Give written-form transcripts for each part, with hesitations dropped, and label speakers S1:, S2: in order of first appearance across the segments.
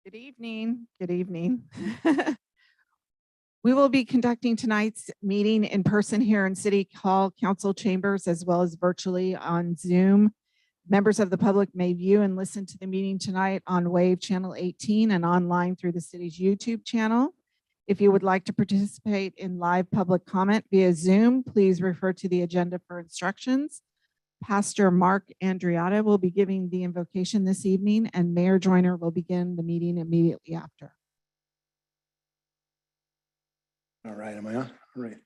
S1: Good evening. Good evening. We will be conducting tonight's meeting in person here in City Hall Council Chambers, as well as virtually on Zoom. Members of the public may view and listen to the meeting tonight on Wave Channel 18 and online through the city's YouTube channel. If you would like to participate in live public comment via Zoom, please refer to the agenda for instructions. Pastor Mark Andriotta will be giving the invocation this evening, and Mayor Joyner will begin the meeting immediately after.
S2: All right, am I on? All right.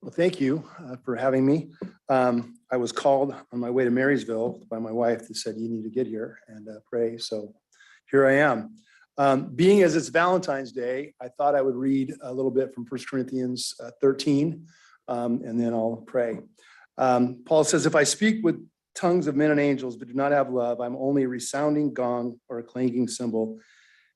S2: Well, thank you for having me. I was called on my way to Marysville by my wife that said, you need to get here and pray. So here I am. Being as it's Valentine's Day, I thought I would read a little bit from 1 Corinthians 13, and then I'll pray. Paul says, if I speak with tongues of men and angels, but do not have love, I'm only a resounding gong or a clanging cymbal.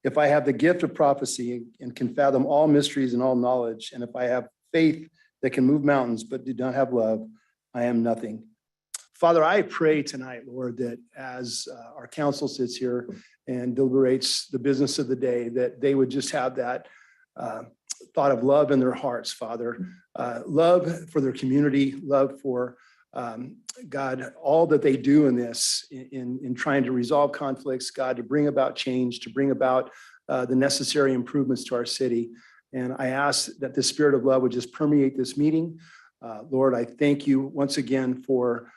S2: If I have the gift of prophecy and can fathom all mysteries and all knowledge, and if I have faith that can move mountains, but do not have love, I am nothing. Father, I pray tonight, Lord, that as our council sits here and deliberates the business of the day, that they would just have that thought of love in their hearts, Father. Love for their community, love for God, all that they do in this, in trying to resolve conflicts, God, to bring about change, to bring about the necessary improvements to our city. And I ask that the spirit of love would just permeate this meeting. Lord, I thank you once again for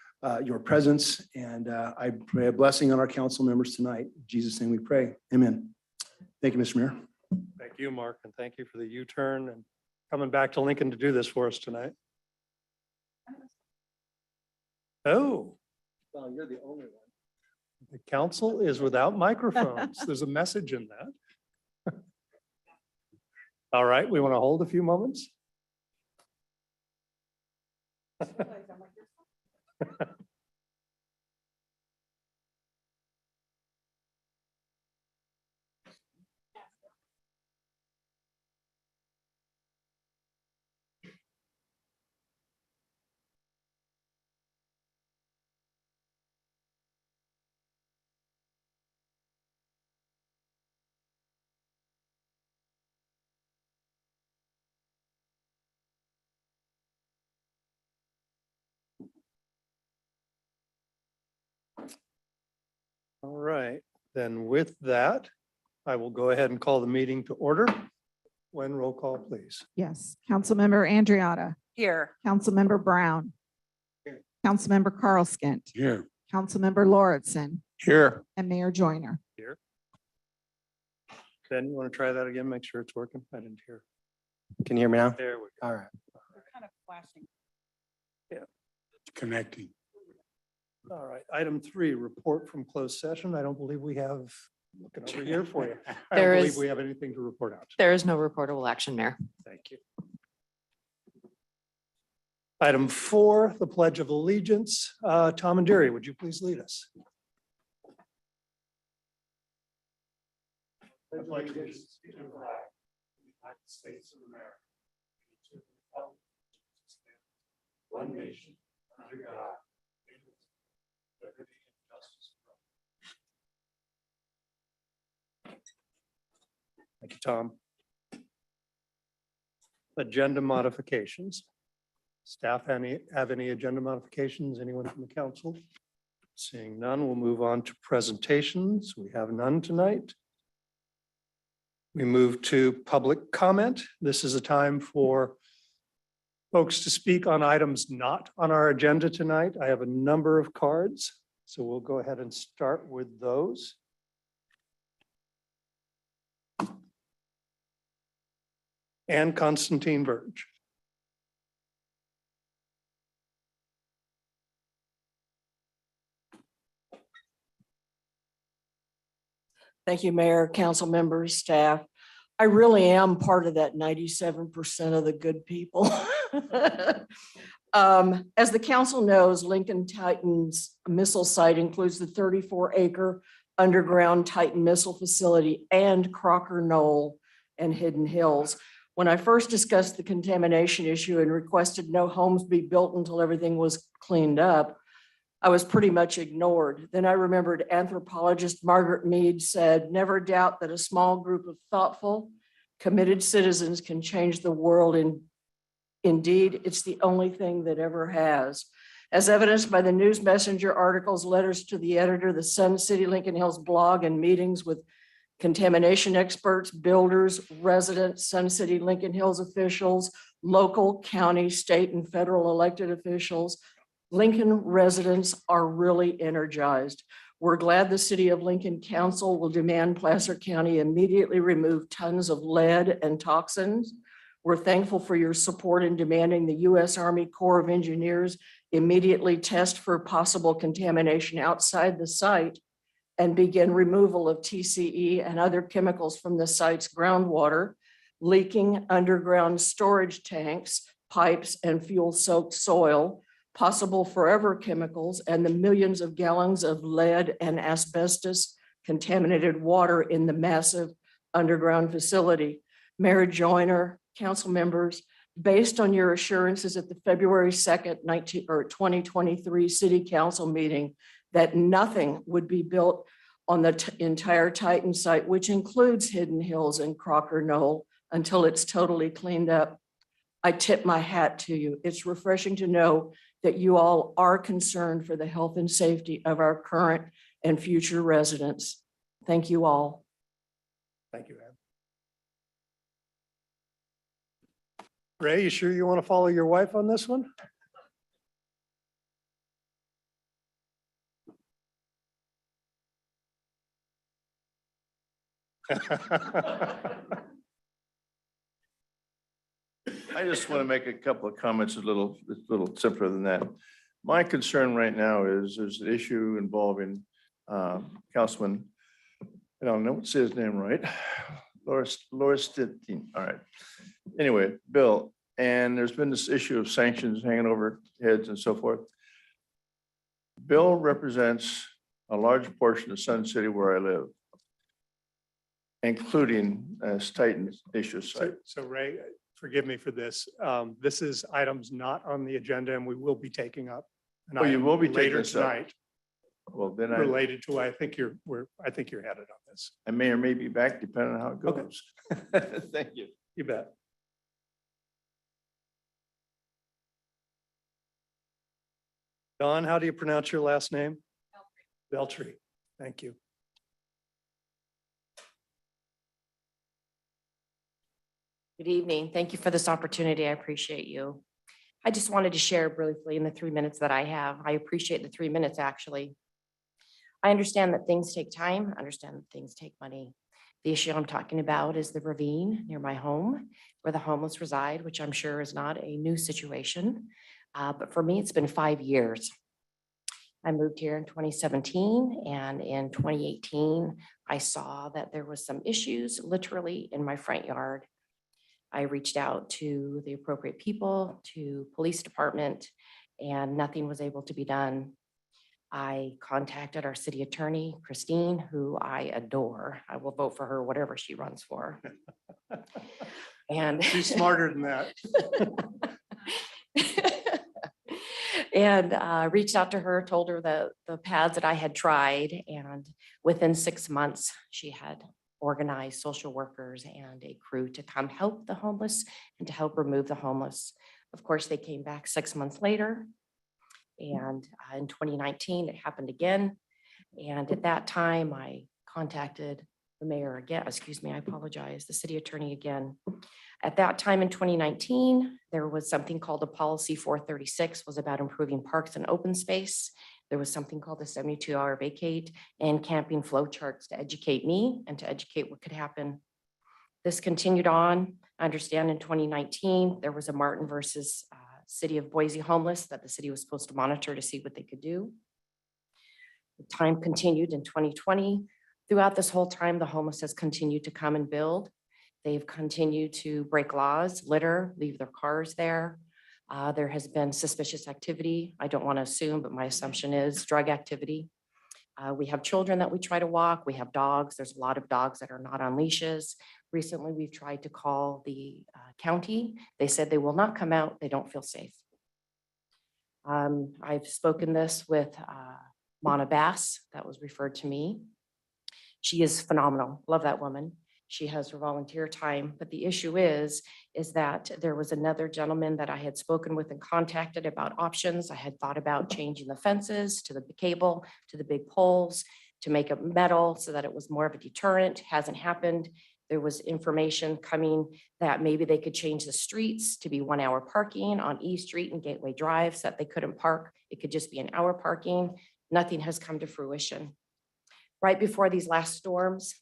S2: your presence, and I pray a blessing on our council members tonight. In Jesus' name we pray. Amen. Thank you, Mr. Mayor.
S3: Thank you, Mark, and thank you for the U-turn and coming back to Lincoln to do this for us tonight. Oh,
S2: Well, you're the only one.
S3: the council is without microphones. There's a message in that. All right, we want to hold a few moments. All right, then with that, I will go ahead and call the meeting to order. When roll call, please.
S1: Yes, Councilmember Andriotta,
S4: Here.
S1: Councilmember Brown,
S3: Here.
S1: Councilmember Carl Skint,
S2: Here.
S1: Councilmember Lauritsen,
S2: Here.
S1: and Mayor Joyner.
S3: Ben, you want to try that again? Make sure it's working. I didn't hear.
S2: Can you hear me now?
S3: There we go.
S2: All right.
S4: Kind of flashing.
S2: Connecting.
S3: All right, item 3, report from closed session. I don't believe we have, looking over here for you. I
S4: There
S3: don't believe
S4: is-
S3: we have anything to report out.
S4: There is no reportable action, Mayor.
S3: Thank you. Item 4, the Pledge of Allegiance. Tom and Derry, would you please lead us?
S5: Allegiance to the flag of the United States of America, to the republic which stands one nation under God, indivisible, with liberty and justice for all.
S3: Thank you, Tom. Agenda modifications. Staff, have any agenda modifications? Anyone from the council? Seeing none, we'll move on to presentations. We have none tonight. We move to public comment. This is a time for folks to speak on items not on our agenda tonight. I have a number of cards, so we'll go ahead and start with those. And Constantine Verge.
S6: Thank you, Mayor, council members, staff. I really am part of that 97% of the good people. As the council knows, Lincoln Titan's missile site includes the 34-acre underground Titan missile facility and Crocker Knoll and Hidden Hills. When I first discussed the contamination issue and requested no homes be built until everything was cleaned up, I was pretty much ignored. Then I remembered anthropologist Margaret Mead said, never doubt that a small group of thoughtful, committed citizens can change the world. And indeed, it's the only thing that ever has. As evidenced by the News Messenger articles, letters to the editor, the Sun City Lincoln Hills blog, and meetings with contamination experts, builders, residents, Sun City Lincoln Hills officials, local, county, state, and federal elected officials, Lincoln residents are really energized. We're glad the City of Lincoln Council will demand Placer County immediately remove tons of lead and toxins. We're thankful for your support in demanding the U.S. Army Corps of Engineers immediately test for possible contamination outside the site and begin removal of TCE and other chemicals from the site's groundwater, leaking underground storage tanks, pipes, and fuel-soaked soil, possible forever chemicals, and the millions of gallons of lead and asbestos contaminated water in the massive underground facility. Mayor Joyner, council members, based on your assurances at the February 2nd, 2023 City Council meeting that nothing would be built on the entire Titan site, which includes Hidden Hills and Crocker Knoll, until it's totally cleaned up, I tip my hat to you. It's refreshing to know that you all are concerned for the health and safety of our current and future residents. Thank you all.
S3: Thank you, Ann. Ray, you sure you want to follow your wife on this one?
S7: I just want to make a couple of comments, it's a little simpler than that. My concern right now is there's an issue involving Councilman, I don't know, say his name right, Loris Stinson. All right. Anyway, Bill, and there's been this issue of sanctions hanging over heads and so forth. Bill represents a large portion of Sun City where I live, including Titan's issue site.
S3: So Ray, forgive me for this. This is items not on the agenda and we will be taking up. an
S7: Oh, you
S3: item
S7: will be taking
S3: later
S7: this up.
S3: tonight
S7: Well, then
S3: related to, I think you're headed on this.
S7: I may or may be back depending on how it
S3: Okay.
S7: goes. Thank you.
S3: You bet. Don, how do you pronounce your last name? Beltry. Thank you.
S4: Good evening. Thank you for this opportunity. I appreciate you. I just wanted to share briefly in the 3 minutes that I have. I appreciate the 3 minutes, actually. I understand that things take time. I understand that things take money. The issue I'm talking about is the ravine near my home where the homeless reside, which I'm sure is not a new situation. But for me, it's been 5 years. I moved here in 2017, and in 2018, I saw that there was some issues literally in my front yard. I reached out to the appropriate people, to police department, and nothing was able to be done. I contacted our city attorney, Christine, who I adore. I will vote for her, whatever she runs for. And
S3: She's smarter than that.
S4: and reached out to her, told her the paths that I had tried, and within 6 months, she had organized social workers and a crew to come help the homeless and to help remove the homeless. Of course, they came back 6 months later. And in 2019, it happened again. And at that time, I contacted the mayor again, I apologize, the city attorney again. At that time in 2019, there was something called a policy 436, was about improving parks and open space. There was something called the 72-hour vacate and camping flow charts to educate me and to educate what could happen. This continued on. I understand in 2019, there was a Martin versus City of Boise homeless that the city was supposed to monitor to see what they could do. The time continued in 2020. Throughout this whole time, the homeless has continued to come and build. They've continued to break laws, litter, leave their cars there. There has been suspicious activity. I don't want to assume, but my assumption is drug activity. We have children that we try to walk. We have dogs. There's a lot of dogs that are not on leashes. Recently, we've tried to call the county. They said they will not come out. They don't feel safe. I've spoken this with Mona Bass, that was referred to me. She is phenomenal. Love that woman. She has her volunteer time, but the issue is that there was another gentleman that I had spoken with and contacted about options. I had thought about changing the fences to the cable, to the big poles, to make it metal so that it was more of a deterrent. Hasn't happened. There was information coming that maybe they could change the streets to be 1 hour parking on E Street and Gateway Drive so that they couldn't park. It could just be an hour parking. Nothing has come to fruition. Right before these last storms,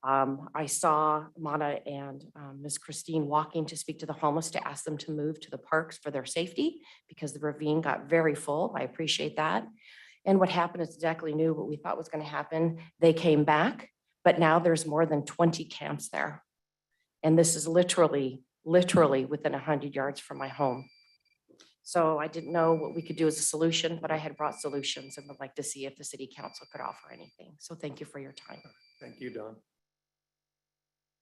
S4: I saw Mona and Ms. Christine walking to speak to the homeless to ask them to move to the parks for their safety because the ravine got very full. I appreciate that. And what happened is exactly knew what we thought was going to happen. They came back, but now there's more than 20 camps there. And this is literally within 100 yards from my home. So I didn't know what we could do as a solution, but I had brought solutions and would like to see if the city council could offer anything. So thank you for your time.
S3: Thank you, Don.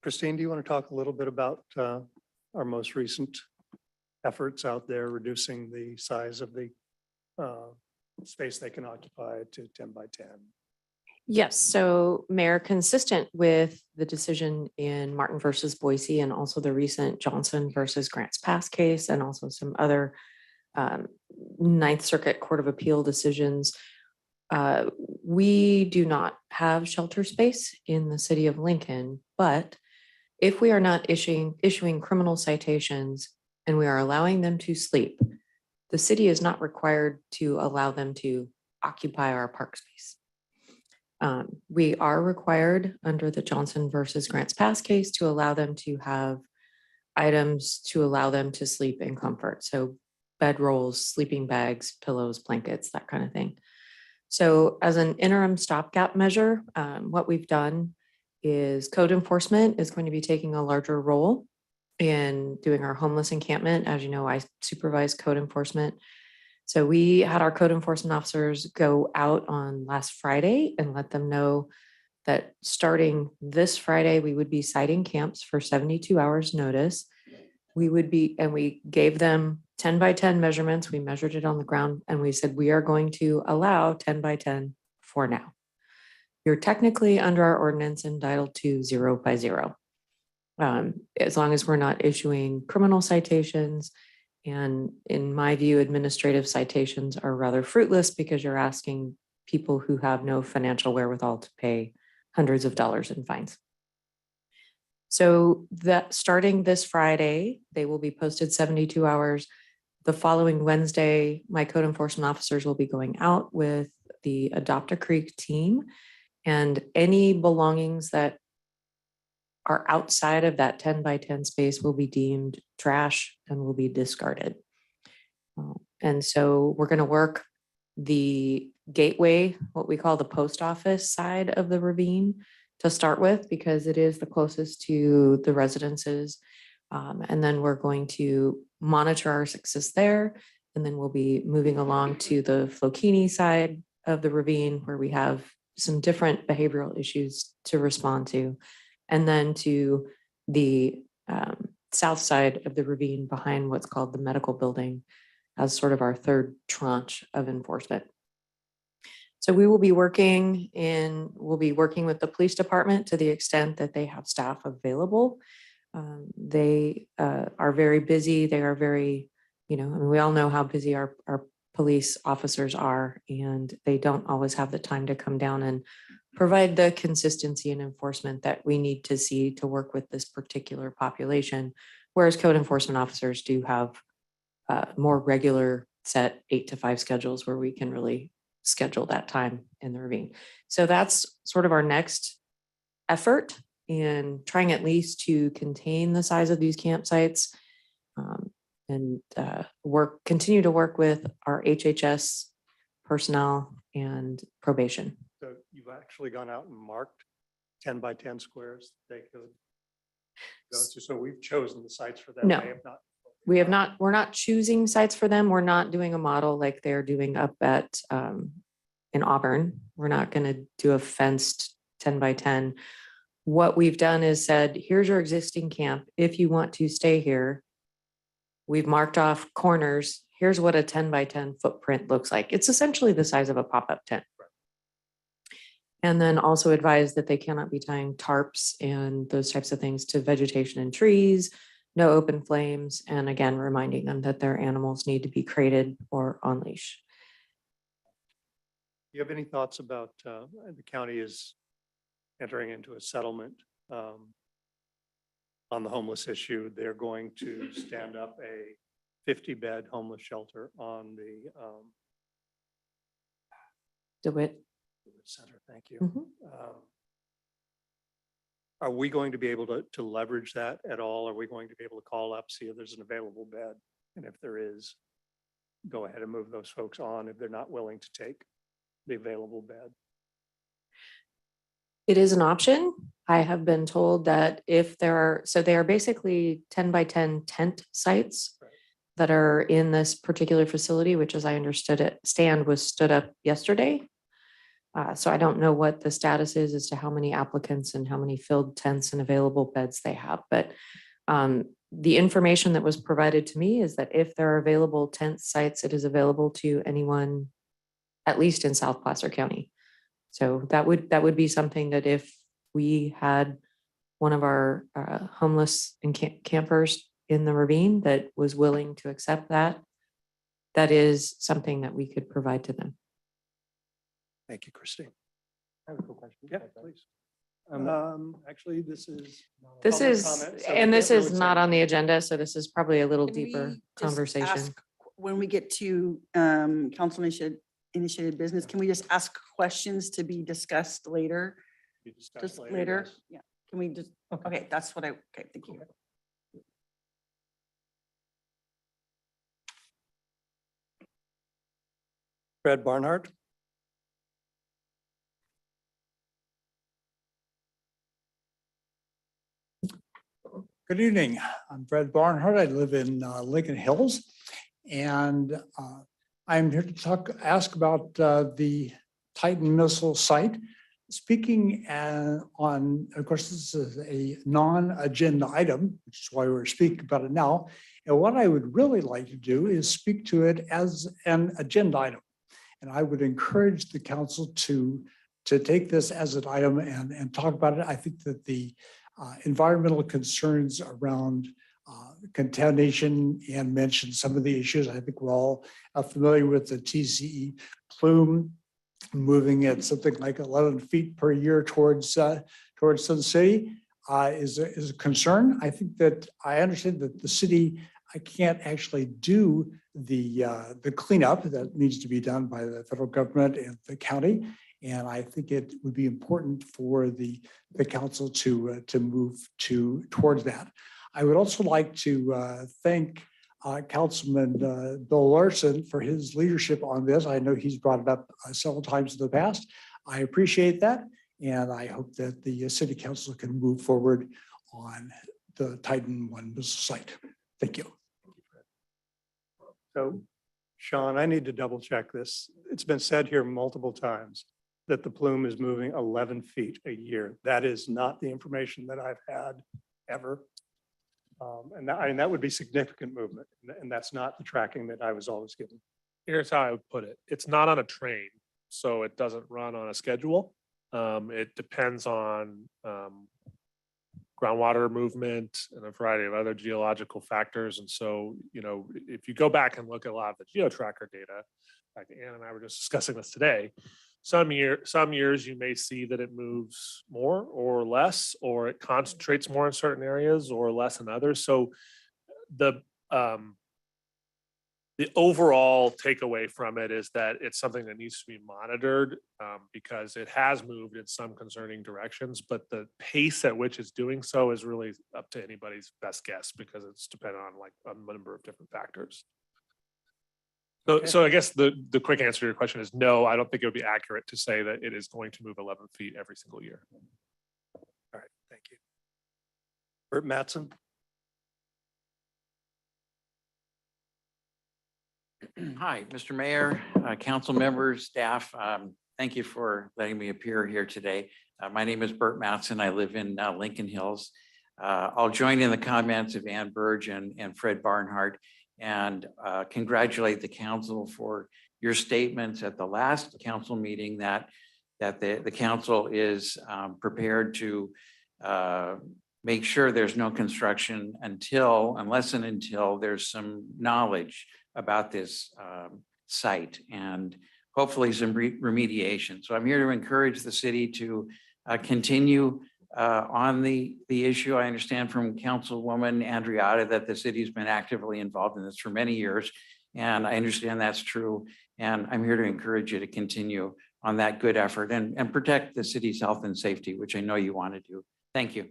S3: Christine, do you want to talk a little bit about our most recent efforts out there, reducing the size of the space they can occupy to 10 by 10?
S8: Yes, so Mayor, consistent with the decision in Martin versus Boise and also the recent Johnson versus Grants Pass case and also some other Ninth Circuit Court of Appeal decisions, we do not have shelter space in the city of Lincoln, but if we are not issuing criminal citations and we are allowing them to sleep, the city is not required to allow them to occupy our park space. We are required under the Johnson versus Grants Pass case to allow them to have items to allow them to sleep in comfort. So bedrolls, sleeping bags, pillows, blankets, that kind of thing. So as an interim stopgap measure, what we've done is code enforcement is going to be taking a larger role in doing our homeless encampment. As you know, I supervise code enforcement. So we had our code enforcement officers go out on last Friday and let them know that starting this Friday, we would be siting camps for 72 hours notice. We gave them 10 by 10 measurements. We measured it on the ground and we said, we are going to allow 10 by 10 for now. You're technically under our ordinance entitled to 0 by 0. As long as we're not issuing criminal citations. And in my view, administrative citations are rather fruitless because you're asking people who have no financial wherewithal to pay hundreds of dollars in fines. So that starting this Friday, they will be posted 72 hours. The following Wednesday, my code enforcement officers will be going out with the Adopt a Creek team, and any belongings that are outside of that 10 by 10 space will be deemed trash and will be discarded. And so we're going to work the gateway, what we call the post office side of the ravine to start with, because it is the closest to the residences. And then we're going to monitor our success there. And then we'll be moving along to the Flokini side of the ravine where we have some different behavioral issues to respond to. And then to the south side of the ravine behind what's called the medical building as sort of our third tranche of enforcement. So we will be working with the police department to the extent that they have staff available. They are very busy. They are very, we all know how busy our police officers are, and they don't always have the time to come down and provide the consistency and enforcement that we need to see to work with this particular population. Whereas code enforcement officers do have more regular set 8 to 5 schedules where we can really schedule that time in the ravine. So that's sort of our next effort in trying at least to contain the size of these campsites and continue to work with our HHS personnel and probation.
S3: So you've actually gone out and marked 10 by 10 squares they could go to. So we've chosen the sites for them.
S8: No.
S3: They have not.
S8: We're not choosing sites for them. We're not doing a model like they're doing up at in Auburn. We're not going to do a fenced 10 by 10. What we've done is said, here's your existing camp. If you want to stay here, we've marked off corners. here's what a 10 by 10 footprint looks like. It's essentially the size of a pop-up tent. And then also advise that they cannot be tying tarps and those types of things to vegetation and trees, no open flames, and again, reminding them that their animals need to be crated or on leash.
S3: Do you have any thoughts about, the county is entering into a settlement on the homeless issue? They're going to stand up a 50-bed homeless shelter on the
S8: DeWitt.
S3: center. Thank you.
S8: Mhm.
S3: Are we going to be able to leverage that at all? Are we going to be able to call up, see if there's an available bed? And if there is, go ahead and move those folks on if they're not willing to take the available bed?
S8: It is an option. I have been told that if there are, so they are basically 10 by 10 tent sites
S3: Right.
S8: that are in this particular facility, which as I understood it, was stood up yesterday. So I don't know what the status is as to how many applicants and how many filled tents and available beds they have, but the information that was provided to me is that if there are available tent sites, it is available to anyone, at least in South Placer County. So that would be something that if we had one of our homeless and campers in the ravine that was willing to accept that, that is something that we could provide to them.
S3: Thank you, Christine. I have a quick question. Yeah, please. Actually, this is.
S8: This
S3: public
S8: is,
S3: comment, so
S8: and
S3: we
S8: this
S3: can't really
S8: is not
S3: say-
S8: on the agenda, so this is probably a little
S9: Can we
S8: deeper
S9: just
S8: conversation.
S9: ask, when we get to council initiated business, can we just ask questions to be discussed later?
S3: We discussed
S9: Just later?
S3: yes.
S9: Yeah, can we just, okay, that's what okay, thank you.
S3: Fred Barnhart.
S5: Good evening. I'm Fred Barnhart. I live in Lincoln Hills. And I'm here to ask about the Titan missile site. Speaking on, of course, this is a non-agenda item, which is why we're speaking about it now. And what I would really like to do is speak to it as an agenda item. And I would encourage the council to take this as an item and talk about it. I think that the environmental concerns around contamination and mentioned some of the issues. I think we're all familiar with the TCE plume moving at something like 11 feet per year towards Sun City is a concern. I think that I understand that the city can't actually do the cleanup that needs to be done by the federal government and the county. And I think it would be important for the council to move towards that. I would also like to thank Councilman Bill Larson for his leadership on this. I know he's brought it up several times in the past. I appreciate that. And I hope that the city council can move forward on the Titan I missile site. Thank you.
S3: So, Sean, I need to double check this. It's been said here multiple times that the plume is moving 11 feet a year. That is not the information that I've had ever. And that would be significant movement. And that's not the tracking that I was always given.
S10: Here's how I would put it. It's not on a train, so it doesn't run on a schedule. It depends on groundwater movement and a variety of other geological factors. And so, you know, if you go back and look at a lot of the GeoTracker data, like Ann and I were just discussing this today, some years you may see that it moves more or less, or it concentrates more in certain areas or less in others. So the overall takeaway from it is that it's something that needs to be monitored because it has moved in some concerning directions, but the pace at which it's doing so is really up to anybody's best guess because it's dependent on like a number of different factors. So I guess the quick answer to your question is no, I don't think it would be accurate to say that it is going to move 11 feet every single year.
S3: All right, thank you. Bert Mattson.
S11: Hi, Mr. Mayor, council members, staff. Thank you for letting me appear here today. My name is Bert Mattson. I live in Lincoln Hills. I'll join in the comments of Ann Burge and Fred Barnhart and congratulate the council for your statements at the last council meeting that the council is prepared to make sure there's no construction unless and until there's some knowledge about this site and hopefully some remediation. So I'm here to encourage the city to continue on the issue. I understand from Councilwoman Andriotta that the city's been actively involved in this for many years, and I understand that's true. And I'm here to encourage you to continue on that good effort and protect the city's health and safety, which I know you want to do. Thank you.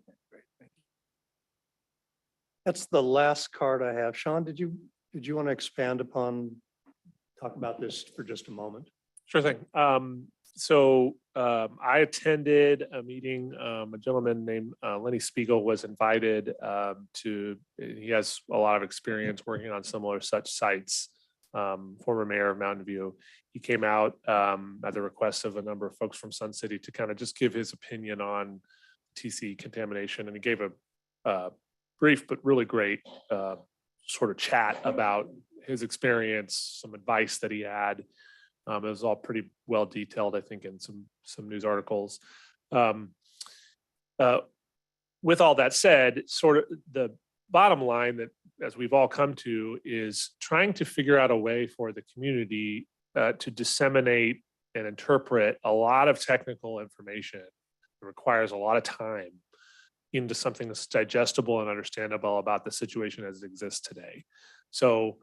S3: That's the last card I have. Sean, did you want to expand upon, talk about this for just a moment?
S10: Sure thing. I attended a meeting, a gentleman named Lenny Spiegel was invited he has a lot of experience working on similar such sites, former mayor of Mountain View. He came out at the request of a number of folks from Sun City to kind of just give his opinion on TC contamination. And he gave a brief but really great sort of chat about his experience, some advice that he had. It was all pretty well detailed, I think, in some news articles. With all that said, sort of the bottom line that, as we've all come to, is trying to figure out a way for the community to disseminate and interpret a lot of technical information that requires a lot of time into something that's digestible and understandable about the situation as it exists today. So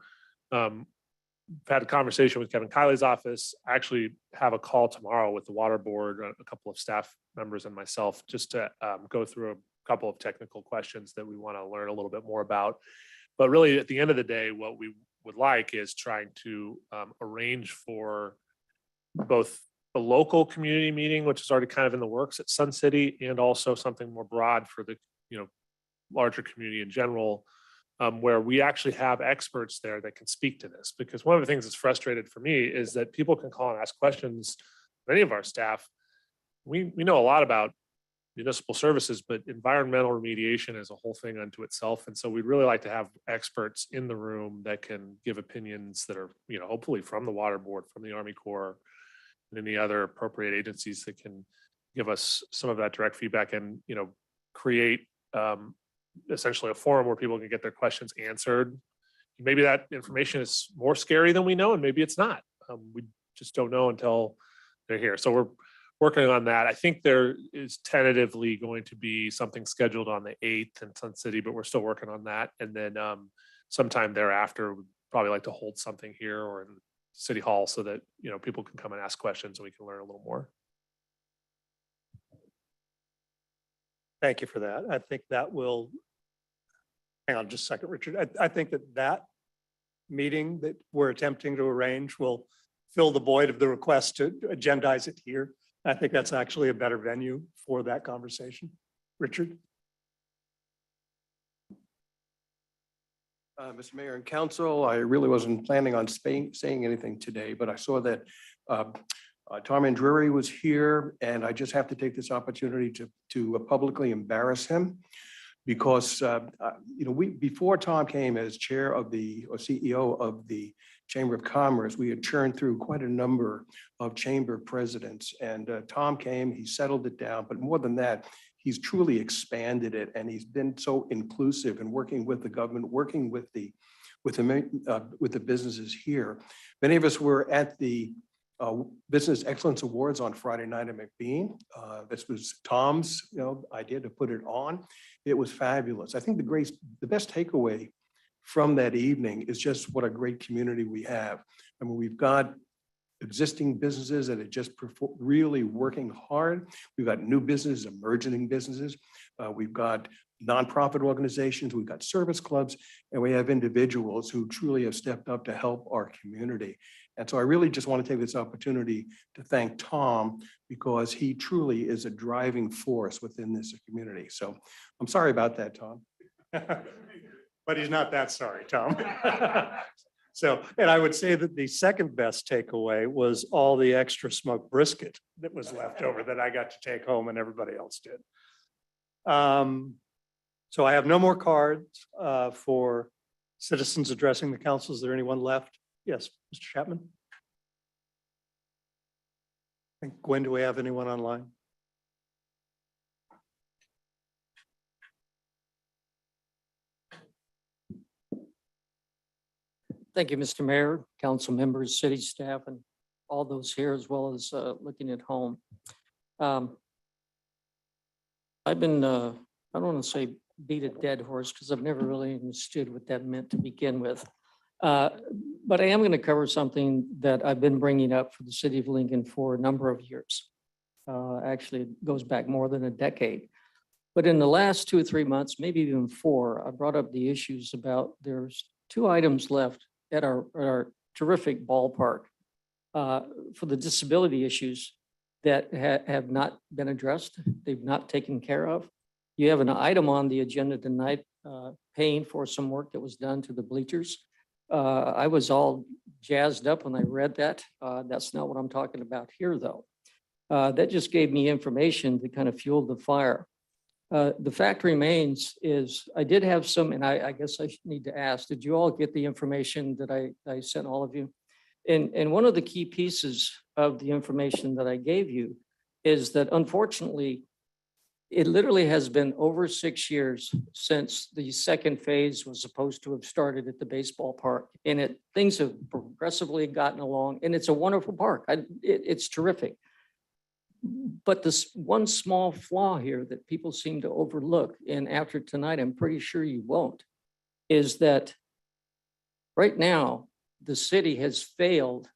S10: had a conversation with Kevin Kiley's office. I actually have a call tomorrow with the water board, a couple of staff members and myself, just to go through a couple of technical questions that we want to learn a little bit more about. But really, at the end of the day, what we would like is trying to arrange for both a local community meeting, which is already kind of in the works at Sun City, and also something more broad for the larger community in general, where we actually have experts there that can speak to this. Because one of the things that's frustrated for me is that people can call and ask questions. Many of our staff, we know a lot about municipal services, but environmental remediation is a whole thing unto itself. And so we'd really like to have experts in the room that can give opinions that are, hopefully from the water board, from the Army Corps, and any other appropriate agencies that can give us some of that direct feedback and, create essentially a forum where people can get their questions answered. Maybe that information is more scary than we know, and maybe it's not. We just don't know until they're here. So we're working on that. I think there is tentatively going to be something scheduled on the 8th in Sun City, but we're still working on that. And then sometime thereafter, we'd probably like to hold something here or in City Hall so that, people can come and ask questions and we can learn a little more.
S3: Thank you for that. I think that will, hang on just a second, Richard. I think that meeting that we're attempting to arrange will fill the void of the request to agendize it here. I think that's actually a better venue for that conversation. Richard?
S12: Mr. Mayor and Council, I really wasn't planning on saying anything today, but I saw that Tom Andreary was here, and I just have to take this opportunity to publicly embarrass him because before Tom came as chair of or CEO of the Chamber of Commerce, we had churned through quite a number of chamber presidents, and Tom came, he settled it down, but more than that, he's truly expanded it, and he's been so inclusive in working with the government, working with the businesses here. Many of us were at the Business Excellence Awards on Friday night at McBean. This was Tom's idea to put it on. It was fabulous. I think the best takeaway from that evening is just what a great community we have. I mean, we've got existing businesses that are just really working hard. We've got new businesses, emerging businesses. We've got nonprofit organizations, we've got service clubs, and we have individuals who truly have stepped up to help our community. And so I really just want to take this opportunity to thank Tom because he truly is a driving force within this community. So I'm sorry about that, Tom.
S3: But he's not that sorry, Tom. So, and I would say that the second best takeaway was all the extra smoked brisket that was left over that I got to take home and everybody else did. So I have no more cards for Citizens addressing the council. Is there anyone left? Yes, Mr. Chapman. And Gwen, do we have anyone online?
S13: Thank you, Mr. Mayor, council members, city staff, and all those here, as well as looking at home. I've been, I don't want to say beat a dead horse because I've never really understood what that meant to begin with. But I am going to cover something that I've been bringing up for the city of Lincoln for a number of years. Actually, it goes back more than a decade. But in the last 2 or 3 months, maybe even 4, I brought up the issues about there's 2 items left at our terrific ballpark for the disability issues that have not been addressed. They've not taken care of. You have an item on the agenda tonight paying for some work that was done to the bleachers. I was all jazzed up when I read that. That's not what I'm talking about here, though. That just gave me information to kind of fuel the fire. The fact remains is I did have some, and I guess I need to ask, did you all get the information that I sent all of you? And one of the key pieces of the information that I gave you is that unfortunately, it literally has been over 6 years since the second phase was supposed to have started at the baseball park. And things have progressively gotten along, and it's a wonderful park. It's terrific. But this one small flaw here that people seem to overlook, and after tonight, I'm pretty sure you won't, is that right now, the city has failed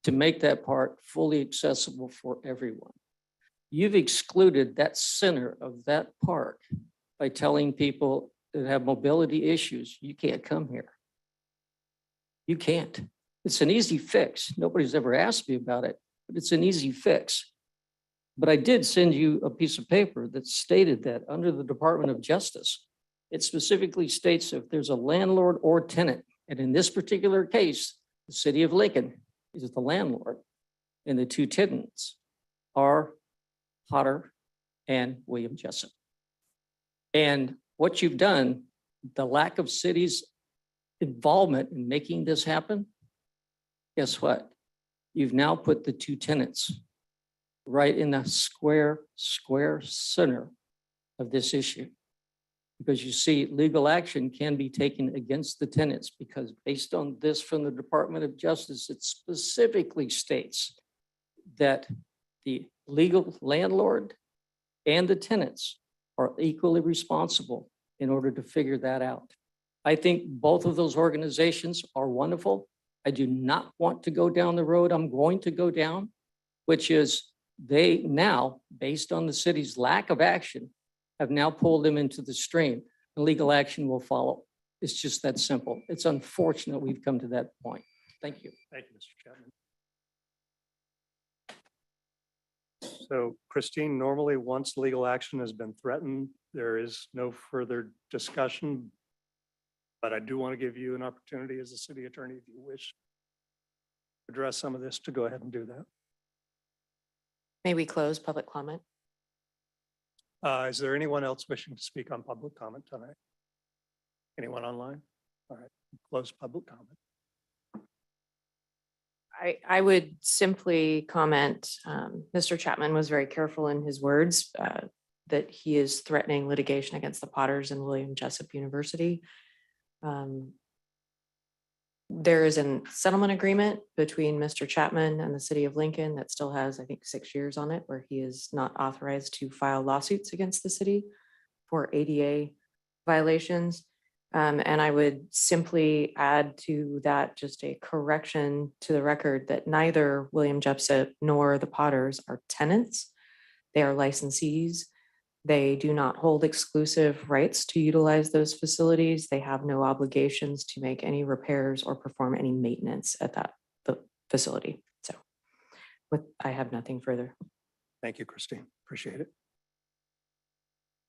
S13: to make that park fully accessible for everyone. You've excluded that center of that park by telling people that have mobility issues, you can't come here. You can't. It's an easy fix. Nobody's ever asked me about it, but it's an easy fix. But I did send you a piece of paper that stated that under the Department of Justice, it specifically states if there's a landlord or tenant, and in this particular case, the city of Lincoln is the landlord, and the 2 tenants are Potter and William Jessup. And what you've done, the lack of city's involvement in making this happen, guess what? You've now put the 2 tenants right in the square center of this issue. Because you see, legal action can be taken against the tenants because based on this from the Department of Justice, it specifically states that the legal landlord and the tenants are equally responsible in order to figure that out. I think both of those organizations are wonderful. I do not want to go down the road I'm going to go down, which is they now, based on the city's lack of action, have now pulled them into the stream. And legal action will follow. It's just that simple. It's unfortunate we've come to that point. Thank you.
S3: Thank you, Mr. Chapman. So Christine, normally once legal action has been threatened, there is no further discussion. But I do want to give you an opportunity as a city attorney, if you wish, to address some of this, to go ahead and do that.
S8: May we close public comment?
S3: Is there anyone else wishing to speak on public comment tonight? Anyone online? All right, close public comment.
S8: I would simply comment, Mr. Chapman was very careful in his words that he is threatening litigation against the Potters and William Jessup University. There is a settlement agreement between Mr. Chapman and the city of Lincoln that still has, I think, 6 years on it, where he is not authorized to file lawsuits against the city for ADA violations. And I would simply add to that just a correction to the record that neither William Jessup nor the Potters are tenants. They are licensees. They do not hold exclusive rights to utilize those facilities. They have no obligations to make any repairs or perform any maintenance at the facility. So I have nothing further.
S3: Thank you, Christine. Appreciate it.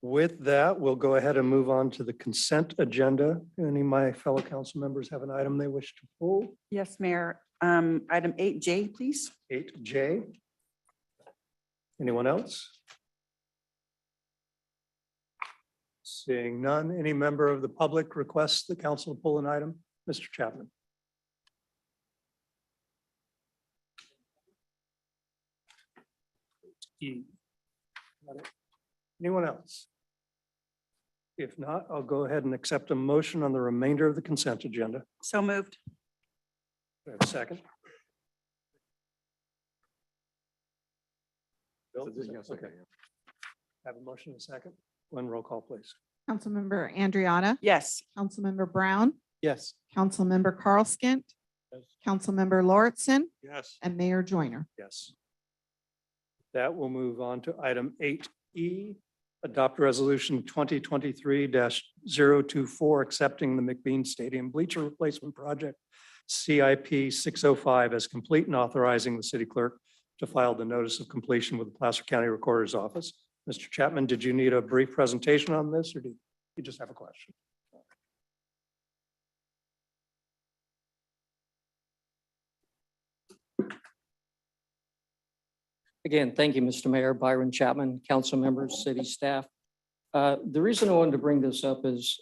S3: With that, we'll go ahead and move on to the consent agenda. Any of my fellow council members have an item they wish to pull?
S9: Yes, Mayor. Item 8J, please.
S3: 8J. Anyone else? Seeing none, any member of the public requests the council to pull an item? Mr. Chapman. E. Got it. Anyone else? If not, I'll go ahead and accept a motion on the remainder of the consent agenda.
S9: So moved.
S3: Do I have a second? Bill? Okay. Have a motion and a second. One roll call, please.
S1: Councilmember Andriotta,
S9: Yes.
S1: Councilmember Brown,
S12: Yes.
S1: Councilmember Carl Skint, Councilmember Lauritsen,
S3: Yes.
S1: and Mayor Joyner.
S3: Yes. That will move on to item 8E, adopt resolution 2023-024, accepting the McBean Stadium bleacher replacement project, CIP 605, as complete and authorizing the city clerk to file the notice of completion with the Placer County Recorder's Office. Mr. Chapman, did you need a brief presentation on this, or do you just have a question?
S13: Again, thank you, Mr. Mayor, Byron Chapman, council members, city staff. The reason I wanted to bring this up is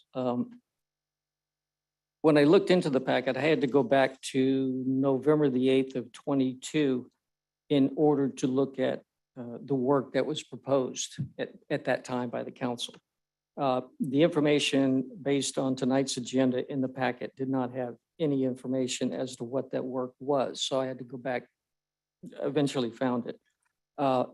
S13: when I looked into the packet, I had to go back to November the 8th of 22 in order to look at the work that was proposed at that time by the council. The information based on tonight's agenda in the packet did not have any information as to what that work was. So I had to go back, eventually found it.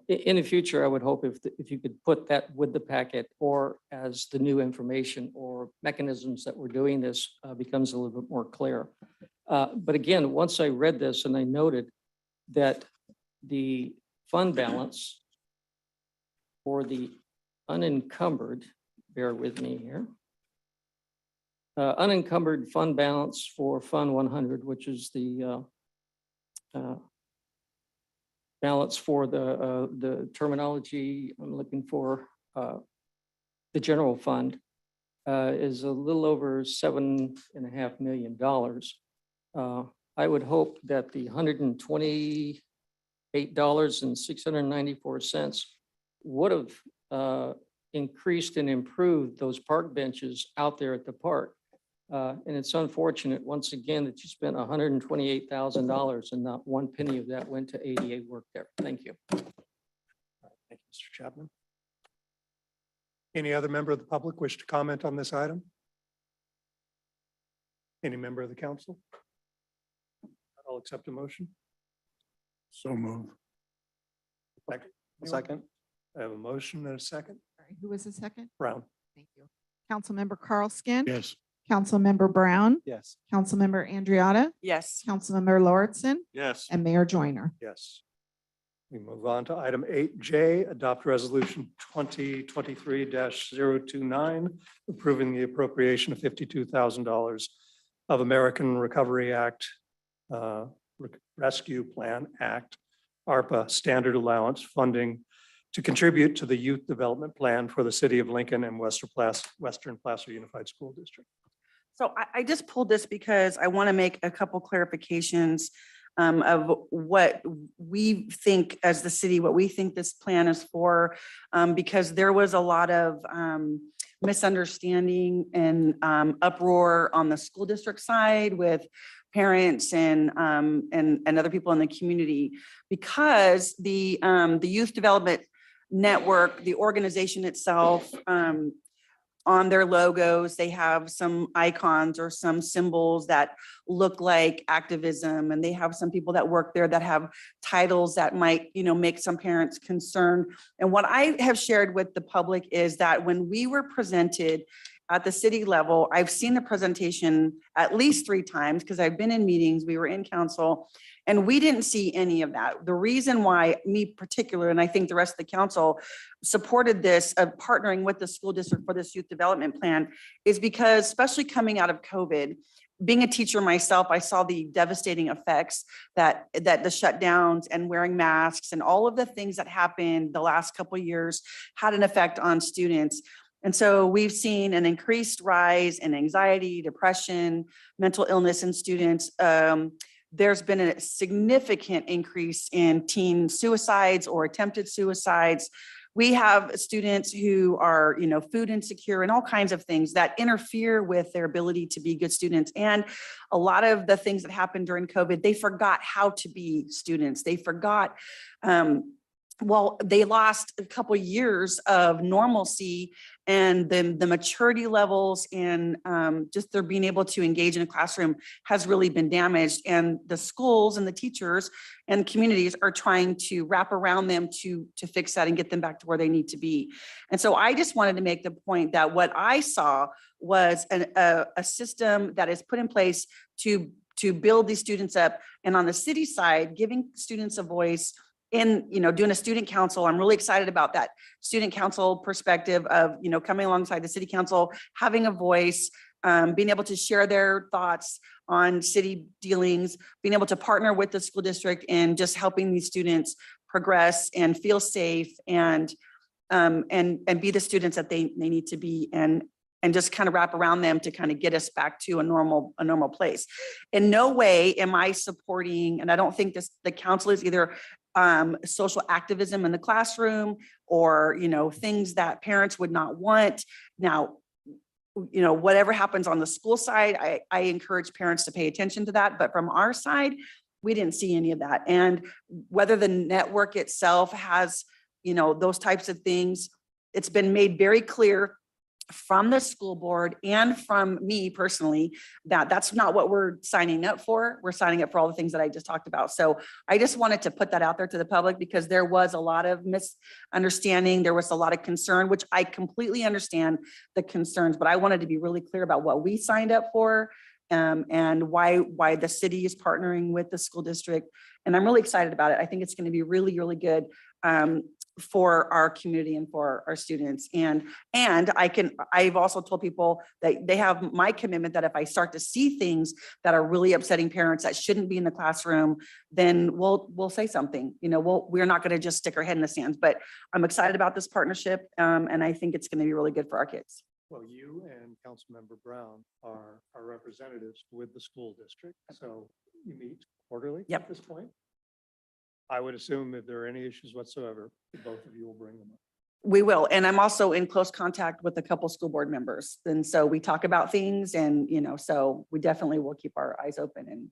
S13: In the future, I would hope if you could put that with the packet or as the new information or mechanisms that we're doing this becomes a little bit more clear. But again, once I read this and I noted that the fund balance for the unencumbered, bear with me here, unencumbered fund balance for Fund 100, which is the balance for the terminology I'm looking for, the general fund is a little over $7.5 million. I would hope that the $128.694 would have increased and improved those park benches out there at the park. And it's unfortunate, once again, that you spent $128,000 and not one penny of that went to ADA work there. Thank you.
S3: Thank you, Mr. Chapman. Any other member of the public wish to comment on this item? Any member of the council? I'll accept a motion.
S5: So move.
S12: Second.
S3: I have a motion and a second.
S1: Sorry, who was the second?
S3: Brown.
S1: Thank you. Councilmember Carl Skint.
S5: Yes.
S1: Councilmember Brown,
S12: Yes.
S1: Councilmember Andriotta,
S9: Yes.
S1: Councilmember Lauritsen,
S5: Yes.
S1: and Mayor Joyner.
S3: Yes. We move on to item 8J, adopt resolution 2023-029, approving the appropriation of $52,000 of American Recovery Act, Rescue Plan Act, ARPA standard allowance funding to contribute to the youth development plan for the city of Lincoln and Western Placer Unified School District.
S9: So I just pulled this because I want to make a couple clarifications of what we think as the city, what we think this plan is for, because there was a lot of misunderstanding and uproar on the school district side with parents and other people in the community, because the Youth Development Network, the organization itself, on their logos, they have some icons or some symbols that look like activism, and they have some people that work there that have titles that might, make some parents concerned. And what I have shared with the public is that when we were presented at the city level, I've seen the presentation at least 3 times because I've been in meetings, we were in council, and we didn't see any of that. The reason why me particular, and I think the rest of the council supported this of partnering with the school district for this youth development plan is because, especially coming out of COVID, being a teacher myself, I saw the devastating effects that the shutdowns and wearing masks and all of the things that happened the last couple of years had an effect on students. And so we've seen an increased rise in anxiety, depression, mental illness in students. There's been a significant increase in teen suicides or attempted suicides. we have students who are, you know, food insecure and all kinds of things that interfere with their ability to be good students. And a lot of the things that happened during COVID, they forgot how to be students. They forgot, well, they lost a couple years of normalcy, and then the maturity levels and just their being able to engage in a classroom has really been damaged. And the schools and the teachers and communities are trying to wrap around them to fix that and get them back to where they need to be. And so I just wanted to make the point that what I saw was a system that is put in place to build these students up. And on the city side, giving students a voice in, you know, doing a student council. I'm really excited about that student council perspective of, you know, coming alongside the city council, having a voice, being able to share their thoughts on city dealings, being able to partner with the school district and just helping these students progress and feel safe and be the students that they need to be, and just kind of wrap around them to kind of get us back to a normal place. In no way am I supporting, and I don't think the council is either, social activism in the classroom or, you know, things that parents would not want. Now, you know, whatever happens on the school side, I encourage parents to pay attention to that. But from our side, we didn't see any of that. And whether the network itself has, you know, those types of things, it's been made very clear from the school board and from me personally that that's not what we're signing up for. We're signing up for all the things that I just talked about. So I just wanted to put that out there to the public because there was a lot of misunderstanding. There was a lot of concern, which I completely understand the concerns, but I wanted to be really clear about what we signed up for, and why the city is partnering with the school district. And I'm really excited about it. I think it's going to be really, really good for our community and for our students. And I've also told people that they have my commitment that if I start to see things that are really upsetting parents that shouldn't be in the classroom, then we'll say something. You know, we're not going to just stick our head in the sands, but I'm excited about this partnership. And I think it's going to be really good for our kids.
S3: Well, you and Councilmember Brown are representatives with the school district, so you meet quarterly
S9: Yep.
S3: at this point. I would assume if there are any issues whatsoever, both of you will bring them up.
S9: We will. And I'm also in close contact with a couple school board members. And so we talk about things and, you know, so we definitely will keep our eyes open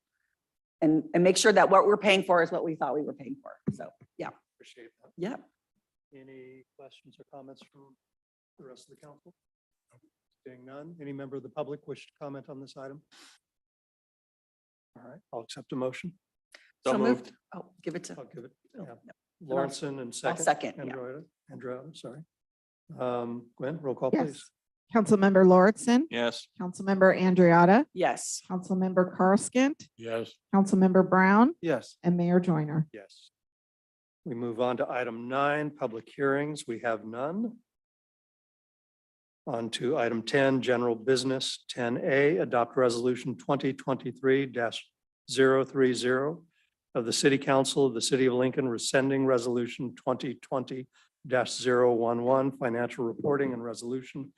S9: and make sure that what we're paying for is what we thought we were paying for. So, yeah.
S3: Appreciate that.
S9: Yeah.
S3: Any questions or comments from the rest of the council? Seeing none, any member of the public wish to comment on this item? All right, I'll accept a motion.
S9: So moved. Oh, give it to.
S3: I'll give it,
S9: Oh,
S3: yeah.
S9: no.
S3: Lawrenson and
S9: I'll
S3: second.
S9: second, yeah.
S3: Andrea, sorry. Gwen, roll call,
S1: Yes.
S3: please.
S1: Councilmember Lauritsen,
S11: Yes.
S1: Councilmember Andriotta,
S9: Yes.
S1: Councilmember Carskent,
S11: Yes.
S1: Councilmember Brown,
S12: Yes.
S1: and Mayor Joyner.
S3: Yes. We move on to item 9, public hearings. We have none. On to item 10, general business. 10A, adopt resolution 2023-030 of the City Council of the City of Lincoln rescinding resolution 2020-011 financial reporting and resolution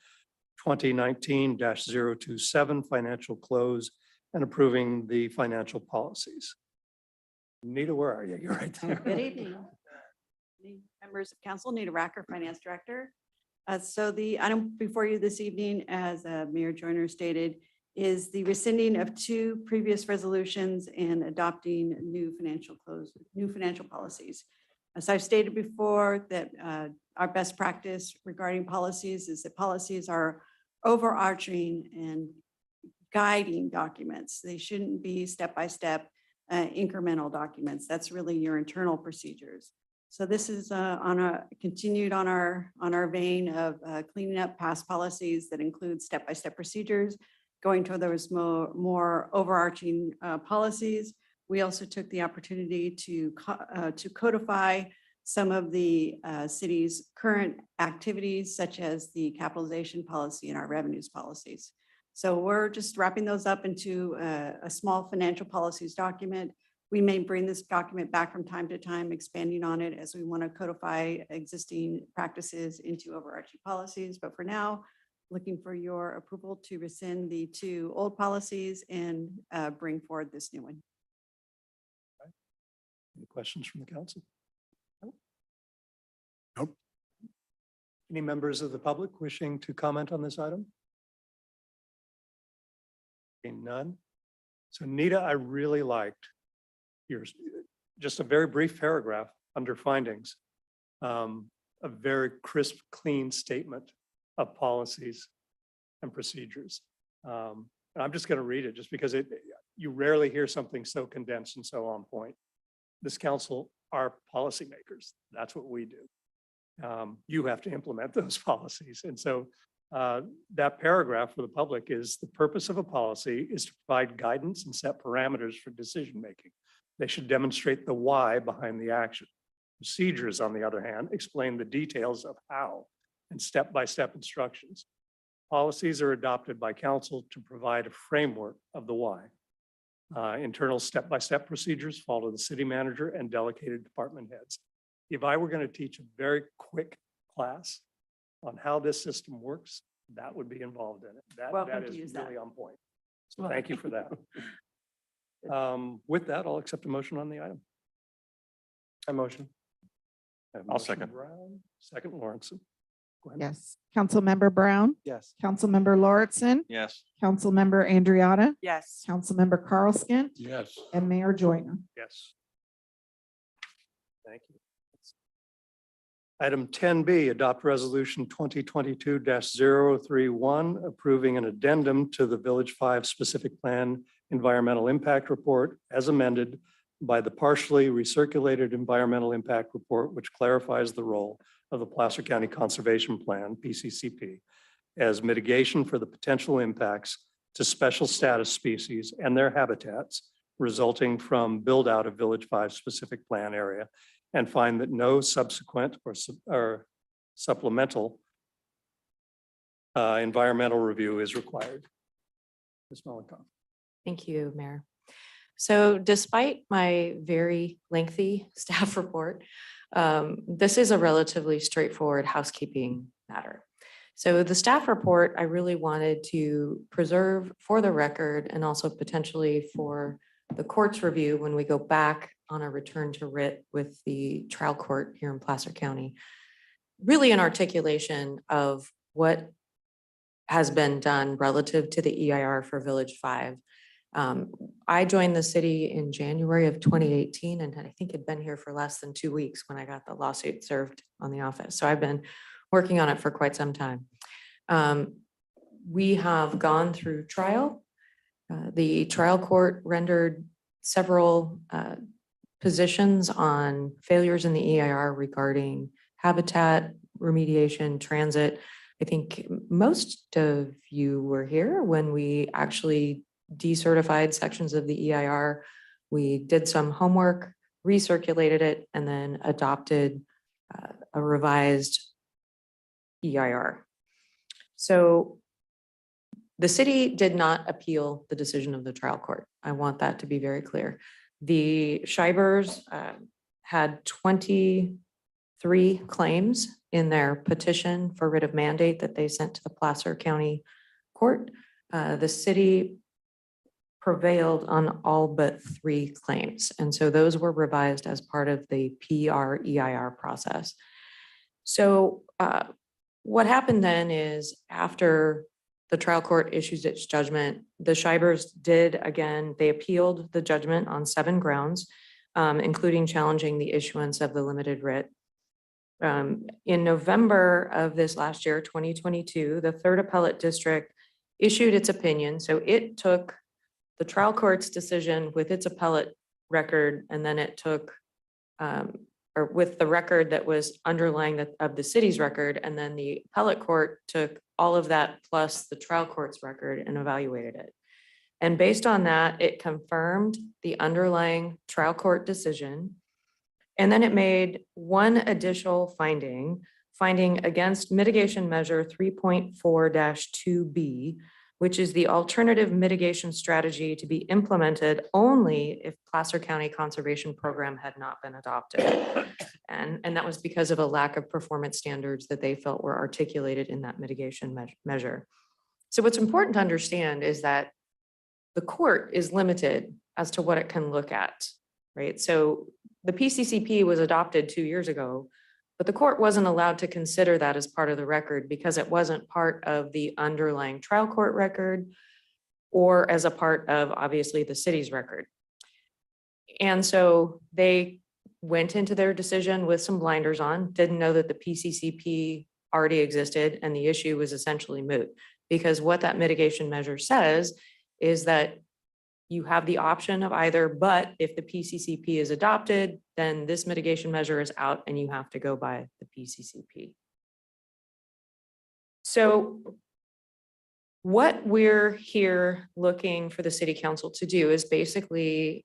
S3: 2019-027 financial close and approving the financial policies. Nita, where are you? You're right there.
S14: Good evening. Members of council, Nita Racker, Finance Director. So the item before you this evening, as Mayor Joyner stated, is the rescinding of 2 previous resolutions and adopting new financial policies. As I've stated before, that our best practice regarding policies is that policies are overarching and guiding documents. They shouldn't be step-by-step incremental documents. That's really your internal procedures. So this is continued on our vein of cleaning up past policies that include step-by-step procedures, going to those more overarching policies. We also took the opportunity to codify some of the city's current activities, such as the capitalization policy and our revenues policies. So we're just wrapping those up into a small financial policies document. We may bring this document back from time to time, expanding on it as we want to codify existing practices into overarching policies. But for now, looking for your approval to rescind the 2 old policies and bring forward this new one.
S3: Any questions from the council?
S2: Nope.
S3: Any members of the public wishing to comment on this item? Being none. So Nita, I really liked yours, just a very brief paragraph under findings. A very crisp, clean statement of policies and procedures. I'm just going to read it just because you rarely hear something so condensed and so on point. This council are policymakers. That's what we do. You have to implement those policies. And so that paragraph for the public is the purpose of a policy is to provide guidance and set parameters for decision-making. They should demonstrate the why behind the action. Procedures, on the other hand, explain the details of how and step-by-step instructions. Policies are adopted by council to provide a framework of the why. Internal step-by-step procedures follow the city manager and delegated department heads. If I were going to teach a very quick class on how this system works, that would be involved in it. That
S14: Welcome to
S3: is
S14: use that.
S3: really on point. So thank you for that. With that, I'll accept a motion on the item.
S12: I motion.
S3: I'll second. Second, Lawrence.
S1: Yes. Councilmember Brown,
S12: Yes.
S1: Councilmember Lauritsen,
S7: Yes.
S1: Councilmember Andriotta,
S9: Yes.
S1: Councilmember Carlskent,
S12: Yes.
S1: and Mayor Joyner.
S3: Yes. Thank you. Item 10B, adopt resolution 2022-031, approving an addendum to the Village 5 specific plan environmental impact report as amended by the partially recirculated environmental impact report, which clarifies the role of the Placer County Conservation Plan, PCCP, as mitigation for the potential impacts to special status species and their habitats resulting from build out of Village 5 specific plan area, and find that no subsequent or supplemental environmental review is required. Ms. Mollenkopf.
S8: Thank you, Mayor. So despite my very lengthy staff report, this is a relatively straightforward housekeeping matter. So the staff report, I really wanted to preserve for the record and also potentially for the court's review when we go back on a return to writ with the trial court here in Placer County. Really an articulation of what has been done relative to the EIR for Village 5. I joined the city in January of 2018, and I think had been here for less than 2 weeks when I got the lawsuit served on the office. So I've been working on it for quite some time. We have gone through trial. The trial court rendered several positions on failures in the EIR regarding habitat, remediation, transit. I think most of you were here when we actually decertified sections of the EIR. We did some homework, recirculated it, and then adopted a revised EIR. So the city did not appeal the decision of the trial court. I want that to be very clear. The Shibers had 23 claims in their petition for writ of mandate that they sent to the Placer County Court. The city prevailed on all but 3 claims. And so those were revised as part of the PREIR process. So what happened then is after the trial court issues its judgment, the Shibers did again, they appealed the judgment on 7 grounds, including challenging the issuance of the limited writ. In November of this last year, 2022, the Third Appellate District issued its opinion. So it took the trial court's decision with its appellate record, and then it took, or with the record that was underlying of the city's record, and then the appellate court took all of that plus the trial court's record and evaluated it. And based on that, it confirmed the underlying trial court decision. And then it made one additional finding against mitigation measure 3.4-2B, which is the alternative mitigation strategy to be implemented only if Placer County Conservation Program had not been adopted. And that was because of a lack of performance standards that they felt were articulated in that mitigation measure. So what's important to understand is that the court is limited as to what it can look at, right? So the PCCP was adopted 2 years ago, But the court wasn't allowed to consider that as part of the record because it wasn't part of the underlying trial court record or as a part of, obviously, the city's record. And so they went into their decision with some blinders on, didn't know that the PCCP already existed and the issue was essentially moot. Because what that mitigation measure says is that you have the option of either, but if the PCCP is adopted, then this mitigation measure is out and you have to go by the PCCP. So what we're here looking for the city council to do is basically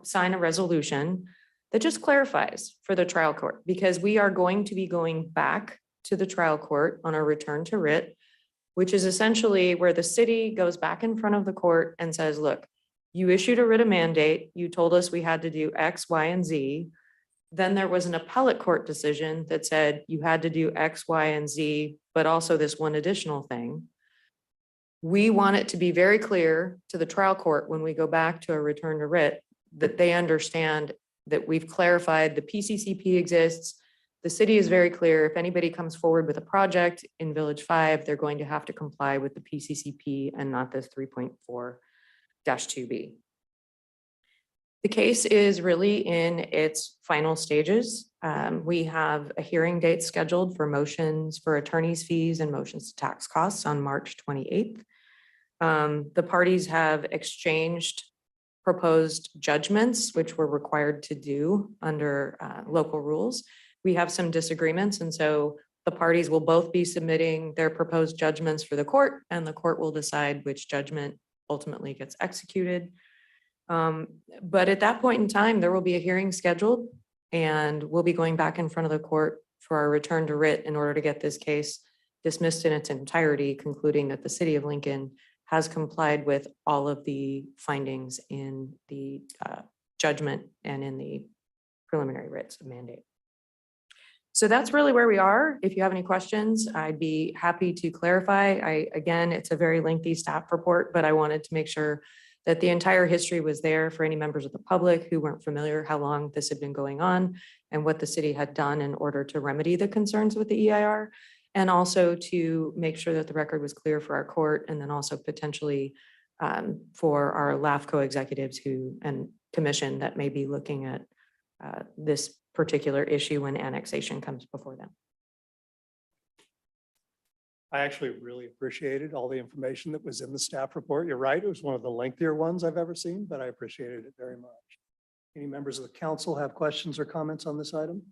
S8: sign a resolution that just clarifies for the trial court, because we are going to be going back to the trial court on a return to writ, which is essentially where the city goes back in front of the court and says, look, you issued a writ of mandate. You told us we had to do X, Y, and Z. Then there was an appellate court decision that said you had to do X, Y, and Z, but also this one additional thing. We want it to be very clear to the trial court when we go back to a return to writ that they understand that we've clarified the PCCP exists. The city is very clear. If anybody comes forward with a project in Village 5, they're going to have to comply with the PCCP and not this 3.4-2B. The case is really in its final stages. We have a hearing date scheduled for motions for attorney's fees and motions to tax costs on March 28th. The parties have exchanged proposed judgments, which we're required to do under local rules. We have some disagreements, and so the parties will both be submitting their proposed judgments for the court, and the court will decide which judgment ultimately gets executed. But at that point in time, there will be a hearing scheduled, and we'll be going back in front of the court for our return to writ in order to get this case dismissed in its entirety, concluding that the city of Lincoln has complied with all of the findings in the judgment and in the preliminary writs of mandate. So that's really where we are. If you have any questions, I'd be happy to clarify. Again, it's a very lengthy staff report, but I wanted to make sure that the entire history was there for any members of the public who weren't familiar how long this had been going on and what the city had done in order to remedy the concerns with the EIR, and also to make sure that the record was clear for our court, and then also potentially for our LAFCO executives and commission that may be looking at this particular issue when annexation comes before them.
S3: I actually really appreciated all the information that was in the staff report. You're right, it was one of the lengthier ones I've ever seen, but I appreciated it very much. Any members of the council have questions or comments on this item?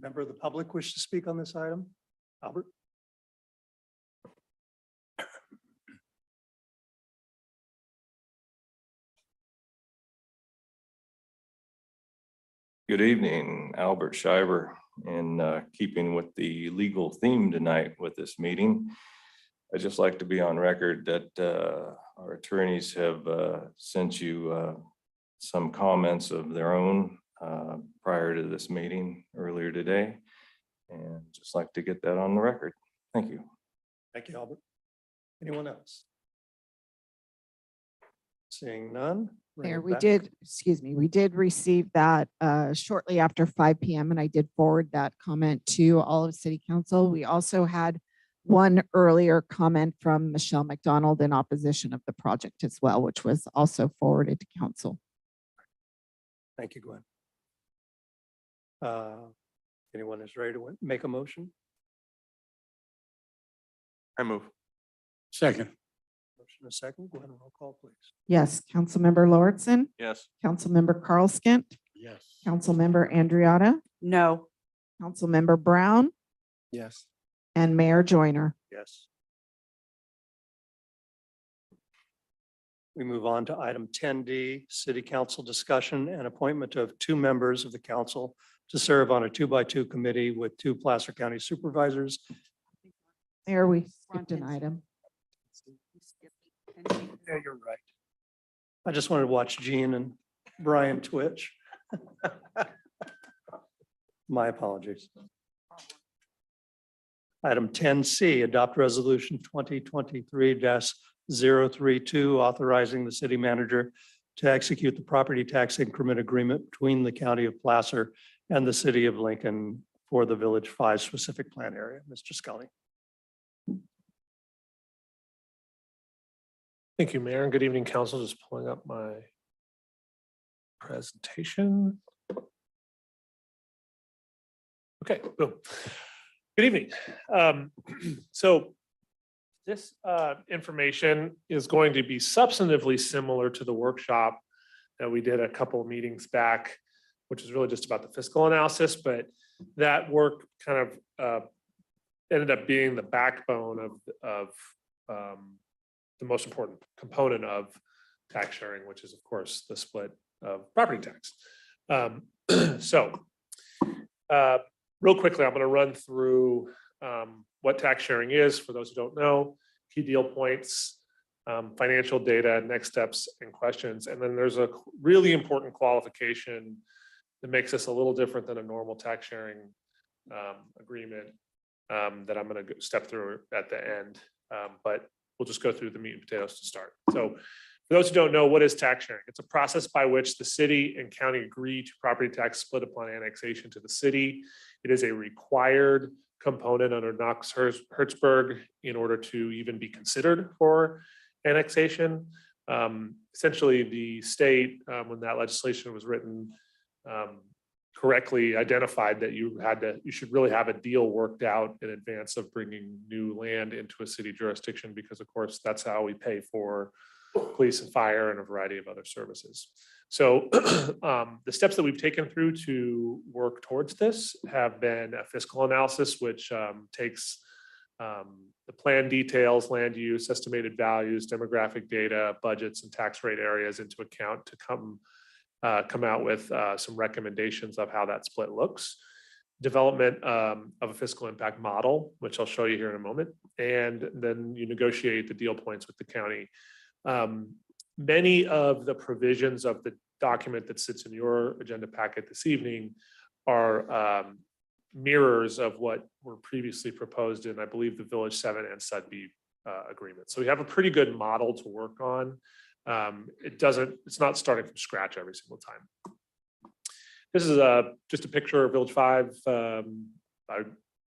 S3: Member of the public wish to speak on this item? Albert?
S15: Good evening, Albert Shiver. In keeping with the legal theme tonight with this meeting, I'd just like to be on record that our attorneys have sent you some comments of their own prior to this meeting earlier today, and just like to get that on the record. Thank you.
S3: Thank you, Albert. Anyone else? Seeing none. bring
S1: Mayor,
S3: it
S1: we
S3: back.
S1: did, excuse me, we did receive that shortly after 5 p.m. and I did forward that comment to all of City Council. We also had one earlier comment from Michelle McDonald in opposition of the project as well, which was also forwarded to council.
S3: Thank you, Gwen. Anyone is ready to make a motion?
S7: I move.
S5: Second.
S3: Motion a second. Gwen, roll call, please.
S1: Yes, Councilmember Lauritsen,
S7: Yes.
S1: Councilmember Carl Skint,
S5: Yes.
S1: Councilmember Andriotta,
S9: No.
S1: Councilmember Brown,
S2: Yes.
S1: and Mayor Joyner.
S3: Yes. We move on to item 10D, City Council discussion and appointment of 2 members of the council to serve on a 2x2 committee with 2 Placer County supervisors.
S1: Mayor, we skipped an item.
S3: Yeah, you're right. I just wanted to watch Gene and Brian twitch. My apologies. Item 10C, adopt resolution 2023-032, authorizing the city manager to execute the property tax increment agreement between the county of Placer and the city of Lincoln for the Village 5 specific plan area. Mr. Scully.
S10: Thank you, Mayor, and good evening, council. Just pulling up my presentation. Okay, boom. Good evening. So this information is going to be substantively similar to the workshop that we did a couple of meetings back, which is really just about the fiscal analysis, but that work kind of ended up being the backbone of the most important component of tax sharing, which is of course the split of property tax. Real quickly, I'm going to run through what tax sharing is for those who don't know, key deal points, financial data, next steps and questions. And then there's a really important qualification that makes this a little different than a normal tax sharing agreement that I'm going to step through at the end. But we'll just go through the meat and potatoes to start. So for those who don't know, what is tax sharing? It's a process by which the city and county agree to property tax split upon annexation to the city. It is a required component under Knox-Hertzberg in order to even be considered for annexation. Essentially, the state, when that legislation was written, correctly identified that you should really have a deal worked out in advance of bringing new land into a city jurisdiction, because of course that's how we pay for police and fire and a variety of other services. So the steps that we've taken through to work towards this have been a fiscal analysis, which takes the plan details, land use, estimated values, demographic data, budgets, and tax rate areas into account to come out with some recommendations of how that split looks. Development of a fiscal impact model, which I'll show you here in a moment, and then you negotiate the deal points with the county. Many of the provisions of the document that sits in your agenda packet this evening are mirrors of what were previously proposed in, I believe, the Village 7 and SUDB agreement. So we have a pretty good model to work on. It's not starting from scratch every single time. This is just a picture of Village 5. I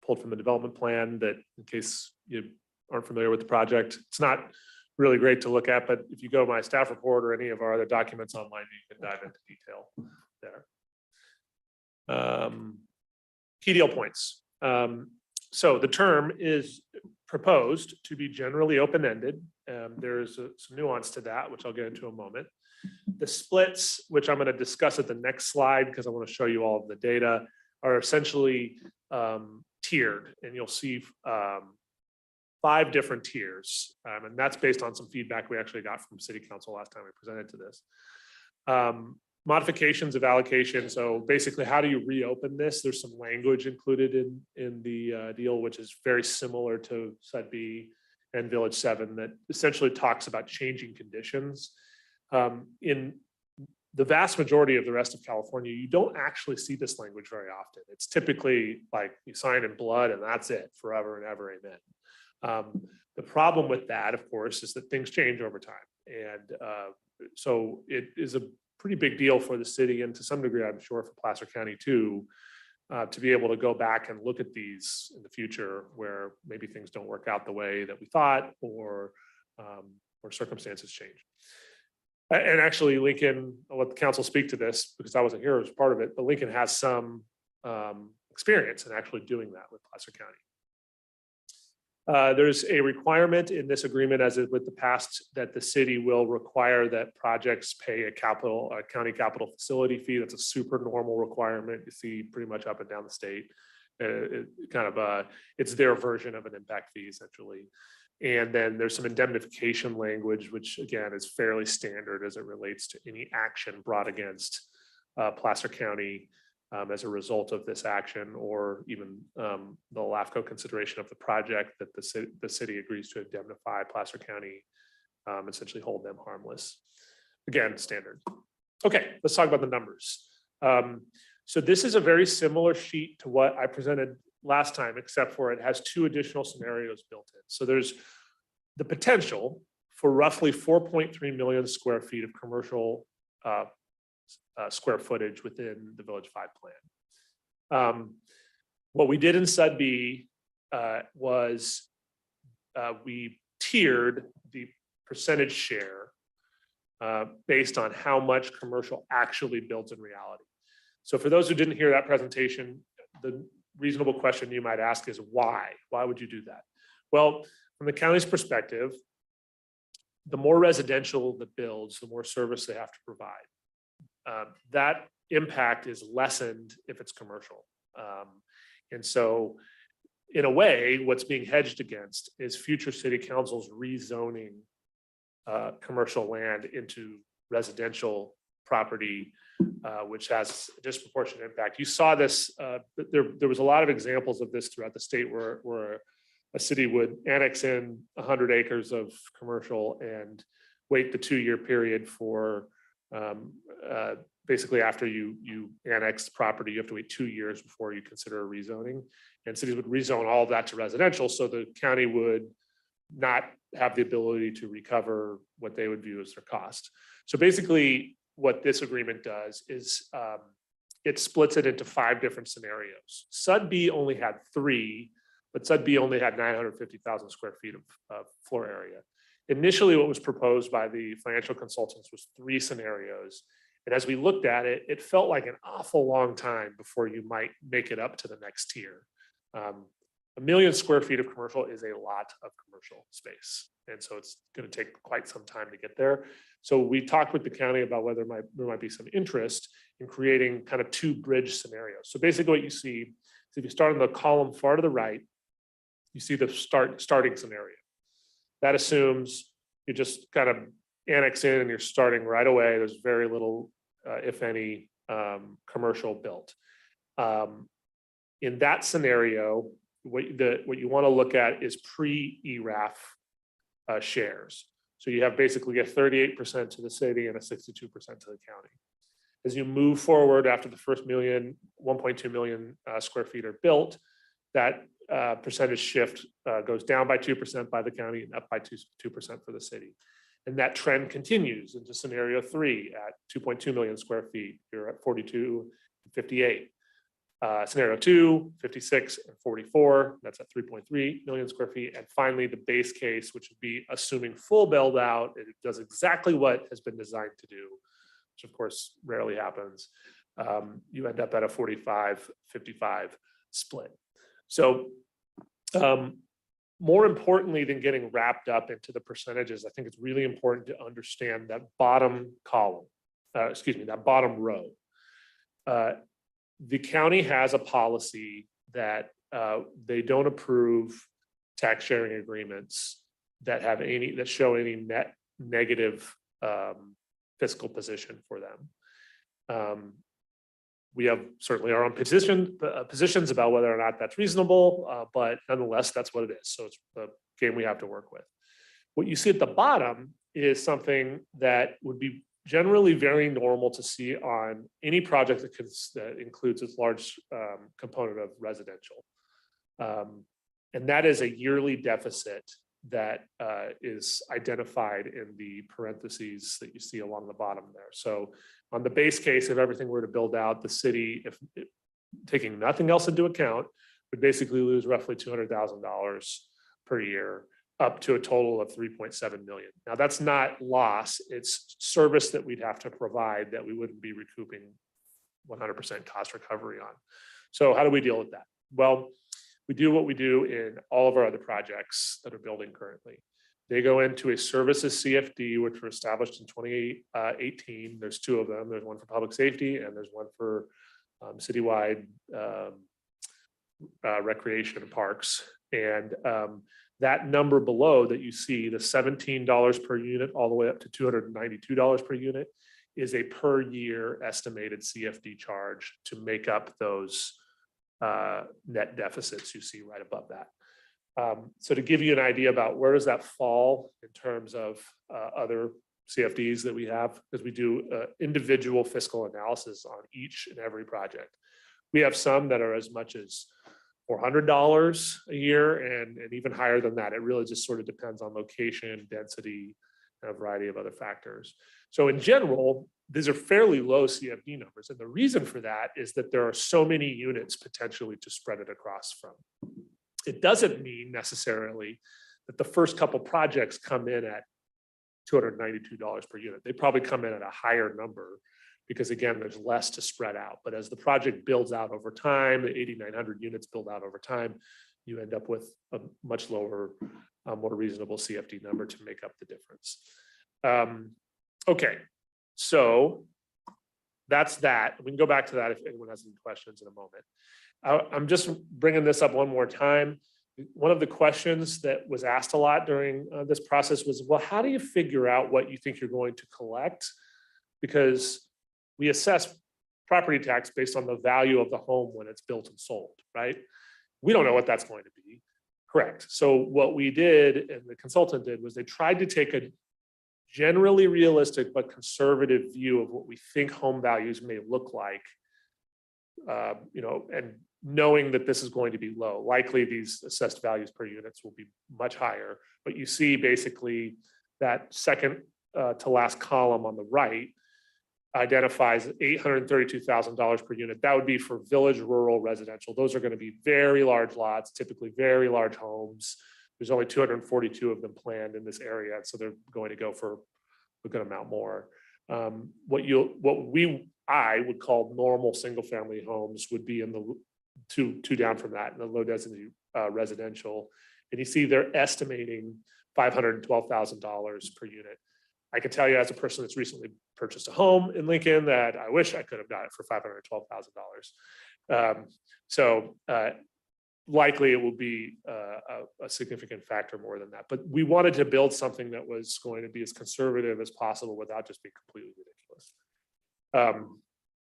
S10: pulled from the development plan that, in case you aren't familiar with the project, it's not really great to look at, but if you go to my staff report or any of our other documents online, you can dive into detail there. Key deal points. So the term is proposed to be generally open-ended. There's some nuance to that, which I'll get into in a moment. The splits, which I'm going to discuss at the next slide because I want to show you all of the data, are essentially tiered, and you'll see 5 different tiers. And that's based on some feedback we actually got from City Council last time we presented to this. Modifications of allocation. So basically, how do you reopen this? There's some language included in the deal, which is very similar to SUDB and Village 7 that essentially talks about changing conditions. In the vast majority of the rest of California, you don't actually see this language very often. It's typically like you sign in blood and that's it forever and ever, amen. The problem with that, of course, is that things change over time. And so it is a pretty big deal for the city, and to some degree, I'm sure for Placer County too, to be able to go back and look at these in the future where maybe things don't work out the way that we thought, or circumstances change. And actually, Lincoln, I'll let the council speak to this because I wasn't here as part of it, but Lincoln has some experience in actually doing that with Placer County. There's a requirement in this agreement, as with the past, that the city will require that projects pay a county capital facility fee. That's a super normal requirement you see pretty much up and down the state. It's their version of an impact fee, essentially. And then there's some indemnification language, which again is fairly standard as it relates to any action brought against Placer County as a result of this action, or even the LAFCO consideration of the project that the city agrees to indemnify Placer County, essentially hold them harmless. Again, standard. Okay, let's talk about the numbers. So this is a very similar sheet to what I presented last time, except for it has 2 additional scenarios built in. So there's the potential for roughly 4.3 million square feet of commercial square footage within the Village 5 plan. What we did in Sud B was we tiered the percentage share based on how much commercial actually built in reality. So for those who didn't hear that presentation, the reasonable question you might ask is why? Why would you do that? Well, from the county's perspective, the more residential that builds, the more service they have to provide. That impact is lessened if it's commercial. And so in a way, what's being hedged against is future city councils rezoning commercial land into residential property, which has a disproportionate impact. You saw this, there was a lot of examples of this throughout the state where a city would annex in 100 acres of commercial and wait the 2-year period for basically after you annex property, you have to wait 2 years before you consider a rezoning. And cities would rezone all of that to residential, so the county would not have the ability to recover what they would view as their cost. So basically, what this agreement does is it splits it into 5 different scenarios. Sud B only had 3, but Sud B only had 950,000 square feet of floor area. Initially, what was proposed by the financial consultants was 3 scenarios. And as we looked at it, it felt like an awful long time before you might make it up to the next tier. 1 million square feet of commercial is a lot of commercial space. And so it's going to take quite some time to get there. So we talked with the county about whether there might be some interest in creating kind of 2 bridge scenarios. So basically what you see is if you start on the column far to the right, you see the starting scenario. That assumes you just kind of annex in and you're starting right away. There's very little, if any, commercial built. In that scenario, what you want to look at is pre-ERAF shares. So you have basically a 38% to the city and a 62% to the county. As you move forward after the first 1.2 million square feet are built, that percentage shift goes down by 2% by the county and up by 2% for the city. And that trend continues into scenario 3 at 2.2 million square feet. You're at 42 and 58. Scenario 2, 56 and 44, that's at 3.3 million square feet. And finally, the base case, which would be assuming full build out, it does exactly what has been designed to do, which of course rarely happens. You end up at a 45-55 split. So more importantly than getting wrapped up into the percentages, I think it's really important to understand that bottom column, that bottom row. The county has a policy that they don't approve tax sharing agreements that show any net negative fiscal position for them. We have certainly our own positions about whether or not that's reasonable, but nonetheless, that's what it is. So it's the game we have to work with. What you see at the bottom is something that would be generally very normal to see on any project that includes a large component of residential. And that is a yearly deficit that is identified in the parentheses that you see along the bottom there. So on the base case, if everything were to build out, the city, if taking nothing else into account, would basically lose roughly $200,000 per year, up to a total of 3.7 million. Now that's not loss, it's service that we'd have to provide that we wouldn't be recouping 100% cost recovery on. So how do we deal with that? Well, we do what we do in all of our other projects that are building currently. They go into a services CFD, which were established in 2018. There's 2 of them. There's one for public safety and there's one for citywide recreation and parks. And that number below that you see, the $17 per unit all the way up to $292 per unit, is a per year estimated CFD charge to make up those net deficits you see right above that. So to give you an idea about where does that fall in terms of other CFDs that we have, because we do individual fiscal analysis on each and every project. We have some that are as much as $400 a year and even higher than that. It really just sort of depends on location, density, and a variety of other factors. So in general, these are fairly low CFD numbers. And the reason for that is that there are so many units potentially to spread it across from. It doesn't mean necessarily that the first couple projects come in at $292 per unit. They probably come in at a higher number because again, there's less to spread out. But as the project builds out over time, the 8,900 units build out over time, you end up with a much lower, more reasonable CFD number to make up the difference. Okay, so that's that. We can go back to that if anyone has any questions in a moment. I'm just bringing this up one more time. One of the questions that was asked a lot during this process was, well, how do you figure out what you think you're going to collect? Because we assess property tax based on the value of the home when it's built and sold, right? We don't know what that's going to be. Correct. So what we did and the consultant did was they tried to take a generally realistic but conservative view of what we think home values may look like, and knowing that this is going to be low. Likely these assessed values per units will be much higher, but you see basically that second to last column on the right identifies $832,000 per unit. That would be for village, rural, residential. Those are going to be very large lots, typically very large homes. There's only 242 of them planned in this area, so they're going to go for a good amount more. I would call normal single-family homes would be in the two down from that in the low density residential, and you see they're estimating $512,000 per unit. I can tell you as a person that's recently purchased a home in Lincoln that I wish I could have got it for $512,000. So likely it will be a significant factor more than that. But we wanted to build something that was going to be as conservative as possible without just being completely ridiculous.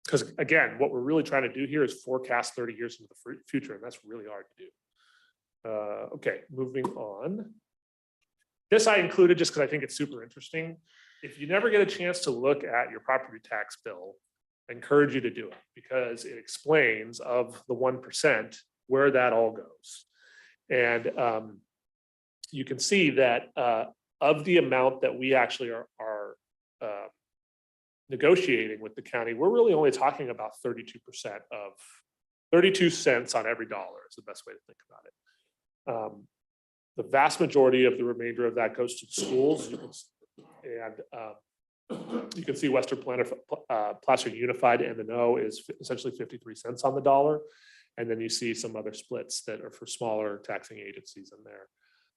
S10: Because again, what we're really trying to do here is forecast 30 years into the future, and that's really hard to do. Okay, moving on. This I included just because I think it's super interesting. If you never get a chance to look at your property tax bill, I encourage you to do it because it explains of the 1% where that all goes. And you can see that of the amount that we actually are negotiating with the county, we're really only talking about 32% of 32 cents on every dollar is the best way to think about it. The vast majority of the remainder of that goes to the schools. You can see Western Placer Unified M&O is essentially 53 cents on the dollar. And then you see some other splits that are for smaller taxing agencies in there.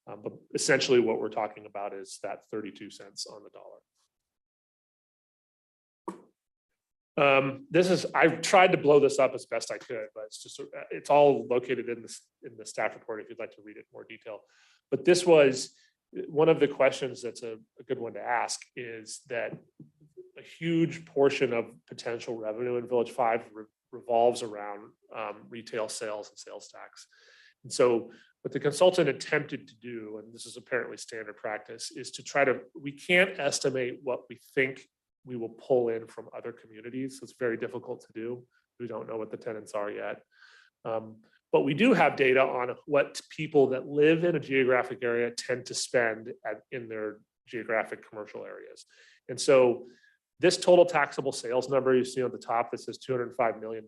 S10: But essentially what we're talking about is that 32 cents on the dollar. I've tried to blow this up as best I could, but it's all located in the staff report if you'd like to read it in more detail. But this was one of the questions that's a good one to ask, is that a huge portion of potential revenue in Village 5 revolves around retail sales and sales tax. And so what the consultant attempted to do, and this is apparently standard practice, is to we can't estimate what we think we will pull in from other communities. So it's very difficult to do. We don't know what the tenants are yet. But we do have data on what people that live in a geographic area tend to spend in their geographic commercial areas. And so this total taxable sales number you see on the top that says $205 million,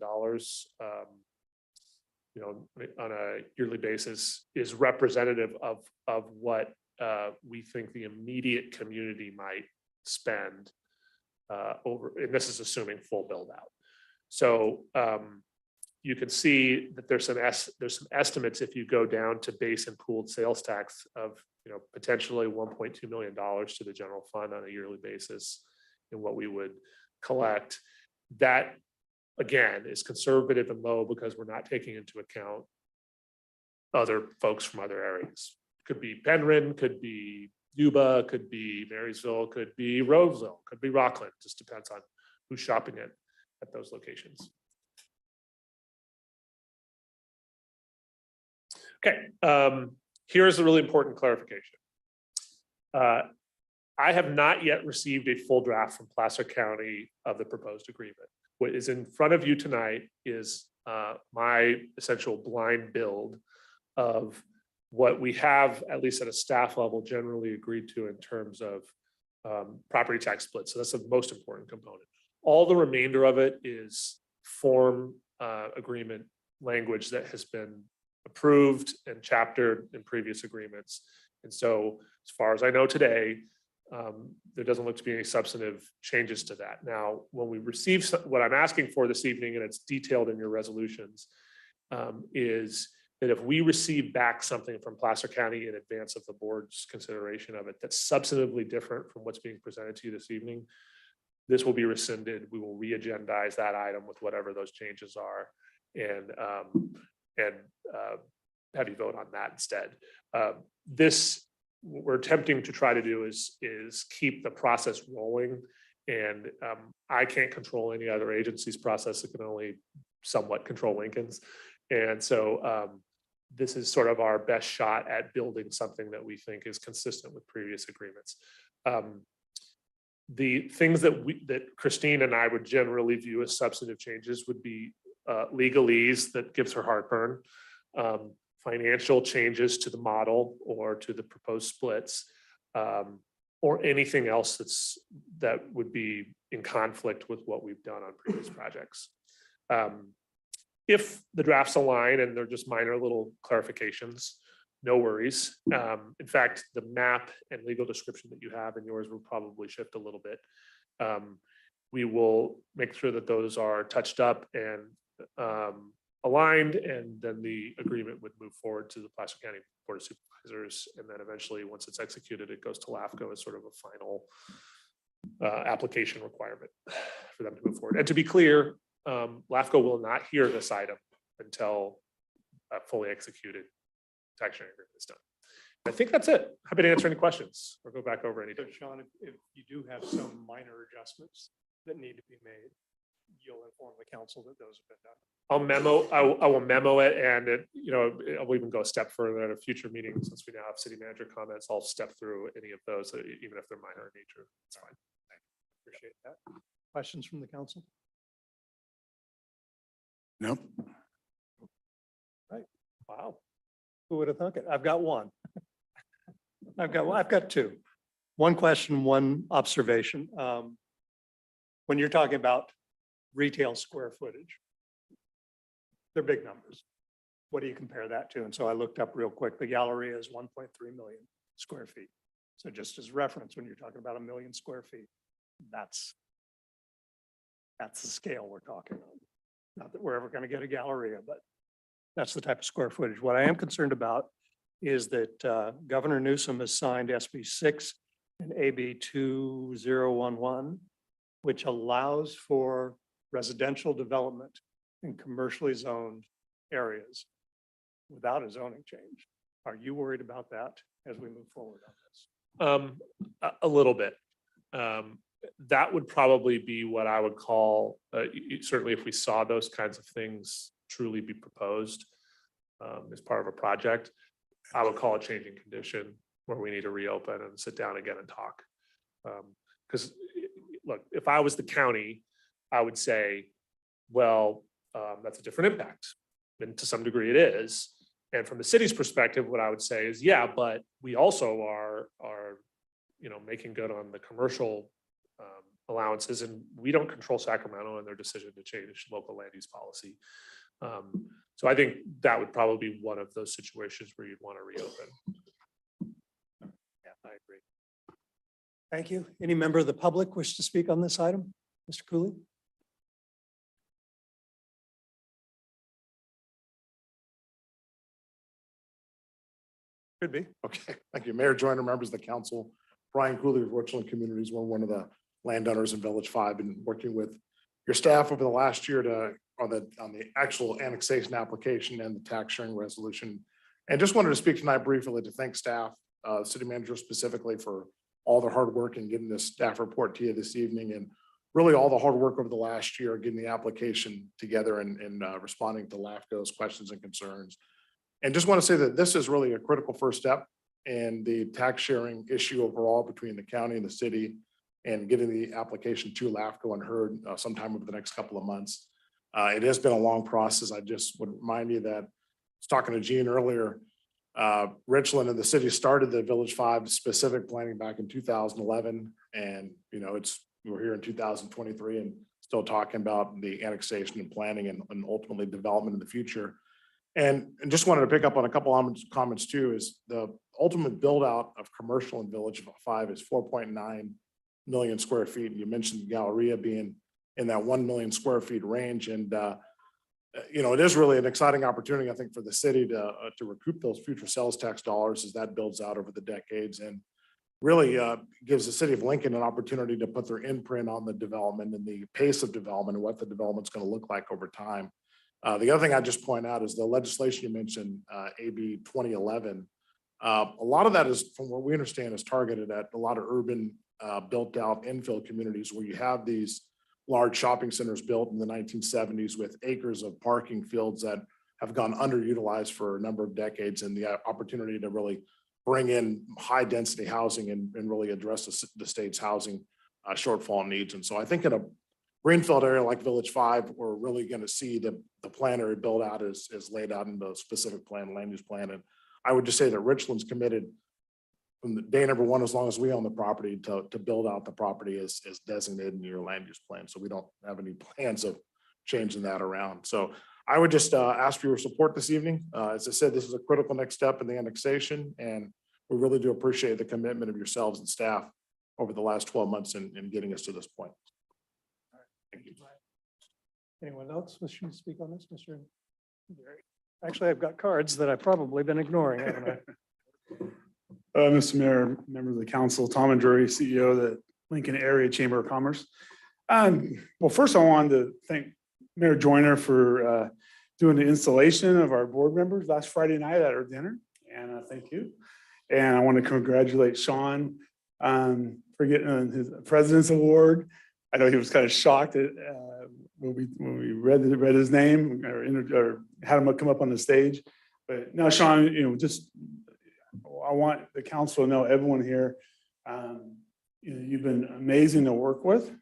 S10: on a yearly basis is representative of what we think the immediate community might spend and this is assuming full build out. So you can see that there's some estimates if you go down to base and pooled sales tax of potentially $1.2 million to the general fund on a yearly basis in what we would collect. That again is conservative and low because we're not taking into account other folks from other areas. Could be Penryn, could be Yuba, could be Marysville, could be Roseville, could be Rockland. Just depends on who's shopping at those locations. Okay, here's a really important clarification. I have not yet received a full draft from Placer County of the proposed agreement. What is in front of you tonight is my essential blind build of what we have, at least at a staff level, generally agreed to in terms of property tax split. So that's the most important component. All the remainder of it is form agreement language that has been approved and chaptered in previous agreements. And so as far as I know today, there doesn't look to be any substantive changes to that. Now, when we receive what I'm asking for this evening, and it's detailed in your resolutions, is that if we receive back something from Placer County in advance of the board's consideration of it, that's substantively different from what's being presented to you this evening, this will be rescinded. We will re-agendize that item with whatever those changes are and have you vote on that instead. This, what we're attempting to try to do is keep the process rolling. And I can't control any other agency's process. It can only somewhat control Lincoln's. And so this is sort of our best shot at building something that we think is consistent with previous agreements. The things that Christine and I would generally view as substantive changes would be legalese that gives her heartburn, financial changes to the model or to the proposed splits, or anything else that would be in conflict with what we've done on previous projects. If the drafts align and they're just minor little clarifications, no worries. In fact, the map and legal description that you have in yours will probably shift a little bit. We will make sure that those are touched up and aligned, and then the agreement would move forward to the Placer County Board of Supervisors. And then eventually, once it's executed, it goes to LAFCO as sort of a final application requirement for them to move forward. And to be clear, LAFCO will not hear this item until a fully executed tax sharing agreement is done. I think that's it. Happy to answer any questions or go back over anything.
S3: So Sean, if you do have some minor adjustments that need to be made, you'll inform the council that those have been done.
S10: I will memo it, and I'll even go a step further at a future meeting. Since we now have city manager comments, I'll step through any of those, even if they're minor in nature. It's fine.
S3: Appreciate that. Questions from the council?
S2: Nope.
S3: Right. Wow. Who would have thunk it? I've got one. I've got two. One question, one observation. When you're talking about retail square footage, they're big numbers. What do you compare that to? And so I looked up real quick. The Galleria is 1.3 million square feet. So just as reference, when you're talking about 1 million square feet, that's the scale we're talking on. Not that we're ever going to get a Galleria, but that's the type of square footage. What I am concerned about is that Governor Newsom has signed SB 6 and AB 2011, which allows for residential development in commercially zoned areas without a zoning change. Are you worried about that as we move forward on this?
S10: A little bit. That would probably be what I would call, certainly if we saw those kinds of things truly be proposed as part of a project, I would call it changing condition where we need to reopen and sit down again and talk. Because look, if I was the county, I would say, well, that's a different impact. And to some degree it is. And from the city's perspective, what I would say is, yeah, but we also are making good on the commercial allowances, and we don't control Sacramento and their decision to change local land use policy. So I think that would probably be one of those situations where you'd want to reopen.
S3: Yeah, I agree. Thank you. Any member of the public wish to speak on this item? Mr. Cooley? Could be.
S16: Okay, thank you. Mayor Joyner, members of the council. Brian Cooley of Richland Communities, one of the landowners in Village 5, been working with your staff over the last year on the actual annexation application and the tax sharing resolution. And just wanted to speak tonight briefly to thank staff, city manager specifically, for all their hard work in getting this staff report to you this evening, and really all the hard work over the last year, getting the application together and responding to LAFCO's questions and concerns. And just want to say that this is really a critical first step in the tax sharing issue overall between the county and the city, and getting the application to LAFCO and heard sometime over the next couple of months. It has been a long process. I just would remind you that I was talking to Gene earlier. Richland and the city started the Village 5 specific planning back in 2011. And, you know, we're here in 2023 and still talking about the annexation and planning and ultimately development in the future. And just wanted to pick up on a couple of comments too, is the ultimate build out of commercial in Village 5 is 4.9 million square feet. And you mentioned Galleria being in that 1 million square feet range. And, you know, it is really an exciting opportunity, I think, for the city to recoup those future sales tax dollars as that builds out over the decades, and really gives the city of Lincoln an opportunity to put their imprint on the development and the pace of development and what the development's going to look like over time. The other thing I just point out is the legislation you mentioned, AB 2011. A lot of that is, from what we understand, is targeted at a lot of urban built out infill communities where you have these large shopping centers built in the 1970s with acres of parking fields that have gone underutilized for a number of decades, and the opportunity to really bring in high density housing and really address the state's housing shortfall needs. And so I think in a greenfield area like Village 5, we're really going to see the plan area build out is laid out in the specific plan, land use plan. And I would just say that Richland's committed from the day number one, as long as we own the property, to build out the property as designated in your land use plan. So we don't have any plans of changing that around. So I would just ask for your support this evening. As I said, this is a critical next step in the annexation, and we really do appreciate the commitment of yourselves and staff over the last 12 months in getting us to this point.
S3: Thank you. Anyone else wishing to speak on this, Mr. Gary? Actually, I've got cards that I've probably been ignoring, haven't I?
S5: Mr. Mayor, members of the council, Tom Andrew, CEO of the Lincoln Area Chamber of Commerce. Well, first I wanted to thank Mayor Joyner for doing the installation of our board members last Friday night at our dinner, and thank you. And I want to congratulate Sean for getting his President's Award. I know he was kind of shocked at, when we read his name or had him come up on the stage. But now, Sean, you know, just I want the council to know, everyone here, you know, you've been amazing to work with,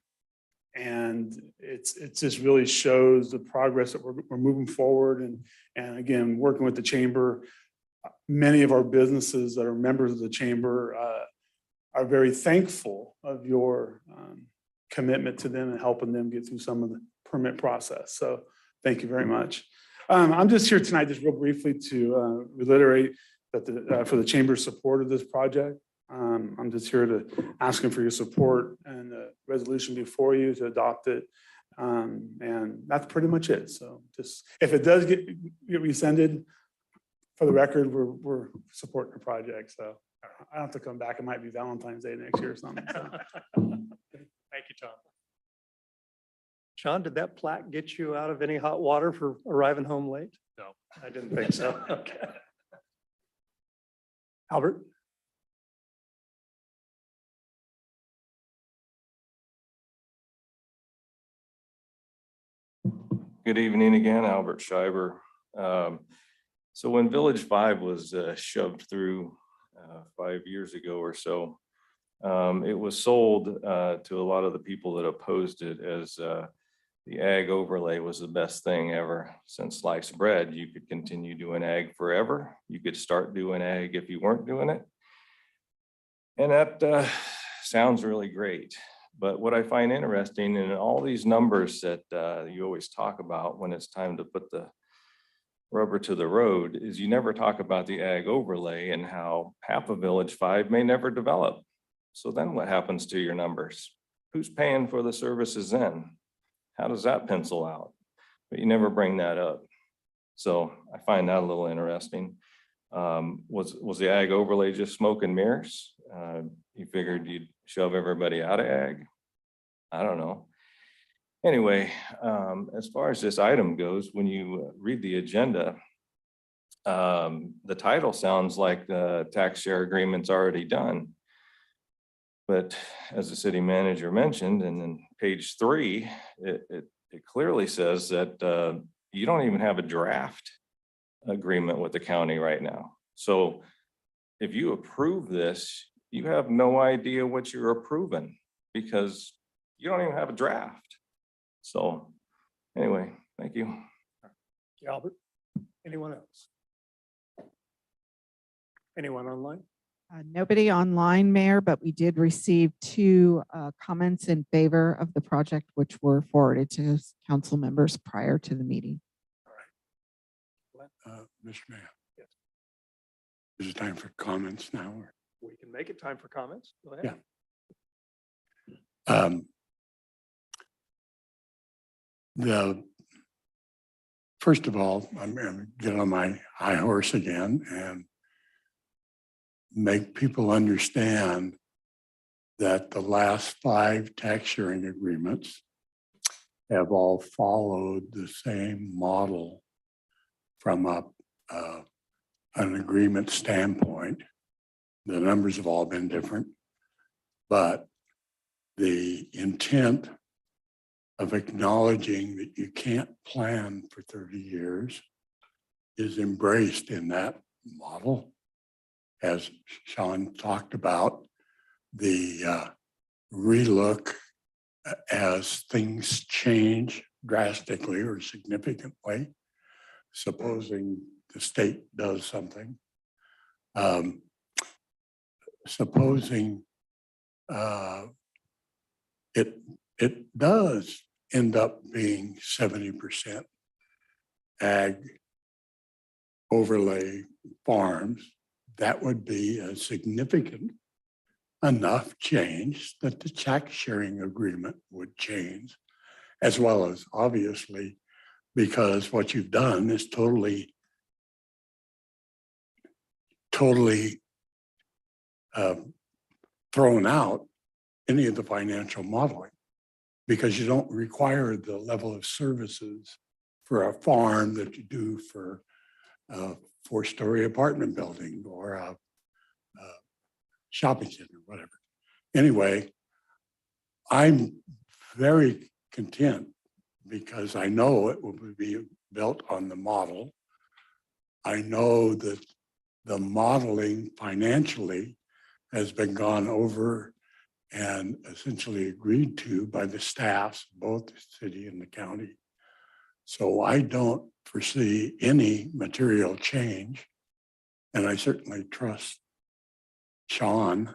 S5: and it just really shows the progress that we're moving forward. And again, working with the chamber, many of our businesses that are members of the chamber are very thankful of your commitment to them and helping them get through some of the permit process. So thank you very much. I'm just here tonight, just real briefly, to reiterate that for the chamber's support of this project. I'm just here to ask for your support and the resolution before you to adopt it. And that's pretty much it. So just, if it does get rescinded, for the record, we're supporting the project. So I don't have to come back. It might be Valentine's Day next year or something. So.
S3: Thank you, Tom. Sean, did that plaque get you out of any hot water for arriving home late?
S10: No.
S3: I didn't think so. Okay. Albert?
S15: Good evening again, Albert Schreiber. So when Village 5 was shoved through 5 years ago or so, it was sold to a lot of the people that opposed it as the ag overlay was the best thing ever. Since sliced bread, you could continue doing ag forever. You could start doing ag if you weren't doing it. And that sounds really great. But what I find interesting in all these numbers that you always talk about when it's time to put the rubber to the road is you never talk about the ag overlay and how half of Village 5 may never develop. So then what happens to your numbers? Who's paying for the services then? How does that pencil out? But you never bring that up. So I find that a little interesting. Was the ag overlay just smoke and mirrors? You figured you'd shove everybody out of ag? I don't know. Anyway, as far as this item goes, when you read the agenda, the title sounds like the tax share agreement's already done. But as the city manager mentioned, and then page 3, it clearly says that you don't even have a draft agreement with the county right now. So if you approve this, you have no idea what you're approving because you don't even have a draft. So anyway, thank you.
S3: Albert, anyone else? Anyone online?
S1: Nobody online, Mayor, but we did receive two comments in favor of the project, which were forwarded to council members prior to the meeting.
S5: Mr. Mayor. Is it time for comments now? Or?
S3: We can make it time for comments. Go ahead.
S5: Yeah. First of all, I'm going to get on my high horse again and make people understand that the last 5 tax sharing agreements have all followed the same model from an agreement standpoint. The numbers have all been different, but the intent of acknowledging that you can't plan for 30 years is embraced in that model. As Sean talked about, the relook as things change drastically or significantly, supposing the state does something, supposing it does end up being 70% ag overlay farms, that would be a significant enough change that the tax sharing agreement would change, as well as obviously because what you've done is totally thrown out any of the financial modeling, because you don't require the level of services for a farm that you do for a 4-story apartment building or a shopping center, whatever. Anyway, I'm very content because I know it will be built on the model. I know that the modeling financially has been gone over and essentially agreed to by the staffs, both the city and the county. So I don't foresee any material change. And I certainly trust Sean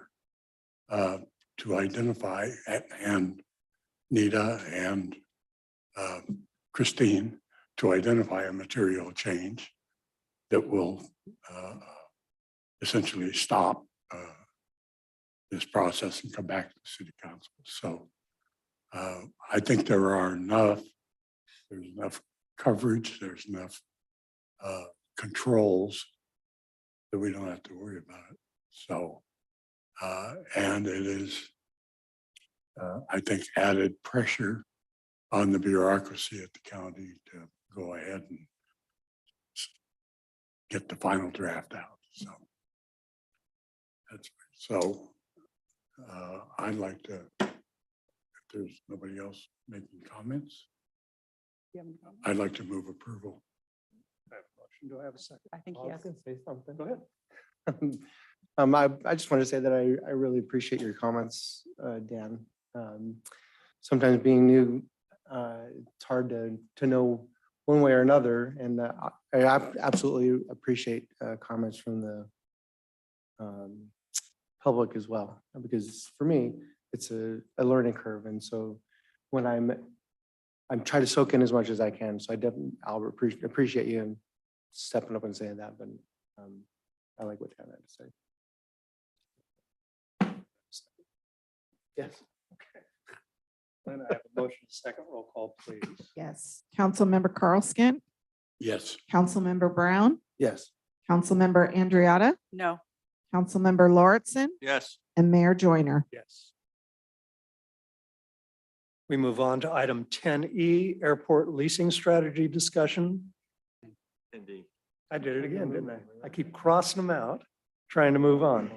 S5: to identify, and Nita and Christine to identify a material change that will essentially stop this process and come back to the city council. So I think there's enough coverage, there's enough controls that we don't have to worry about it. So, and it is, I think, added pressure on the bureaucracy at the county to go ahead and get the final draft out. So that's so. I'd like to, if there's nobody else making comments, I'd like to move approval.
S3: I have a motion. Do I have a second?
S9: I think
S3: I was
S9: yes.
S3: gonna say something. Go ahead.
S17: I just want to say that I really appreciate your comments, Dan. Sometimes being new, it's hard to know one way or another, and I absolutely appreciate comments from the public as well, because for me, it's a learning curve. And so when I'm trying to soak in as much as I can. So I definitely, Albert, appreciate you and stepping up and saying that, but I like what Dan had to say.
S3: Yes. Okay. Then I have a motion, second roll call, please.
S1: Yes. Councilmember Carl Skint,
S5: Yes.
S1: Councilmember Brown,
S12: Yes.
S1: Councilmember Andriotta,
S9: No.
S1: Councilmember Lauritsen,
S7: Yes.
S1: and Mayor Joyner.
S3: Yes. We move on to item 10E, airport leasing strategy discussion.
S7: Indeed.
S3: I did it again, didn't I? I keep crossing them out, trying to move on.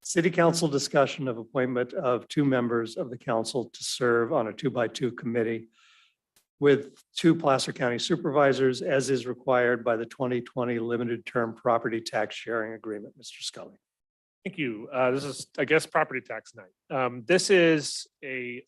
S3: City council discussion of appointment of 2 members of the council to serve on a 2x2 committee with 2 Placer County supervisors, as is required by the 2020 limited term property tax sharing agreement. Mr. Scully.
S10: Thank you. This is, I guess, property tax night. This is a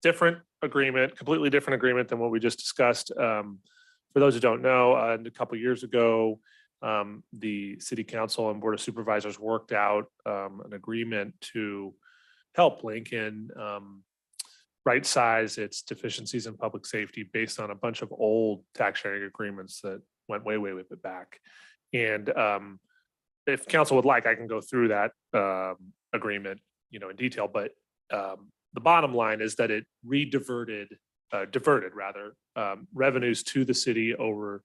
S10: different agreement, completely different agreement than what we just discussed. For those who don't know, a couple years ago, the city council and board of supervisors worked out an agreement to help Lincoln right size its deficiencies in public safety based on a bunch of old tax sharing agreements that went way back. And if council would like, I can go through that agreement, in detail, but the bottom line is that it diverted revenues to the city over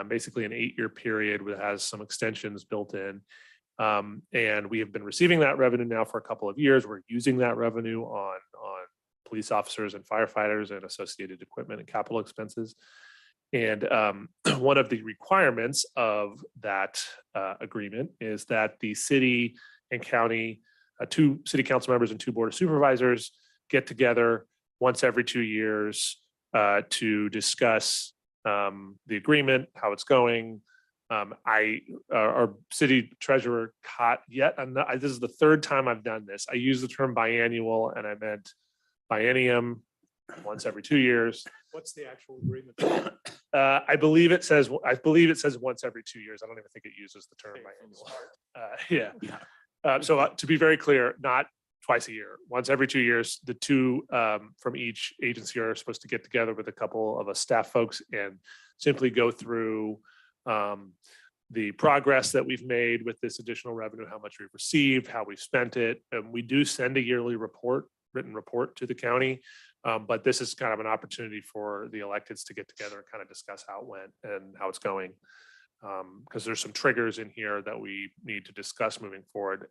S10: basically an 8-year period that has some extensions built in. And we have been receiving that revenue now for a couple of years. We're using that revenue on police officers and firefighters and associated equipment and capital expenses. And one of the requirements of that agreement is that the city and county, 2 city council members and 2 board of supervisors get together once every 2 years to discuss the agreement, how it's going. Our city treasurer caught this is the 3rd time I've done this. I use the term biannual and I meant biennium, once every 2 years.
S3: What's the actual agreement?
S10: I believe it says once every 2 years. I don't even think it uses the term biannual. So to be very clear, not twice a year, once every 2 years, the 2 from each agency are supposed to get together with a couple of us staff folks and simply go through the progress that we've made with this additional revenue, how much we've received, how we've spent it. And we do send a yearly written report to the county. But this is kind of an opportunity for the electeds to get together and kind of discuss how it went and how it's going. Because there's some triggers in here that we need to discuss moving forward.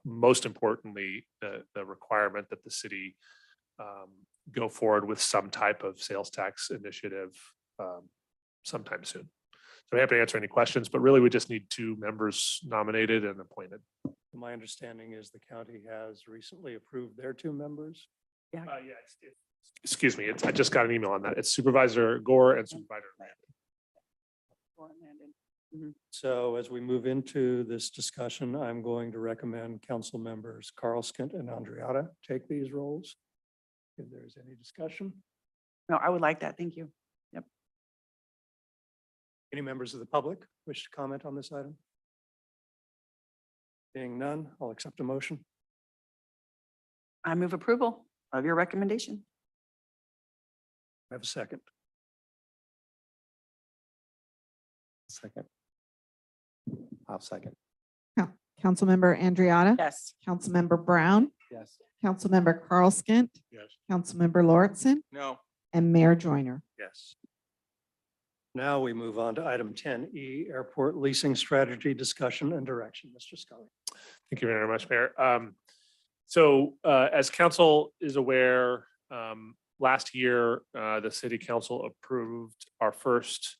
S10: Most importantly, the requirement that the city go forward with some type of sales tax initiative sometime soon. So I'm happy to answer any questions, but really we just need 2 members nominated and appointed.
S3: My understanding is the county has recently approved their 2 members.
S10: Excuse me, I just got an email on that. It's Supervisor Gore and Supervisor Landon.
S3: So as we move into this discussion, I'm going to recommend council members Carl Skint and Andriata take these roles. If there's any discussion,
S9: No, I would like that. Thank you.
S3: any members of the public wish to comment on this item? Being none, I'll accept a motion.
S9: I move approval of your recommendation.
S3: I have a second.
S17: Second. I'll second.
S1: Councilmember Andriotta.
S9: Yes.
S1: Councilmember Brown.
S17: Yes.
S1: Councilmember Carl Skint.
S3: Yes.
S1: Councilmember Lauritsen
S11: No.
S1: and Mayor Joyner.
S3: Yes. Now we move on to item 10E, airport leasing strategy discussion and direction. Mr. Scully.
S10: Thank you very much, Mayor. So as council is aware, last year, the city council approved our first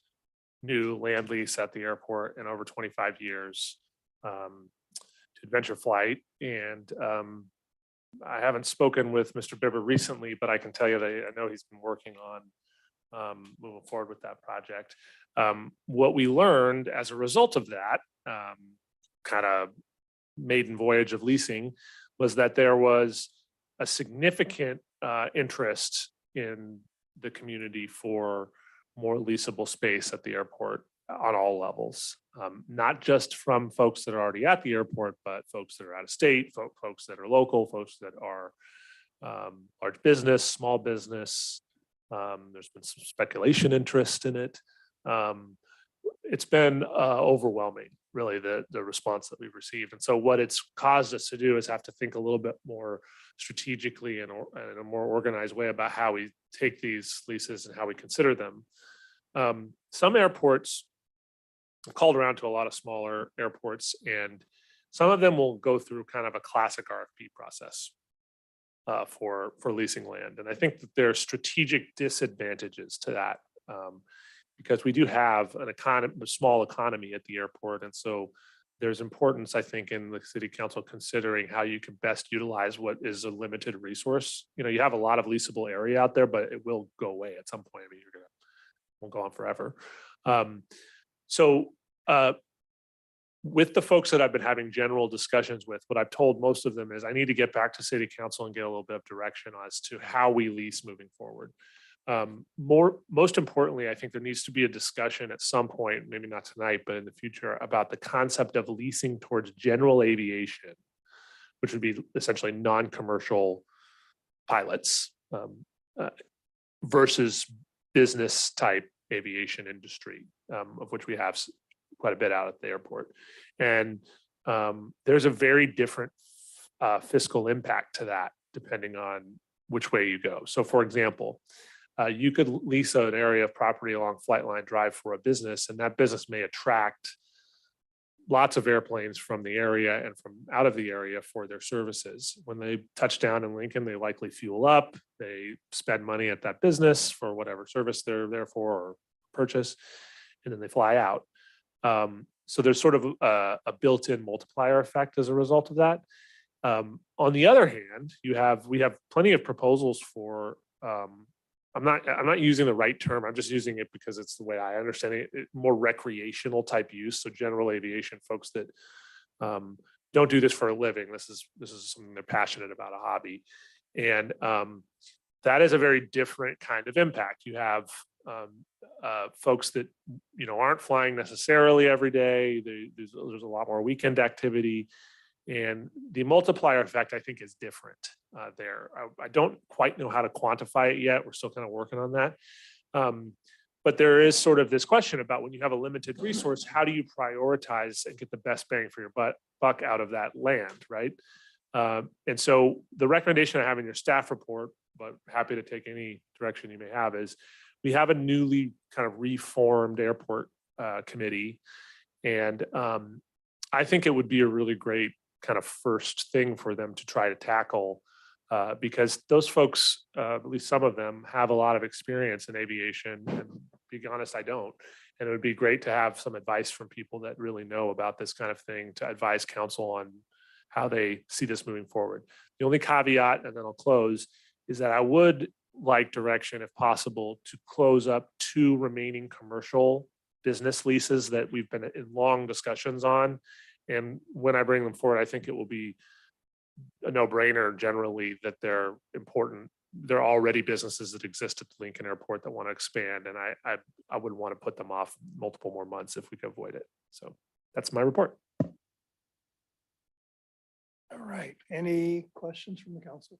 S10: new land lease at the airport in over 25 years to Adventure Flight. And I haven't spoken with Mr. Bibber recently, but I can tell you that I know he's been working on moving forward with that project. What we learned as a result of that kind of maiden voyage of leasing was that there was a significant interest in the community for more leasable space at the airport on all levels, not just from folks that are already at the airport, but folks that are out of state, folks that are local, folks that are large business, small business. There's been some speculation interest in it. It's been overwhelming, really, the response that we've received. And so what it's caused us to do is have to think a little bit more strategically and in a more organized way about how we take these leases and how we consider them. Some airports, I've called around to a lot of smaller airports, and some of them will go through kind of a classic RFP process for leasing land. And I think that there are strategic disadvantages to that because we do have a small economy at the airport. And so there's importance, I think, in the city council considering how you can best utilize what is a limited resource. You have a lot of leasable area out there, but it will go away at some point. I mean, won't go on forever. With the folks that I've been having general discussions with, what I've told most of them is I need to get back to city council and get a little bit of direction as to how we lease moving forward. Most importantly, I think there needs to be a discussion at some point, maybe not tonight, but in the future, about the concept of leasing towards general aviation, which would be essentially non-commercial pilots versus business type aviation industry, of which we have quite a bit out at the airport. And there's a very different fiscal impact to that, depending on which way you go. So for example, you could lease an area of property along Flightline Drive for a business, and that business may attract lots of airplanes from the area and from out of the area for their services. When they touch down in Lincoln, they likely fuel up, they spend money at that business for whatever service they're there for or purchase, and then they fly out. So there's sort of a built-in multiplier effect as a result of that. On the other hand, we have plenty of proposals for, I'm not using the right term. I'm just using it because it's the way I understand it, more recreational type use. So general aviation folks that don't do this for a living. This is something they're passionate about, a hobby. And that is a very different kind of impact. You have folks that, aren't flying necessarily every day. There's a lot more weekend activity. And the multiplier effect, I think, is different there. I don't quite know how to quantify it yet. We're still kind of working on that. But there is sort of this question about when you have a limited resource, how do you prioritize and get the best bang for your buck out of that land, right? And so the recommendation I have in your staff report, but happy to take any direction you may have, is we have a newly kind of reformed airport committee. And I think it would be a really great kind of first thing for them to try to tackle, because those folks, at least some of them, have a lot of experience in aviation. And to be honest, I don't. And it would be great to have some advice from people that really know about this kind of thing to advise council on how they see this moving forward. The only caveat, and then I'll close, is that I would like direction, if possible, to close up 2 remaining commercial business leases that we've been in long discussions on. And when I bring them forward, I think it will be a no-brainer generally that they're important. They're already businesses that exist at the Lincoln Airport that want to expand. And I wouldn't want to put them off multiple more months if we could avoid it. So that's my report.
S3: All right. Any questions from the council?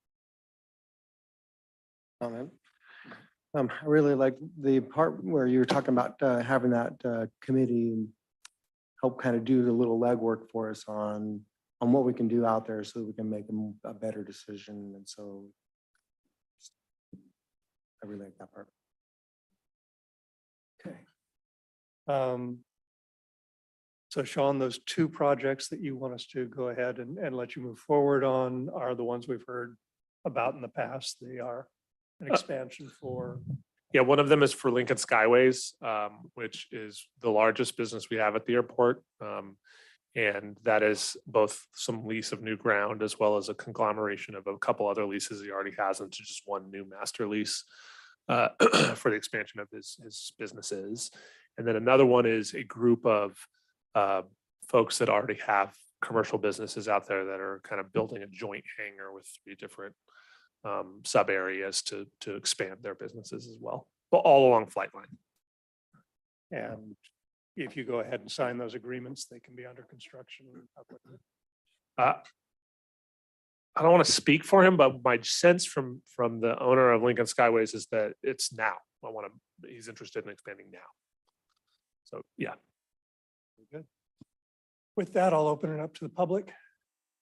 S17: Comment. I really like the part where you were talking about having that committee help kind of do the little legwork for us on what we can do out there so that we can make a better decision. And so I really like that part.
S3: Okay. So Sean, those 2 projects that you want us to go ahead and let you move forward on are the ones we've heard about in the past. They are an expansion for.
S10: Yeah, one of them is for Lincoln Skyways, which is the largest business we have at the airport. And that is both some lease of new ground as well as a conglomeration of a couple other leases he already has into just one new master lease for the expansion of his businesses. And then another one is a group of folks that already have commercial businesses out there that are kind of building a joint hangar with 3 different sub areas to expand their businesses as well, but all along Flightline.
S3: And if you go ahead and sign those agreements, they can be under construction.
S10: I don't want to speak for him, but my sense from the owner of Lincoln Skyways is that it's now. He's interested in expanding now. So yeah.
S3: Good. With that, I'll open it up to the public.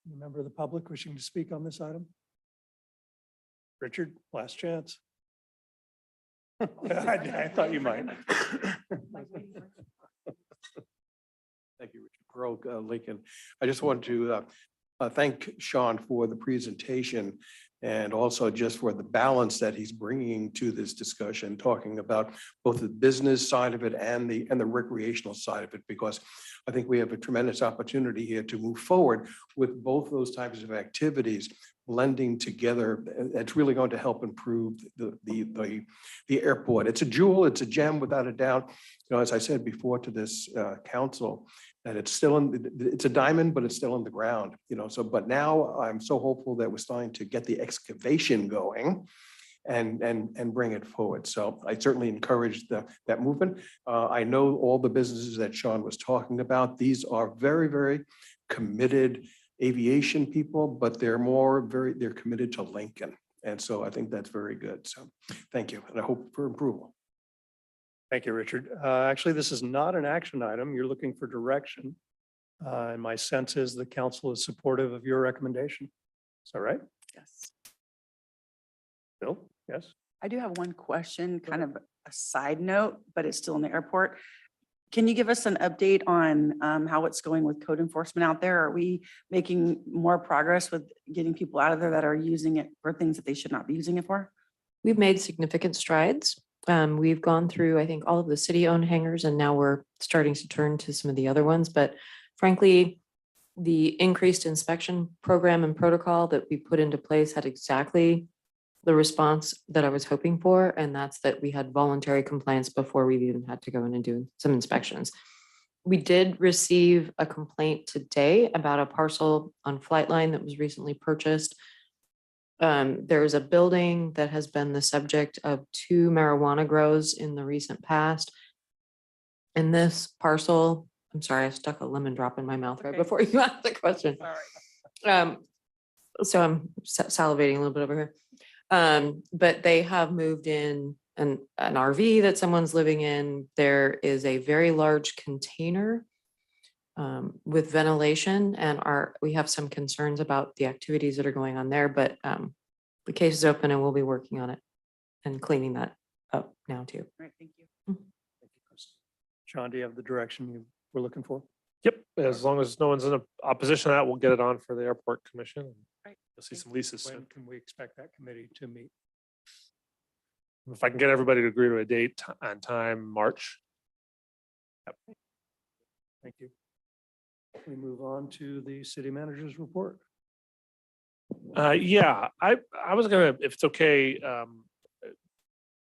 S3: Any member of the public wishing to speak on this item? Richard, last chance. I thought you might.
S12: Thank you, Richard Pearl, Lincoln. I just want to thank Sean for the presentation and also just for the balance that he's bringing to this discussion, talking about both the business side of it and the recreational side of it, because I think we have a tremendous opportunity here to move forward with both those types of activities blending together. It's really going to help improve the airport. It's a jewel, it's a gem without a doubt. As I said before to this council, that it's a diamond, but it's still in the ground, but now I'm so hopeful that we're starting to get the excavation going. and bring it forward. So I certainly encourage that movement. I know all the businesses that Sean was talking about. These are very, very committed aviation people, but they're committed to Lincoln. And so I think that's very good. So thank you. And I hope for approval.
S3: Thank you, Richard. Actually, this is not an action item. You're looking for direction. And my sense is the council is supportive of your recommendation. Is that right?
S9: Yes.
S3: Bill? Yes?
S9: I do have one question, kind of a side note, but it's still in the airport. Can you give us an update on how it's going with code enforcement out there? Are we making more progress with getting people out of there that are using it for things that they should not be using it for?
S8: We've made significant strides. We've gone through, I think, all of the city-owned hangars, and now we're starting to turn to some of the other ones. But frankly, the increased inspection program and protocol that we put into place had exactly the response that I was hoping for, and that's that we had voluntary compliance before we even had to go in and do some inspections. We did receive a complaint today about a parcel on Flightline that was recently purchased. There is a building that has been the subject of 2 marijuana grows in the recent past. And this parcel, I'm sorry, I stuck a lemon drop in my mouth right before you asked the question. So I'm salivating a little bit over here. But they have moved in an RV that someone's living in. There is a very large container with ventilation, and we have some concerns about the activities that are going on there, but the case is open and we'll be working on it and cleaning that up now too.
S9: All right, thank you.
S3: Thank you, Kristen. Sean, do you have the direction you were looking for?
S10: Yep, as long as no one's in opposition to that, we'll get it on for the airport commission.
S9: Right.
S10: You'll see some leases soon.
S3: When can we expect that committee to meet?
S10: If I can get everybody to agree to a date and time, March. Yep.
S3: Thank you. We move on to the city manager's report.
S10: Yeah, I was gonna, if it's okay,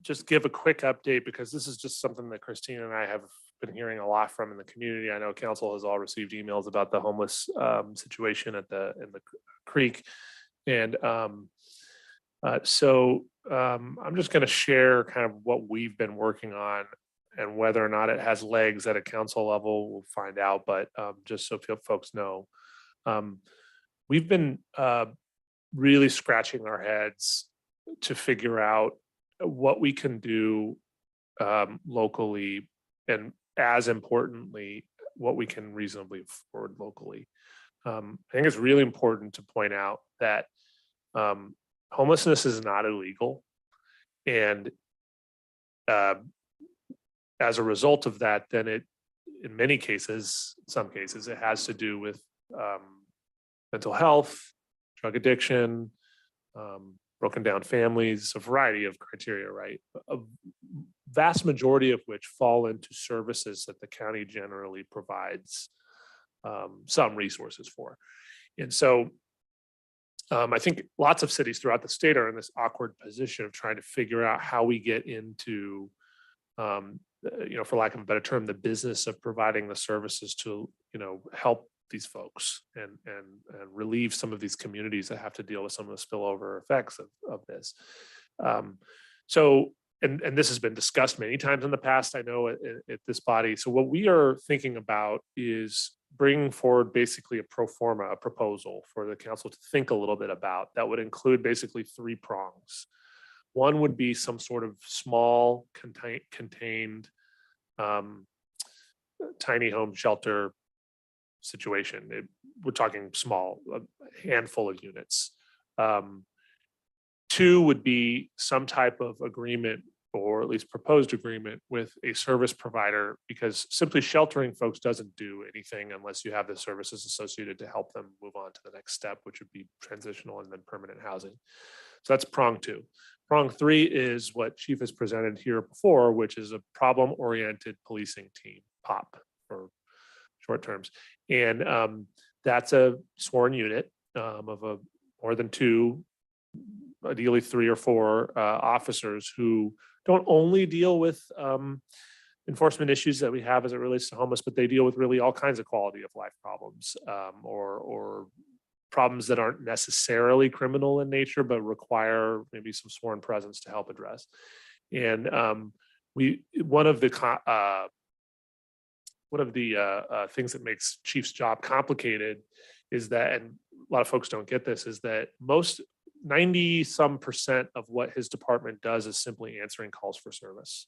S10: just give a quick update because this is just something that Christine and I have been hearing a lot from in the community. I know council has all received emails about the homeless situation in the creek. And so I'm just gonna share kind of what we've been working on and whether or not it has legs at a council level, we'll find out. But just so folks know, we've been really scratching our heads to figure out what we can do locally, and as importantly, what we can reasonably afford locally. I think it's really important to point out that homelessness is not illegal, and as a result of that, then it, in many cases, some cases, it has to do with mental health, drug addiction, broken down families, a variety of criteria, right? A vast majority of which fall into services that the county generally provides some resources for. And so I think lots of cities throughout the state are in this awkward position of trying to figure out how we get into for lack of a better term, the business of providing the services to, help these folks and relieve some of these communities that have to deal with some of the spillover effects of this. So this has been discussed many times in the past, I know at this body. So what we are thinking about is bringing forward basically a pro forma, a proposal for the council to think a little bit about that would include basically 3 prongs. One would be some sort of small contained tiny home shelter situation. We're talking small, a handful of units. 2 would be some type of agreement, or at least proposed agreement, with a service provider, because simply sheltering folks doesn't do anything unless you have the services associated to help them move on to the next step, which would be transitional and then permanent housing. So that's prong 2. Prong 3 is what Chief has presented here before, which is a problem-oriented policing team, POP for short terms. And that's a sworn unit of more than 2, ideally 3 or 4 officers who don't only deal with enforcement issues that we have as it relates to homeless, but they deal with really all kinds of quality of life problems or problems that aren't necessarily criminal in nature, but require maybe some sworn presence to help address. And one of the things that makes chief's job complicated is that, and a lot of folks don't get this, is that 90% of what his department does is simply answering calls for service.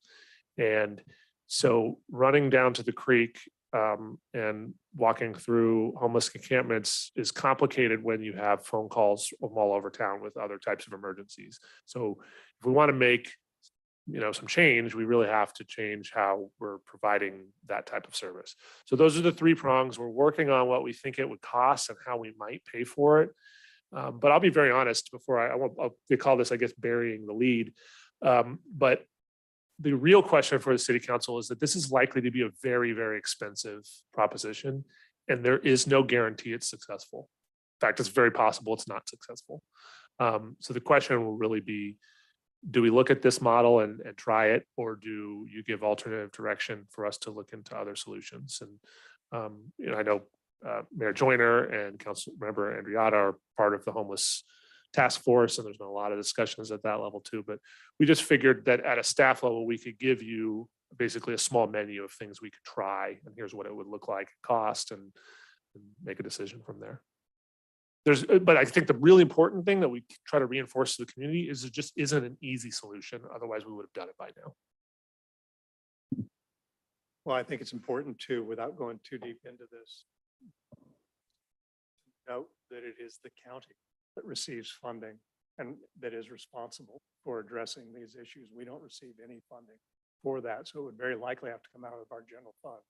S10: And so running down to the creek and walking through homeless encampments is complicated when you have phone calls from all over town with other types of emergencies. So if we want to make some change, we really have to change how we're providing that type of service. So those are the three prongs. We're working on what we think it would cost and how we might pay for it. But I'll be very honest before I'll call this, I guess, burying the lead. But the real question for the city council is that this is likely to be a very, very expensive proposition, and there is no guarantee it's successful. In fact, it's very possible it's not successful. So the question will really be, do we look at this model and try it, or do you give alternative direction for us to look into other solutions? And I know Mayor Joyner and Council Member Andriotta are part of the homeless task force, and there's been a lot of discussions at that level too. But we just figured that at a staff level, we could give you basically a small menu of things we could try, and here's what it would look like, cost, and make a decision from there. But I think the really important thing that we try to reinforce to the community is it just isn't an easy solution. Otherwise, we would have done it by now.
S3: Well, I think it's important too, without going too deep into this, note that it is the county that receives funding and that is responsible for addressing these issues. We don't receive any funding for that. So it would very likely have to come out of our general fund,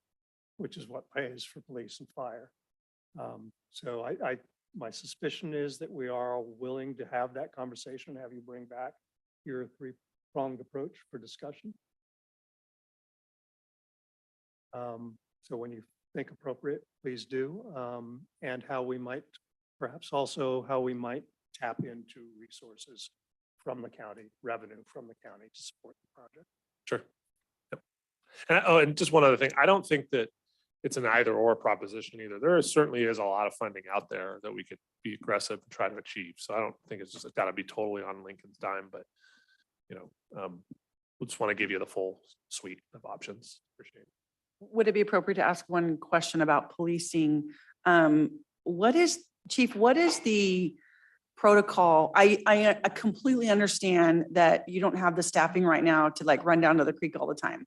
S3: which is what pays for police and fire. So my suspicion is that we are willing to have that conversation, have you bring back your three-pronged approach for discussion. So when you think appropriate, please do. And how we might, perhaps also how we might tap into resources from the county, revenue from the county to support the project.
S10: Sure. Yep. And just one other thing, I don't think that it's an either or proposition either. There certainly is a lot of funding out there that we could be aggressive and try to achieve. So I don't think it's got to be totally on Lincoln's dime, but we just want to give you the full suite of options. Appreciate it.
S9: Would it be appropriate to ask one question about policing? Chief, what is the protocol? I completely understand that you don't have the staffing right now to like run down to the creek all the time.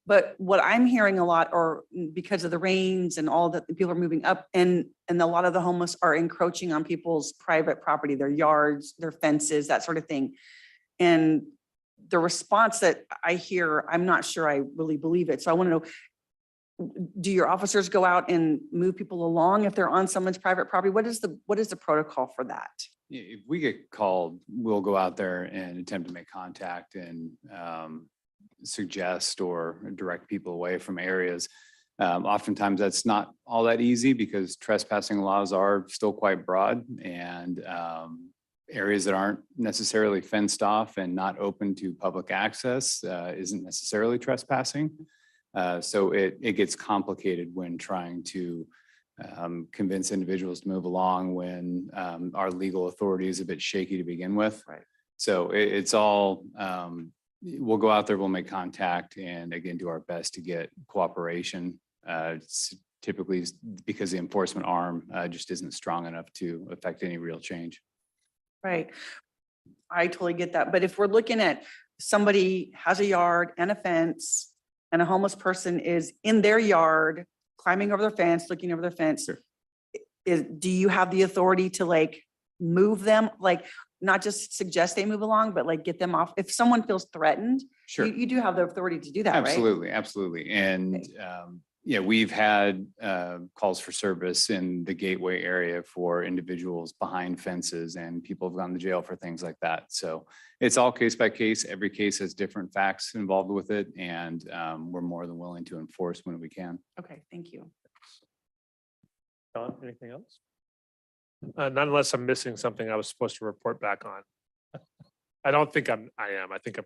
S9: But what I'm hearing a lot, or because of the rains and all that, people are moving up and a lot of the homeless are encroaching on people's private property, their yards, their fences, that sort of thing. And the response that I hear, I'm not sure I really believe it. So I want to know, do your officers go out and move people along if they're on someone's private property? What is the protocol for that?
S18: If we get called, we'll go out there and attempt to make contact and suggest or direct people away from areas. Oftentimes that's not all that easy because trespassing laws are still quite broad, and areas that aren't necessarily fenced off and not open to public access isn't necessarily trespassing. So it gets complicated when trying to convince individuals to move along when our legal authority is a bit shaky to begin with.
S9: Right.
S18: So it's all, we'll go out there, we'll make contact, and again, do our best to get cooperation. It's typically because the enforcement arm just isn't strong enough to affect any real change.
S9: Right. I totally get that. But if we're looking at somebody has a yard and a fence and a homeless person is in their yard, climbing over their fence, looking over their fence,
S18: Sure.
S9: Do you have the authority to like move them? Like not just suggest they move along, but like get them off. If someone feels threatened,
S18: Sure.
S9: you do have the authority to do that, right?
S18: Absolutely, absolutely. And yeah, we've had calls for service in the Gateway area for individuals behind fences, and people have gone to jail for things like that. So it's all case by case. Every case has different facts involved with it, and we're more than willing to enforce when we can.
S9: Okay, thank you.
S3: Don, anything else?
S10: Not unless I'm missing something I was supposed to report back on. I don't think I am. I think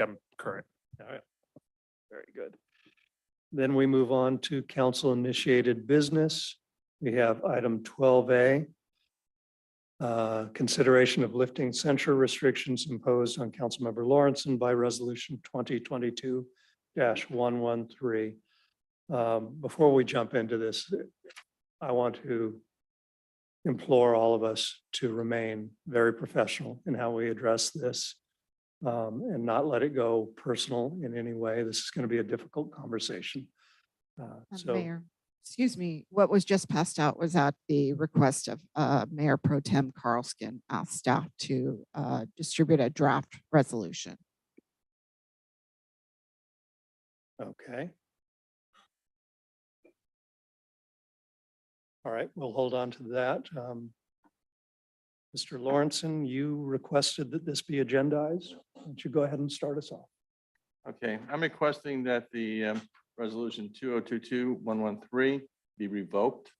S10: I'm current.
S3: All right. Very good. Then we move on to council initiated business. We have item 12A. Consideration of lifting censure restrictions imposed on Councilmember Lawrenson by Resolution 2022-113. Before we jump into this, I want to implore all of us to remain very professional in how we address this and not let it go personal in any way. This is going to be a difficult conversation. So
S1: Mayor, excuse me, what was just passed out was at the request of Mayor Pro Tem Carlskin, asked staff to distribute a draft resolution.
S3: okay. All right, we'll hold on to that. Mr. Lawrenson, you requested that this be agendized. Why don't you go ahead and start us off?
S7: Okay, I'm requesting that the resolution 2022-113 be revoked.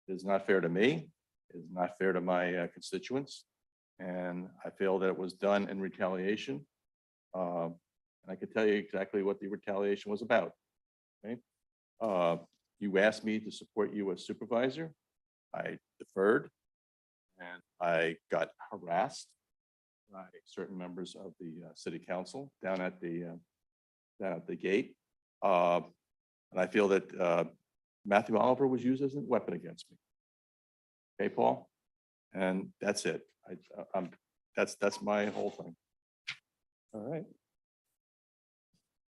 S7: It is not fair to me. It is not fair to my constituents. And I feel that it was done in retaliation. And I could tell you exactly what the retaliation was about. Okay. You asked me to support you as supervisor. I deferred and I got harassed by certain members of the city council down at the gate. And I feel that Matthew Oliver was used as a weapon against me. Okay, Paul? And that's it. That's my whole thing.
S3: All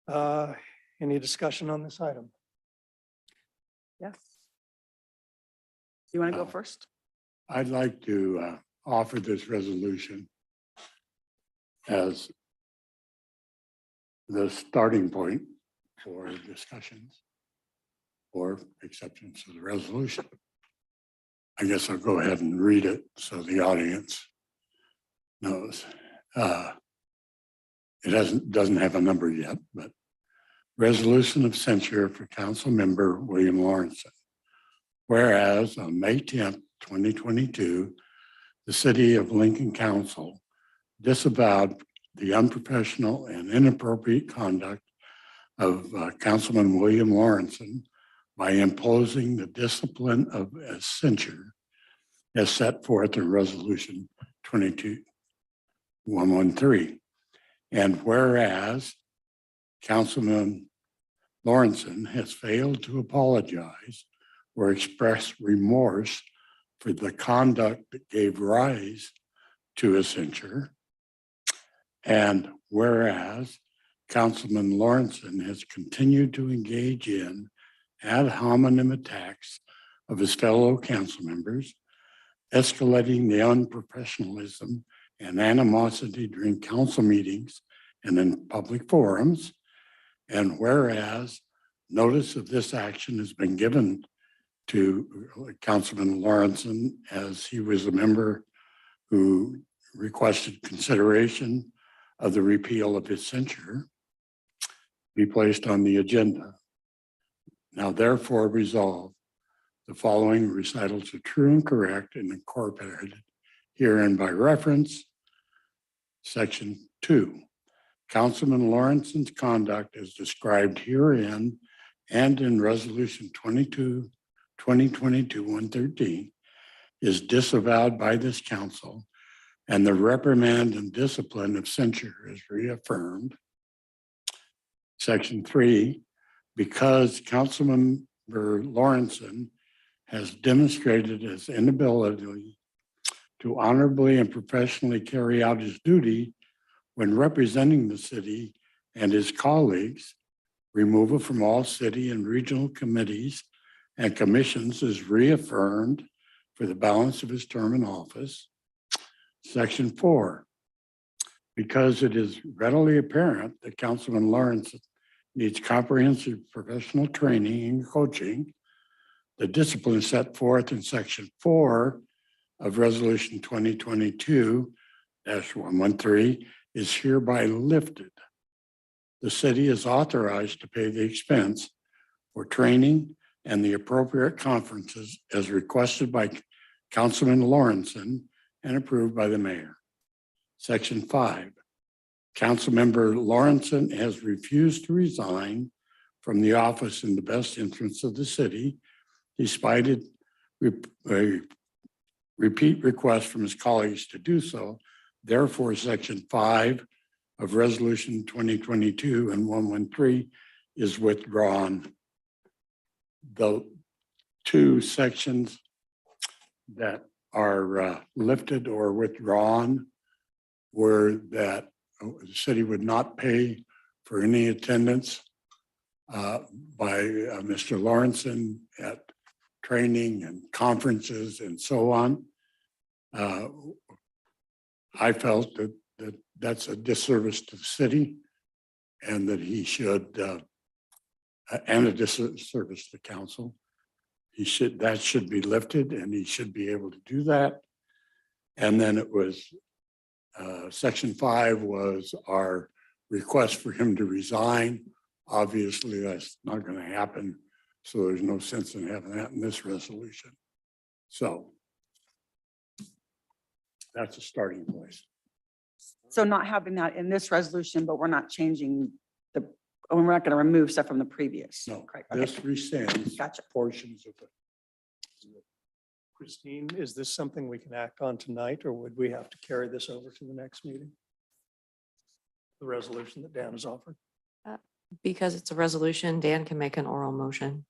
S3: right. Any discussion on this item?
S9: Yes. You want to go first?
S5: I'd like to offer this resolution as the starting point for discussions or acceptance of the resolution. I guess I'll go ahead and read it so the audience knows. It doesn't have a number yet, but resolution of censure for Council Member William Lawrenson. Whereas on May 10th, 2022, the City of Lincoln Council disavowed the unprofessional and inappropriate conduct of Councilman William Lawrenson by imposing the discipline of censure as set forth in Resolution 22-113. And whereas Councilman Lawrenson has failed to apologize or express remorse for the conduct that gave rise to a censure. And whereas Councilman Lawrenson has continued to engage in ad hominem attacks of his fellow council members, escalating the unprofessionalism and animosity during council meetings and in public forums. And whereas notice of this action has been given to Councilman Lawrenson as he was a member who requested consideration of the repeal of his censure, be placed on the agenda. Now therefore resolve the following recitals are true and correct and incorporated herein by reference. Section 2. Councilman Lawrenson's conduct as described herein and in Resolution 2022-113 is disavowed by this council, and the reprimand and discipline of censure is reaffirmed. Section 3, because Councilmember Lawrenson has demonstrated his inability to honorably and professionally carry out his duty when representing the city and his colleagues, removal from all city and regional committees and commissions is reaffirmed for the balance of his term in office. Section 4, because it is readily apparent that Councilman Lawrenson needs comprehensive professional training and coaching, the discipline set forth in Section 4 of Resolution 2022-113 is hereby lifted. The city is authorized to pay the expense for training and the appropriate conferences as requested by Councilman Lawrenson and approved by the mayor. Section 5, Councilmember Lawrenson has refused to resign from the office in the best interest of the city, despite it
S19: repeat requests from his colleagues to do so. Therefore, Section 5 of Resolution 2022 and 113 is withdrawn. The two sections that are lifted or withdrawn were that the city would not pay for any attendance by Mr. Lawrenson at training and conferences and so on. I felt that that's a disservice to the city and that he should, and a disservice to council. That should be lifted and he should be able to do that. And then it was, Section 5 was our request for him to resign. Obviously, that's not going to happen. So there's no sense in having that in this resolution. So that's a starting place.
S9: So not having that in this resolution, but we're not changing we're not going to remove stuff from the previous.
S19: No,
S9: Correct.
S19: this
S9: Okay.
S19: rescinds
S9: Gotcha.
S19: portions of it.
S3: Christine, is this something we can act on tonight, or would we have to carry this over to the next meeting? The resolution that Dan has offered.
S8: Because it's a resolution, Dan can make an oral motion.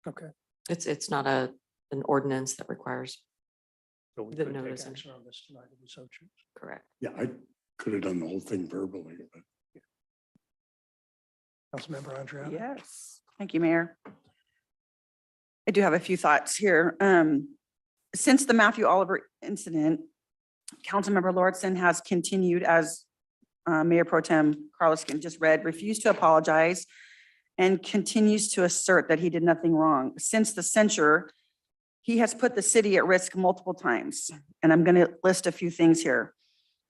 S3: Okay.
S8: It's not an ordinance that requires,
S3: So we
S8: The
S3: could take
S8: notice and-
S3: action on this tonight if we so choose.
S8: correct.
S19: Yeah, I could have done the whole thing verbally, but
S3: Councilmember Andrea?
S9: Yes, thank you, Mayor. I do have a few thoughts here. Since the Matthew Oliver incident, Councilmember Lordson has continued, as Mayor Pro Tem Carlos just read, refused to apologize and continues to assert that he did nothing wrong. Since the censure, he has put the city at risk multiple times, and I'm going to list a few things here.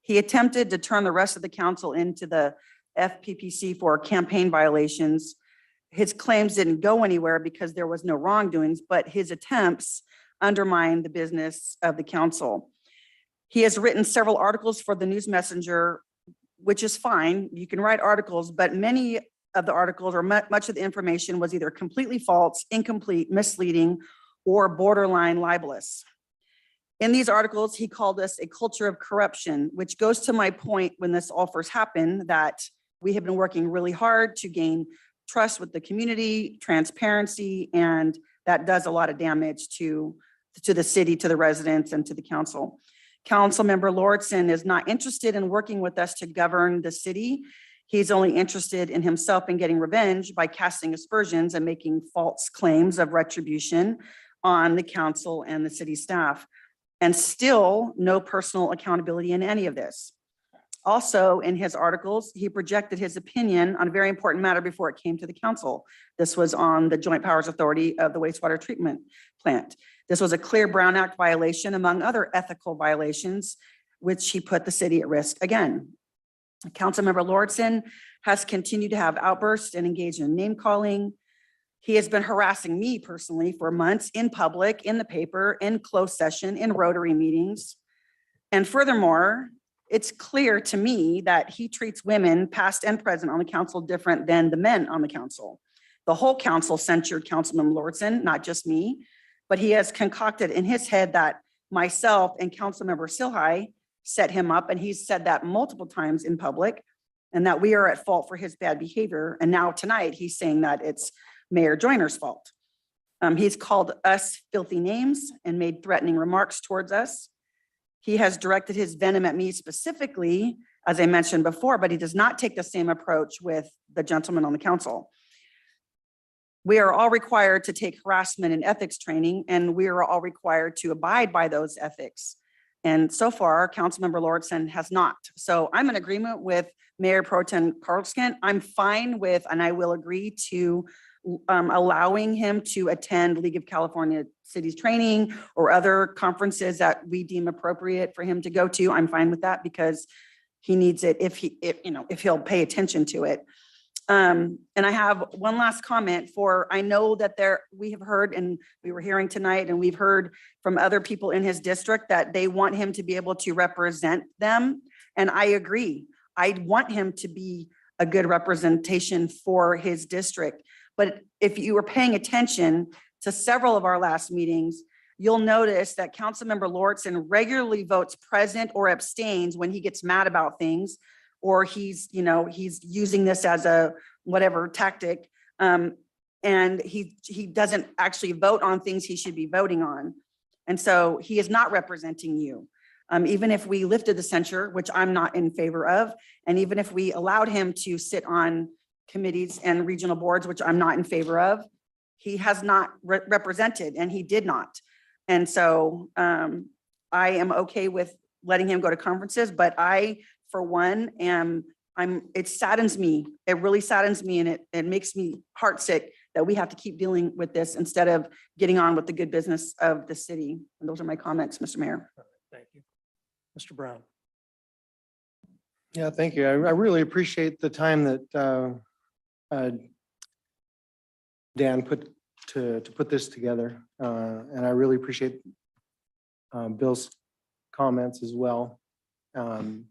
S9: He attempted to turn the rest of the council into the FPPC for campaign violations. His claims didn't go anywhere because there was no wrongdoings, but his attempts undermined the business of the council. He has written several articles for the News Messenger, which is fine. You can write articles, but many of the articles or much of the information was either completely false, incomplete, misleading, or borderline libelous. In these articles, he called us a culture of corruption, which goes to my point when this all first happened, that we have been working really hard to gain trust with the community, transparency, and that does a lot of damage to the city, to the residents, and to the council. Councilmember Lordson is not interested in working with us to govern the city. He's only interested in himself and getting revenge by casting aspersions and making false claims of retribution on the council and the city staff. And still no personal accountability in any of this. Also, in his articles, he projected his opinion on a very important matter before it came to the council. This was on the Joint Powers Authority of the wastewater treatment plant. This was a clear Brown Act violation, among other ethical violations, which he put the city at risk again. Councilmember Lordson has continued to have outbursts and engage in name calling. He has been harassing me personally for months in public, in the paper, in closed session, in Rotary meetings. And furthermore, it's clear to me that he treats women, past and present, on the council different than the men on the council. The whole council censured Councilman Lordson, not just me, but he has concocted in his head that myself and Councilmember Silhai set him up, and he's said that multiple times in public, and that we are at fault for his bad behavior. And now tonight, he's saying that it's Mayor Joyner's fault. He's called us filthy names and made threatening remarks towards us. He has directed his venom at me specifically, as I mentioned before, but he does not take the same approach with the gentleman on the council. We are all required to take harassment and ethics training, and we are all required to abide by those ethics. And so far, Councilmember Lordson has not. So I'm in agreement with Mayor Pro Tem Carlson. I'm fine with, and I will agree to allowing him to attend League of California Cities training or other conferences that we deem appropriate for him to go to. I'm fine with that because he needs it if he'll pay attention to it. And I have one last comment I know that we have heard, and we were hearing tonight, and we've heard from other people in his district that they want him to be able to represent them. And I agree. I want him to be a good representation for his district. But if you were paying attention to several of our last meetings, you'll notice that Councilmember Lortson regularly votes present or abstains when he gets mad about things, or he's using this as a whatever tactic. And he doesn't actually vote on things he should be voting on. And so he is not representing you. Even if we lifted the censure, which I'm not in favor of, and even if we allowed him to sit on committees and regional boards, which I'm not in favor of, he has not represented, and he did not. And so I am okay with letting him go to conferences, but I, for one, it saddens me. It really saddens me, and it makes me heartsick that we have to keep dealing with this instead of getting on with the good business of the city. And those are my comments, Mr. Mayor.
S3: Thank you. Mr. Brown.
S17: Yeah, thank you. I really appreciate the time that Dan put to put this together. And I really appreciate Bill's comments as well. And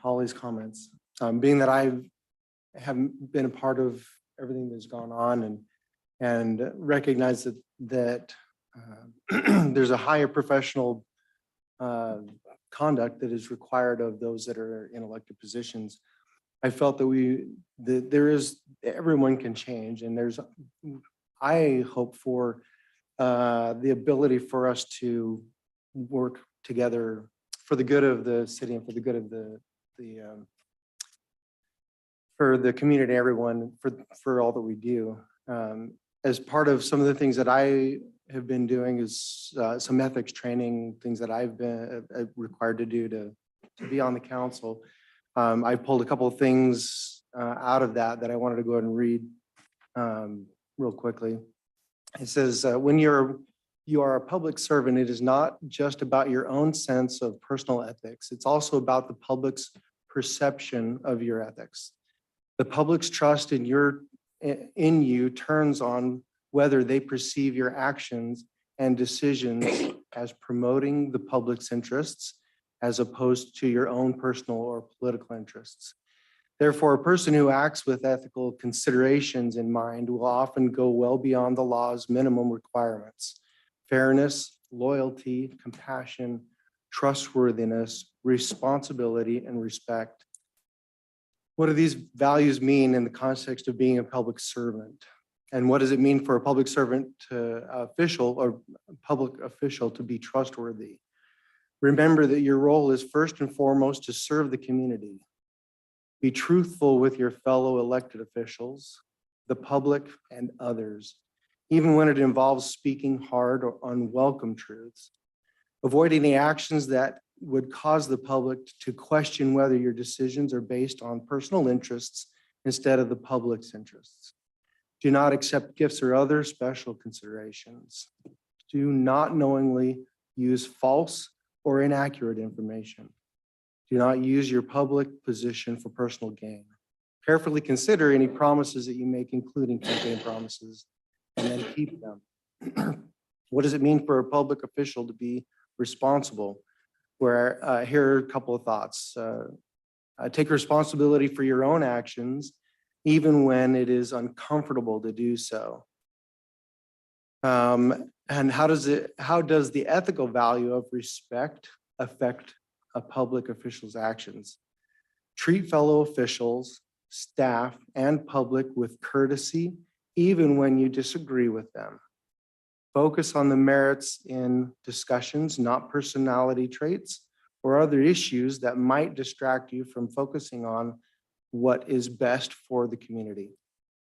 S17: Holly's comments. Being that I haven't been a part of everything that's gone on and recognize that there's a higher professional conduct that is required of those that are in elected positions. I felt that everyone can change, and I hope for the ability for us to work together for the good of the city and for the good of for the community, everyone, for all that we do. As part of some of the things that I have been doing is some ethics training, things that I've been required to do to be on the council. I pulled a couple of things out of that I wanted to go ahead and read real quickly. It says, when you are a public servant, it is not just about your own sense of personal ethics. It's also about the public's perception of your ethics. The public's trust in you turns on whether they perceive your actions and decisions as promoting the public's interests as opposed to your own personal or political interests. Therefore, a person who acts with ethical considerations in mind will often go well beyond the law's minimum requirements. Fairness, loyalty, compassion, trustworthiness, responsibility, and respect. What do these values mean in the context of being a public servant? And what does it mean for a public servant official or public official to be trustworthy? Remember that your role is first and foremost to serve the community. Be truthful with your fellow elected officials, the public, and others, even when it involves speaking hard or unwelcome truths. Avoid any actions that would cause the public to question whether your decisions are based on personal interests instead of the public's interests. Do not accept gifts or other special considerations. Do not knowingly use false or inaccurate information. Do not use your public position for personal gain. Carefully consider any promises that you make, including campaign promises, and then keep them. What does it mean for a public official to be responsible? Here are a couple of thoughts. Take responsibility for your own actions, even when it is uncomfortable to do so. And how does the ethical value of respect affect a public official's actions? Treat fellow officials, staff, and public with courtesy, even when you disagree with them. Focus on the merits in discussions, not personality traits or other issues that might distract you from focusing on what is best for the community.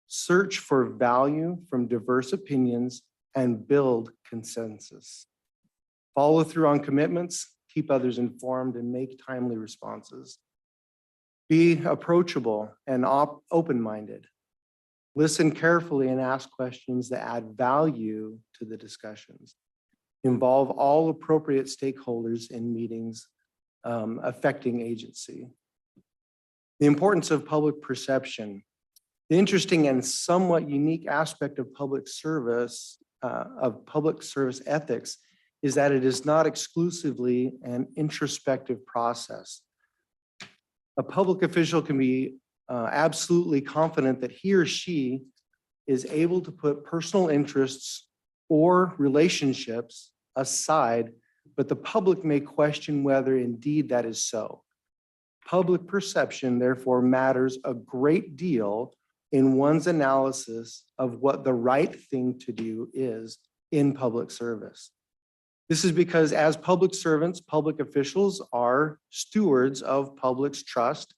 S17: Search for value from diverse opinions and build consensus. Follow through on commitments, keep others informed, and make timely responses. Be approachable and open-minded. Listen carefully and ask questions that add value to the discussions. Involve all appropriate stakeholders in meetings affecting agency. The importance of public perception. The interesting and somewhat unique aspect of public service ethics is that it is not exclusively an introspective process. A public official can be absolutely confident that he or she is able to put personal interests or relationships aside, but the public may question whether indeed that is so. Public perception therefore matters a great deal in one's analysis of what the right thing to do is in public service. This is because as public servants, public officials are stewards of public's trust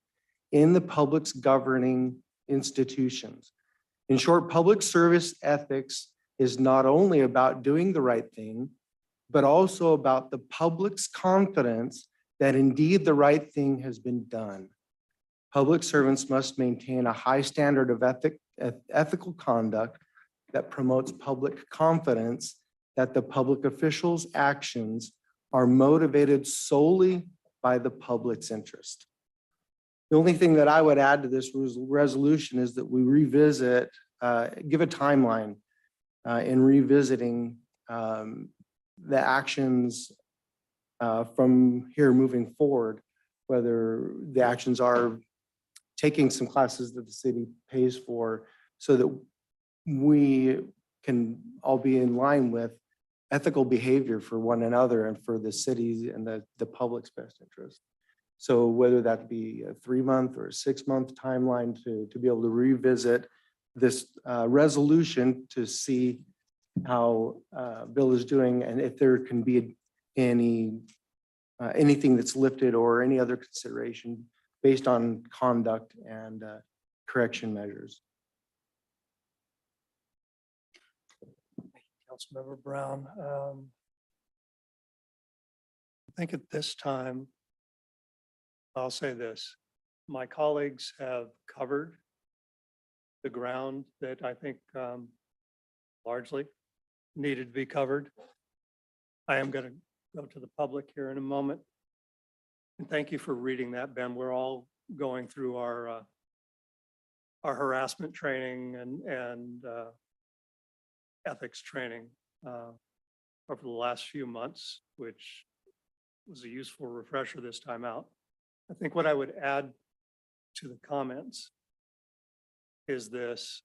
S17: in the public's governing institutions. In short, public service ethics is not only about doing the right thing, but also about the public's confidence that indeed the right thing has been done. Public servants must maintain a high standard of ethical conduct that promotes public confidence that the public officials' actions are motivated solely by the public's interest. The only thing that I would add to this resolution is that we revisit, give a timeline in revisiting the actions from here moving forward, whether the actions are taking some classes that the city pays for so that we can all be in line with ethical behavior for one another and for the cities and the public's best interest. So whether that be a 3-month or a 6-month timeline to be able to revisit this resolution to see how Bill is doing and if there can be anything that's lifted or any other consideration based on conduct and correction measures.
S3: Councilmember Brown. I think at this time, I'll say this, my colleagues have covered the ground that I think largely needed to be covered. I am going to go to the public here in a moment. And thank you for reading that, Ben. We're all going through our harassment training and ethics training over the last few months, which was a useful refresher this time out. I think what I would add to the comments is this.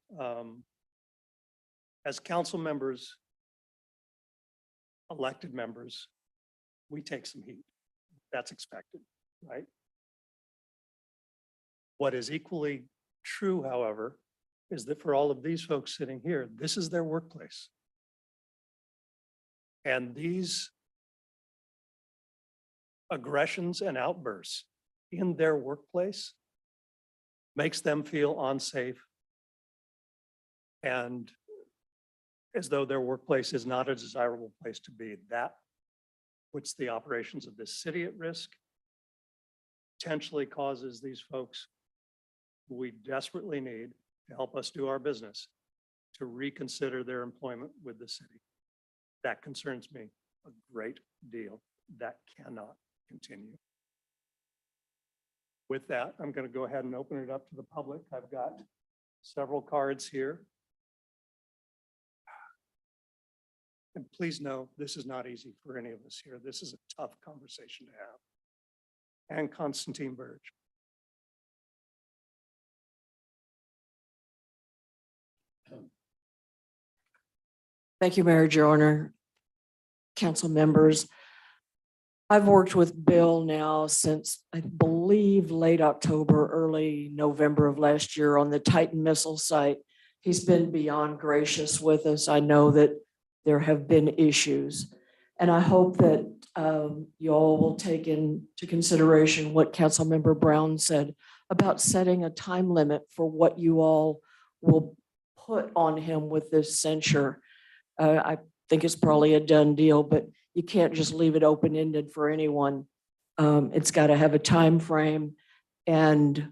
S3: As council members, elected members, we take some heat. That's expected, right? What is equally true, however, is that for all of these folks sitting here, this is their workplace. And these aggressions and outbursts in their workplace makes them feel unsafe and as though their workplace is not a desirable place to be. That puts the operations of this city at risk, potentially causes these folks who we desperately need to help us do our business to reconsider their employment with the city. That concerns me a great deal. That cannot continue. With that, I'm going to go ahead and open it up to the public. I've got several cards here. And please know, this is not easy for any of us here. This is a tough conversation to have. And Constantine Burge.
S6: Thank you, Mayor Joyner, council members. I've worked with Bill now since, I believe, late October, early November of last year on the Titan missile site. He's been beyond gracious with us. I know that there have been issues, and I hope that you all will take into consideration what Councilmember Brown said about setting a time limit for what you all will put on him with this censure. I think it's probably a done deal, but you can't just leave it open-ended for anyone. It's got to have a time frame and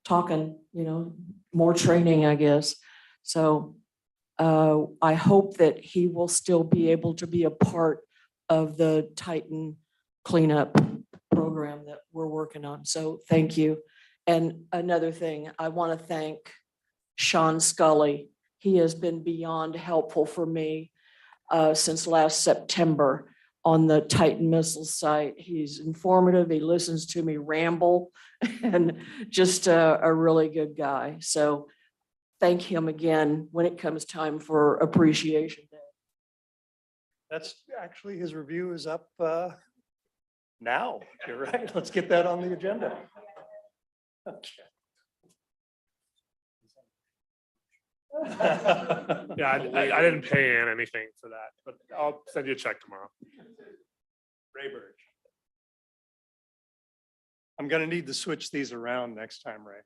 S6: talking, more training, I guess. So I hope that he will still be able to be a part of the Titan cleanup program that we're working on. So thank you. And another thing, I want to thank Sean Scully. He has been beyond helpful for me since last September on the Titan missile site. He's informative. He listens to me ramble and just a really good guy. So thank him again when it comes time for Appreciation Day.
S3: That's actually, his review is up now. You're right. Let's get that on the agenda. Okay.
S10: Yeah, I didn't pay Ann anything for that, but I'll send you a check tomorrow.
S3: Ray Burge. I'm gonna need to switch these around next time, Ray.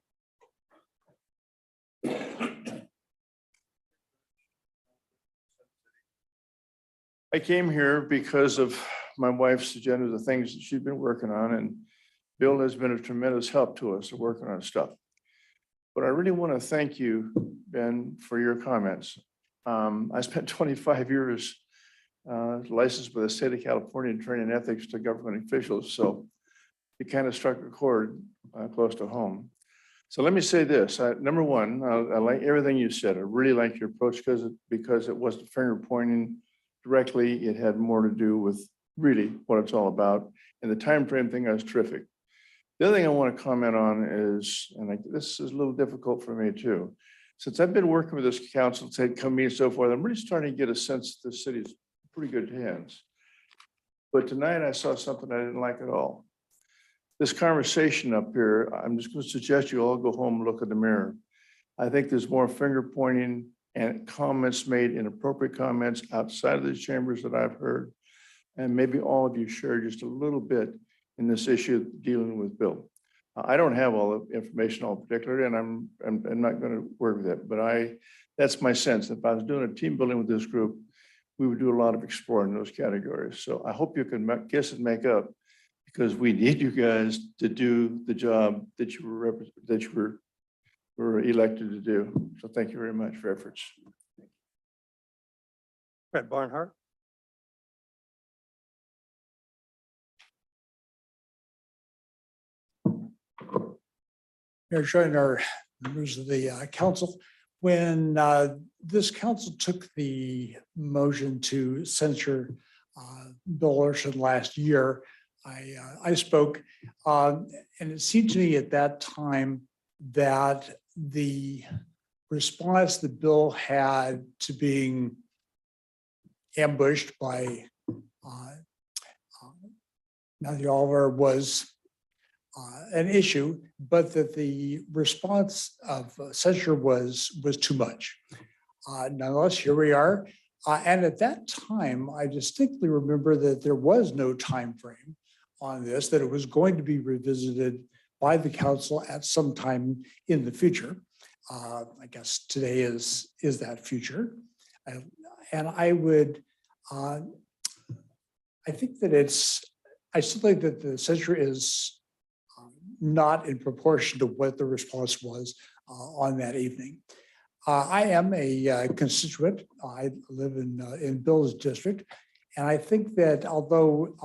S7: I came here because of my wife's agenda, the things that she's been working on, and Bill has been a tremendous help to us working on stuff. But I really want to thank you, Ben, for your comments. I spent 25 years licensed by the state of California in training ethics to government officials, so it kind of struck a chord close to home. So let me say this. Number one, I like everything you said. I really like your approach because it wasn't finger pointing directly. It had more to do with really what it's all about. And the time frame thing was terrific. The other thing I want to comment on is, and this is a little difficult for me too. Since I've been working with this council, said come and so forth, I'm really starting to get a sense that the city's pretty good hands. But tonight I saw something I didn't like at all. This conversation up here, I'm just going to suggest you all go home and look in the mirror. I think there's more finger pointing and comments made, inappropriate comments outside of these chambers that I've heard. And maybe all of you share just a little bit in this issue dealing with Bill. I don't have all the information all particular, and I'm not going to work with it, but that's my sense. If I was doing a team building with this group, we would do a lot of exploring in those categories. So I hope you can guess and make up, because we need you guys to do the job that you were elected to do. So thank you very much for your efforts.
S3: Brett Barnhart.
S5: Mayor Joyner, members of the council, when this council took the motion to censure Bill Larson last year, I spoke, and it seemed to me at that time that the response that Bill had to being ambushed by Matthew Oliver was an issue, but that the response of censure was too much. Nonetheless, here we are. And at that time, I distinctly remember that there was no time frame on this, that it was going to be revisited by the council at some time in the future. I guess today is that future. And I would, I think that I still think that the censure is not in proportion to what the response was on that evening. I am a constituent. I live in Bill's district. And I think that although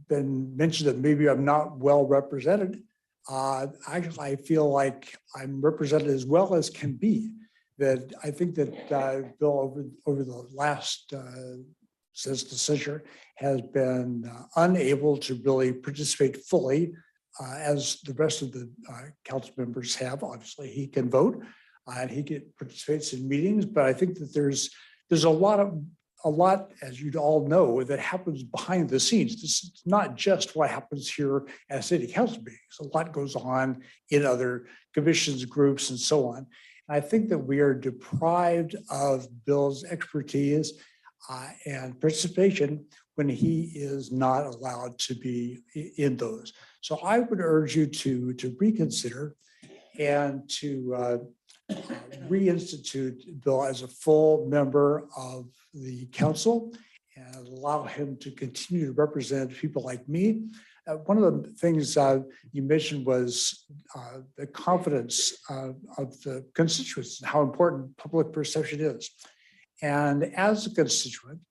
S5: been mentioned that maybe I'm not well represented, actually I feel like I'm represented as well as can be. That I think that Bill over the last since the censure has been unable to really participate fully as the rest of the council members have. Obviously, he can vote and he participates in meetings, but I think that there's a lot, as you'd all know, that happens behind the scenes. This is not just what happens here at city council meetings. A lot goes on in other commissions, groups, and so on. And I think that we are deprived of Bill's expertise and participation when he is not allowed to be in those. So I would urge you to reconsider and to reinstitute Bill as a full member of the council and allow him to continue to represent people like me. One of the things you mentioned was the confidence of the constituents and how important public perception is. And as a constituent,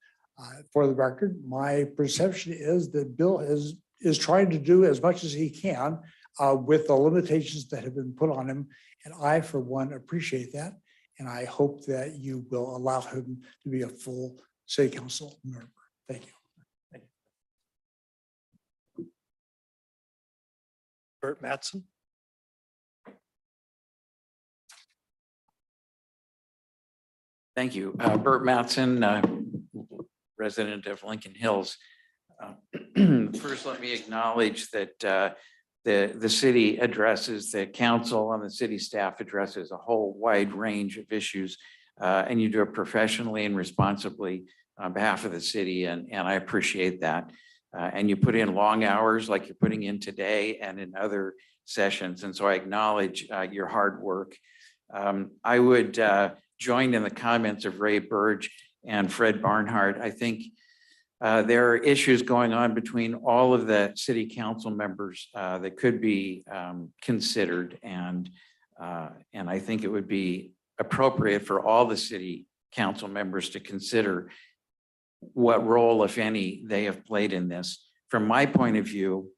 S5: for the record, my perception is that Bill is trying to do as much as he can with the limitations that have been put on him. And I, for one, appreciate that. And I hope that you will allow him to be a full city council member. Thank you.
S3: Bert Mattson.
S11: Thank you. Bert Mattson, resident of Lincoln Hills. First, let me acknowledge that the city addresses, the council and the city staff addresses a whole wide range of issues. And you do it professionally and responsibly on behalf of the city, and I appreciate that. And you put in long hours like you're putting in today and in other sessions. And so I acknowledge your hard work. I would join in the comments of Ray Burge and Fred Barnhart. I think there are issues going on between all of the city council members that could be considered. And I think it would be appropriate for all the city council members to consider what role, if any, they have played in this. From my point of view,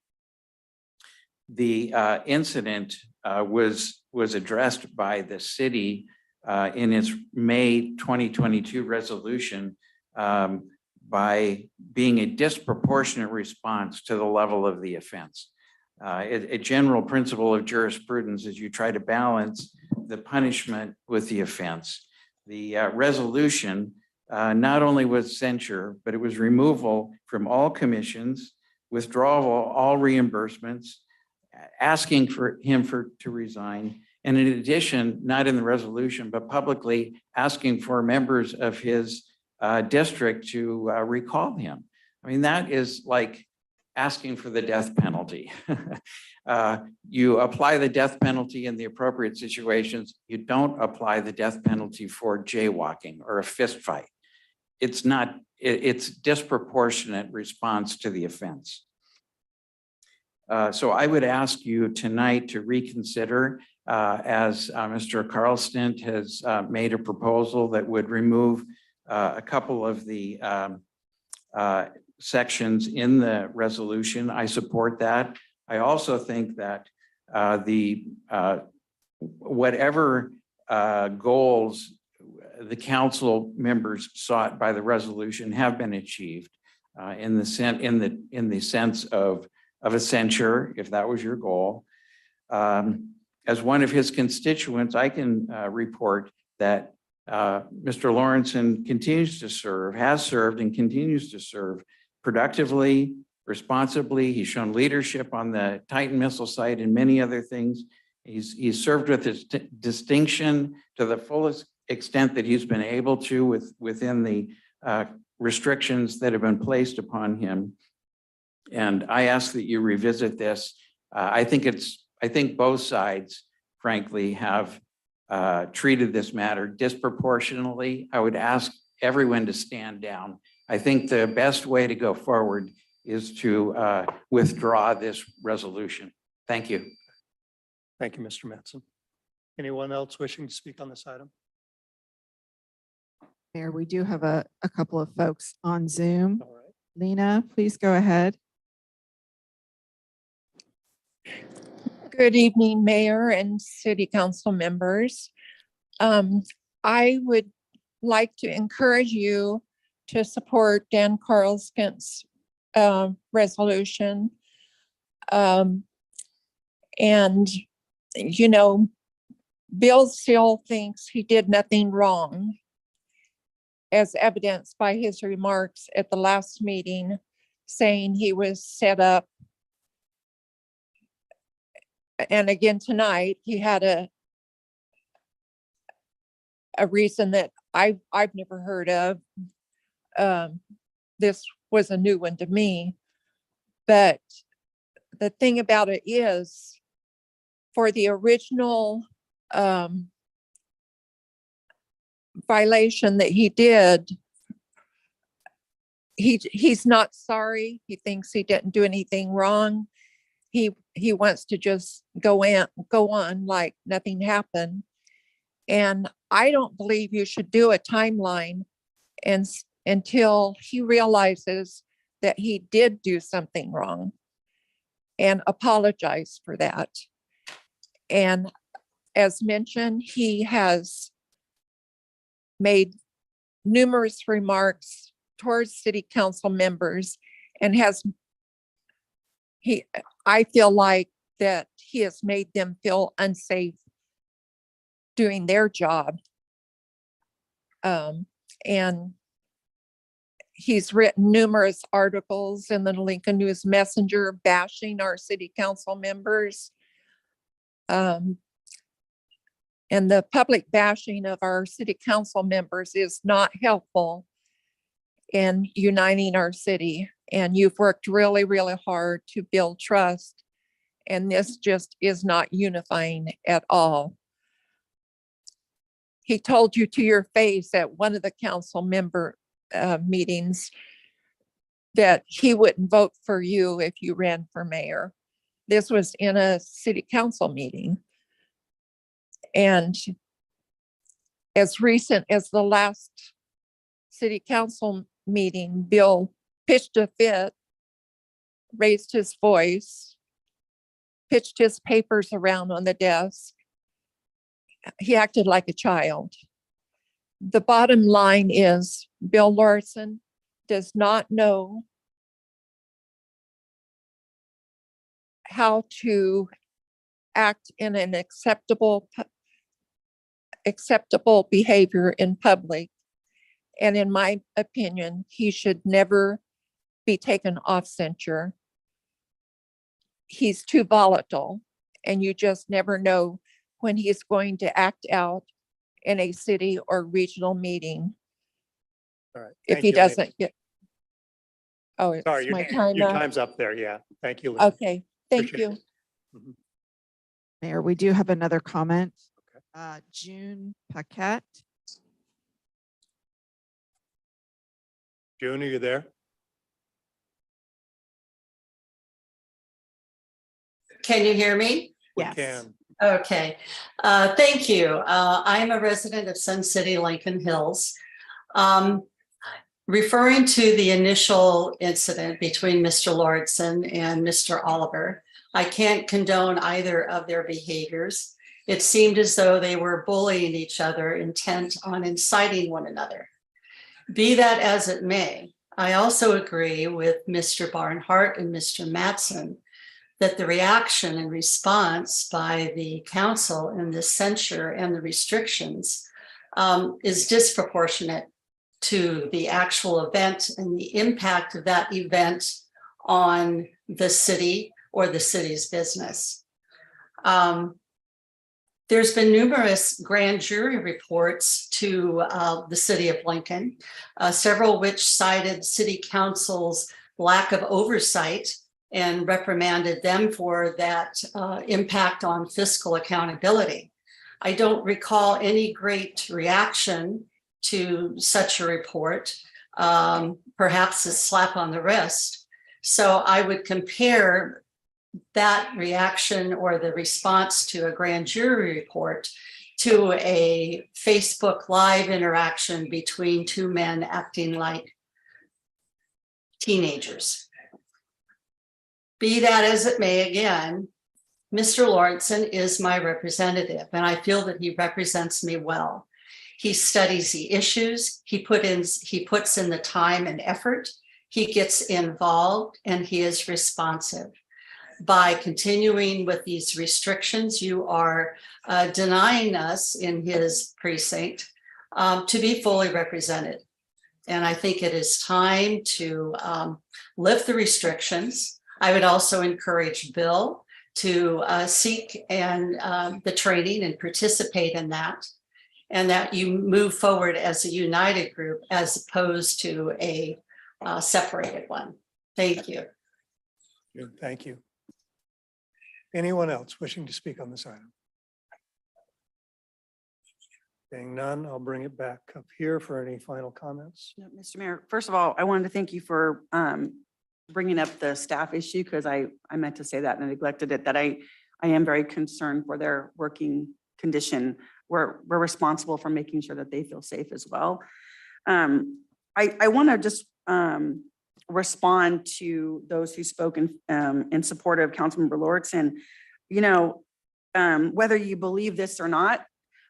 S11: the incident was addressed by the city in its May 2022 resolution by being a disproportionate response to the level of the offense. A general principle of jurisprudence is you try to balance the punishment with the offense. The resolution not only was censure, but it was removal from all commissions, withdrawal of all reimbursements, asking for him to resign. And in addition, not in the resolution, but publicly asking for members of his district to recall him. I mean, that is like asking for the death penalty. You apply the death penalty in the appropriate situations. You don't apply the death penalty for jaywalking or a fist fight. It's not, it's disproportionate response to the offense. So I would ask you tonight to reconsider as Mr. Carlston has made a proposal that would remove a couple of the sections in the resolution. I support that. I also think that whatever goals the council members sought by the resolution have been achieved in the sense of a censure, if that was your goal. As one of his constituents, I can report that Mr. Lawrenson continues to serve, has served and continues to serve productively, responsibly. He's shown leadership on the Titan missile site and many other things. He's served with his distinction to the fullest extent that he's been able to within the restrictions that have been placed upon him. And I ask that you revisit this. I think both sides, frankly, have treated this matter disproportionately. I would ask everyone to stand down. I think the best way to go forward is to withdraw this resolution. Thank you.
S3: Thank you, Mr. Mattson. Anyone else wishing to speak on this item?
S1: Mayor, we do have a couple of folks on Zoom.
S3: All right.
S1: Lena, please go ahead.
S20: Good evening, Mayor and City Council members. I would like to encourage you to support Dan Carlston's resolution. And, you know, Bill still thinks he did nothing wrong, as evidenced by his remarks at the last meeting, saying he was set up. And again, tonight, he had a reason that I've never heard of. This was a new one to me. But the thing about it is, for the original violation that he did, he's not sorry. He thinks he didn't do anything wrong. He wants to just go on like nothing happened. And I don't believe you should do a timeline until he realizes that he did do something wrong and apologize for that. And as mentioned, he has made numerous remarks towards city council members and I feel like that he has made them feel unsafe doing their job. And he's written numerous articles in the Lincoln News Messenger bashing our city council members. And the public bashing of our city council members is not helpful in uniting our city. And you've worked really, really hard to build trust. And this just is not unifying at all. He told you to your face at one of the council member meetings that he wouldn't vote for you if you ran for mayor. This was in a city council meeting. And as recent as the last city council meeting, Bill pitched a fit, raised his voice, pitched his papers around on the desk. He acted like a child. The bottom line is Bill Larson does not know how to act in an acceptable behavior in public. And in my opinion, he should never be taken off censure. He's too volatile, and you just never know when he's going to act out in a city or regional meeting.
S3: All right.
S20: If
S3: Thank
S20: he
S3: you, Lena.
S20: doesn't get. Oh,
S3: Sorry,
S20: it's
S3: your
S20: my time
S3: your
S20: up.
S3: time's up there. Yeah. Thank you. Lena.
S20: Okay, thank
S3: Appreciate
S20: you.
S3: it.
S1: Mayor, we do have another comment. June Paquette.
S3: June, are you there?
S21: Can you hear me?
S3: We can.
S21: Okay, thank you. I am a resident of Sun City, Lincoln Hills. Referring to the initial incident between Mr. Lauritsen and Mr. Oliver, I can't condone either of their behaviors. It seemed as though they were bullying each other, intent on inciting one another. Be that as it may, I also agree with Mr. Barnhart and Mr. Mattson that the reaction and response by the council in this censure and the restrictions is disproportionate to the actual event and the impact of that event on the city or the city's business. There's been numerous grand jury reports to the city of Lincoln, several which cited city council's lack of oversight and reprimanded them for that impact on fiscal accountability. I don't recall any great reaction to such a report, perhaps a slap on the wrist. So I would compare that reaction or the response to a grand jury report to a Facebook Live interaction between two men acting like teenagers. Be that as it may, again, Mr. Lauritsen is my representative, and I feel that he represents me well. He studies the issues, he puts in the time and effort, he gets involved, and he is responsive. By continuing with these restrictions, you are denying us in his precinct to be fully represented. And I think it is time to lift the restrictions. I would also encourage Bill to seek the training and participate in that, and that you move forward as a united group as opposed to a separated one. Thank you.
S3: Good, thank you. Anyone else wishing to speak on this item? Being none, I'll bring it back up here for any final comments.
S9: No, Mr. Mayor, first of all, I wanted to thank you for bringing up the staff issue, because I meant to say that and I neglected it, that I am very concerned for their working condition. We're responsible for making sure that they feel safe as well. I want to just respond to those who spoke in support of Councilmember Lauritsen. You know, whether you believe this or not,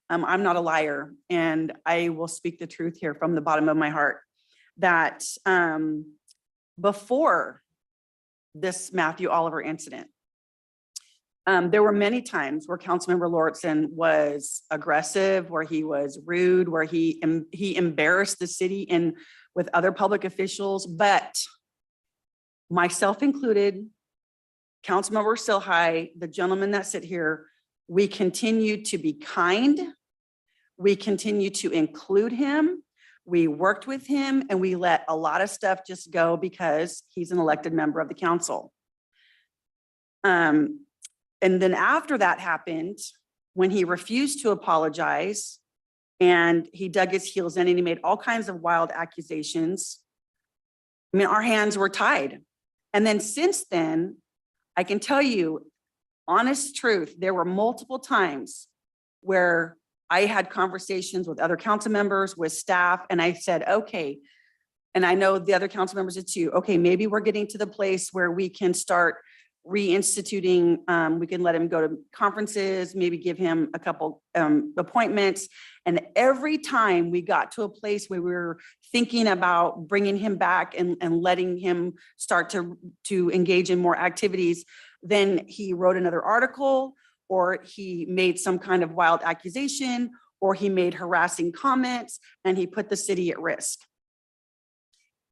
S9: I'm not a liar, and I will speak the truth here from the bottom of my heart, that before this Matthew Oliver incident, There were many times where Councilmember Lortson was aggressive, where he was rude, where he embarrassed the city and with other public officials, but myself included, Councilmember Silhai, the gentlemen that sit here, we continue to be kind. We continue to include him. We worked with him and we let a lot of stuff just go because he's an elected member of the council. And then after that happened, when he refused to apologize and he dug his heels in and he made all kinds of wild accusations, I mean, our hands were tied. And then since then, I can tell you, honest truth, there were multiple times where I had conversations with other council members, with staff, and I said, okay, and I know the other council members did too, okay, maybe we're getting to the place where we can start reinstituting, we can let him go to conferences, maybe give him a couple appointments. And every time we got to a place where we were thinking about bringing him back and letting him start to engage in more activities, then he wrote another article, or he made some kind of wild accusation, or he made harassing comments, and he put the city at risk.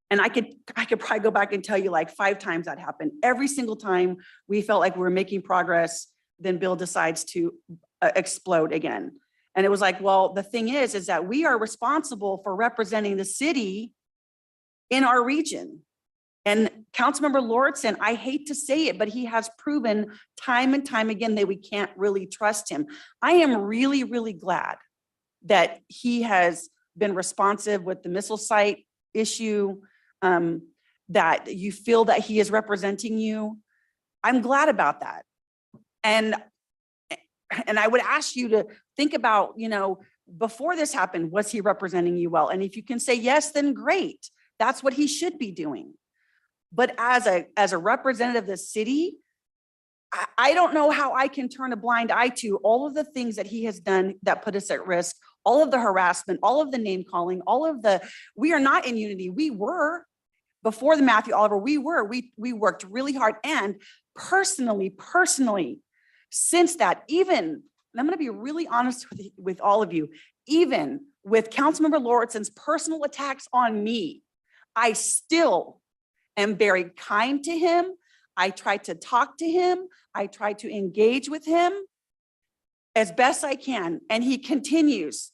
S9: And I could probably go back and tell you like 5 times that happened. Every single time we felt like we were making progress, then Bill decides to explode again. And it was like, well, the thing is that we are responsible for representing the city in our region. And Councilmember Lortson, I hate to say it, but he has proven time and time again that we can't really trust him. I am really, really glad that he has been responsive with the missile site issue, that you feel that he is representing you. I'm glad about that. And I would ask you to think about, you know, before this happened, was he representing you well? And if you can say yes, then great. That's what he should be doing. But as a representative of the city, I don't know how I can turn a blind eye to all of the things that he has done that put us at risk, all of the harassment, all of the name calling, we are not in unity. We were, before the Matthew Oliver, we worked really hard. And personally, since that, even, and I'm gonna be really honest with all of you, even with Councilmember Lortson's personal attacks on me, I still am very kind to him. I try to talk to him. I try to engage with him as best I can. And he continues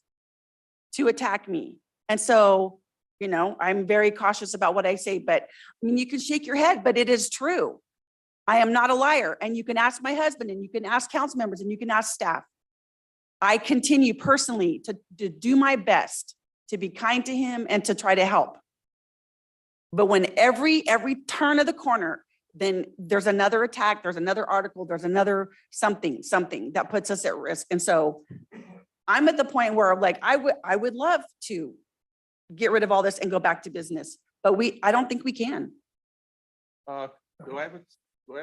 S9: to attack me. And so, you know, I'm very cautious about what I say, but I mean, you can shake your head, but it is true. I am not a liar. And you can ask my husband, and you can ask council members, and you can ask staff. I continue personally to do my best to be kind to him and to try to help. But when every turn of the corner, then there's another attack, there's another article, there's another something that puts us at risk. And so I'm at the point where like, I would love to get rid of all this and go back to business, but I don't think we can.
S7: Do I have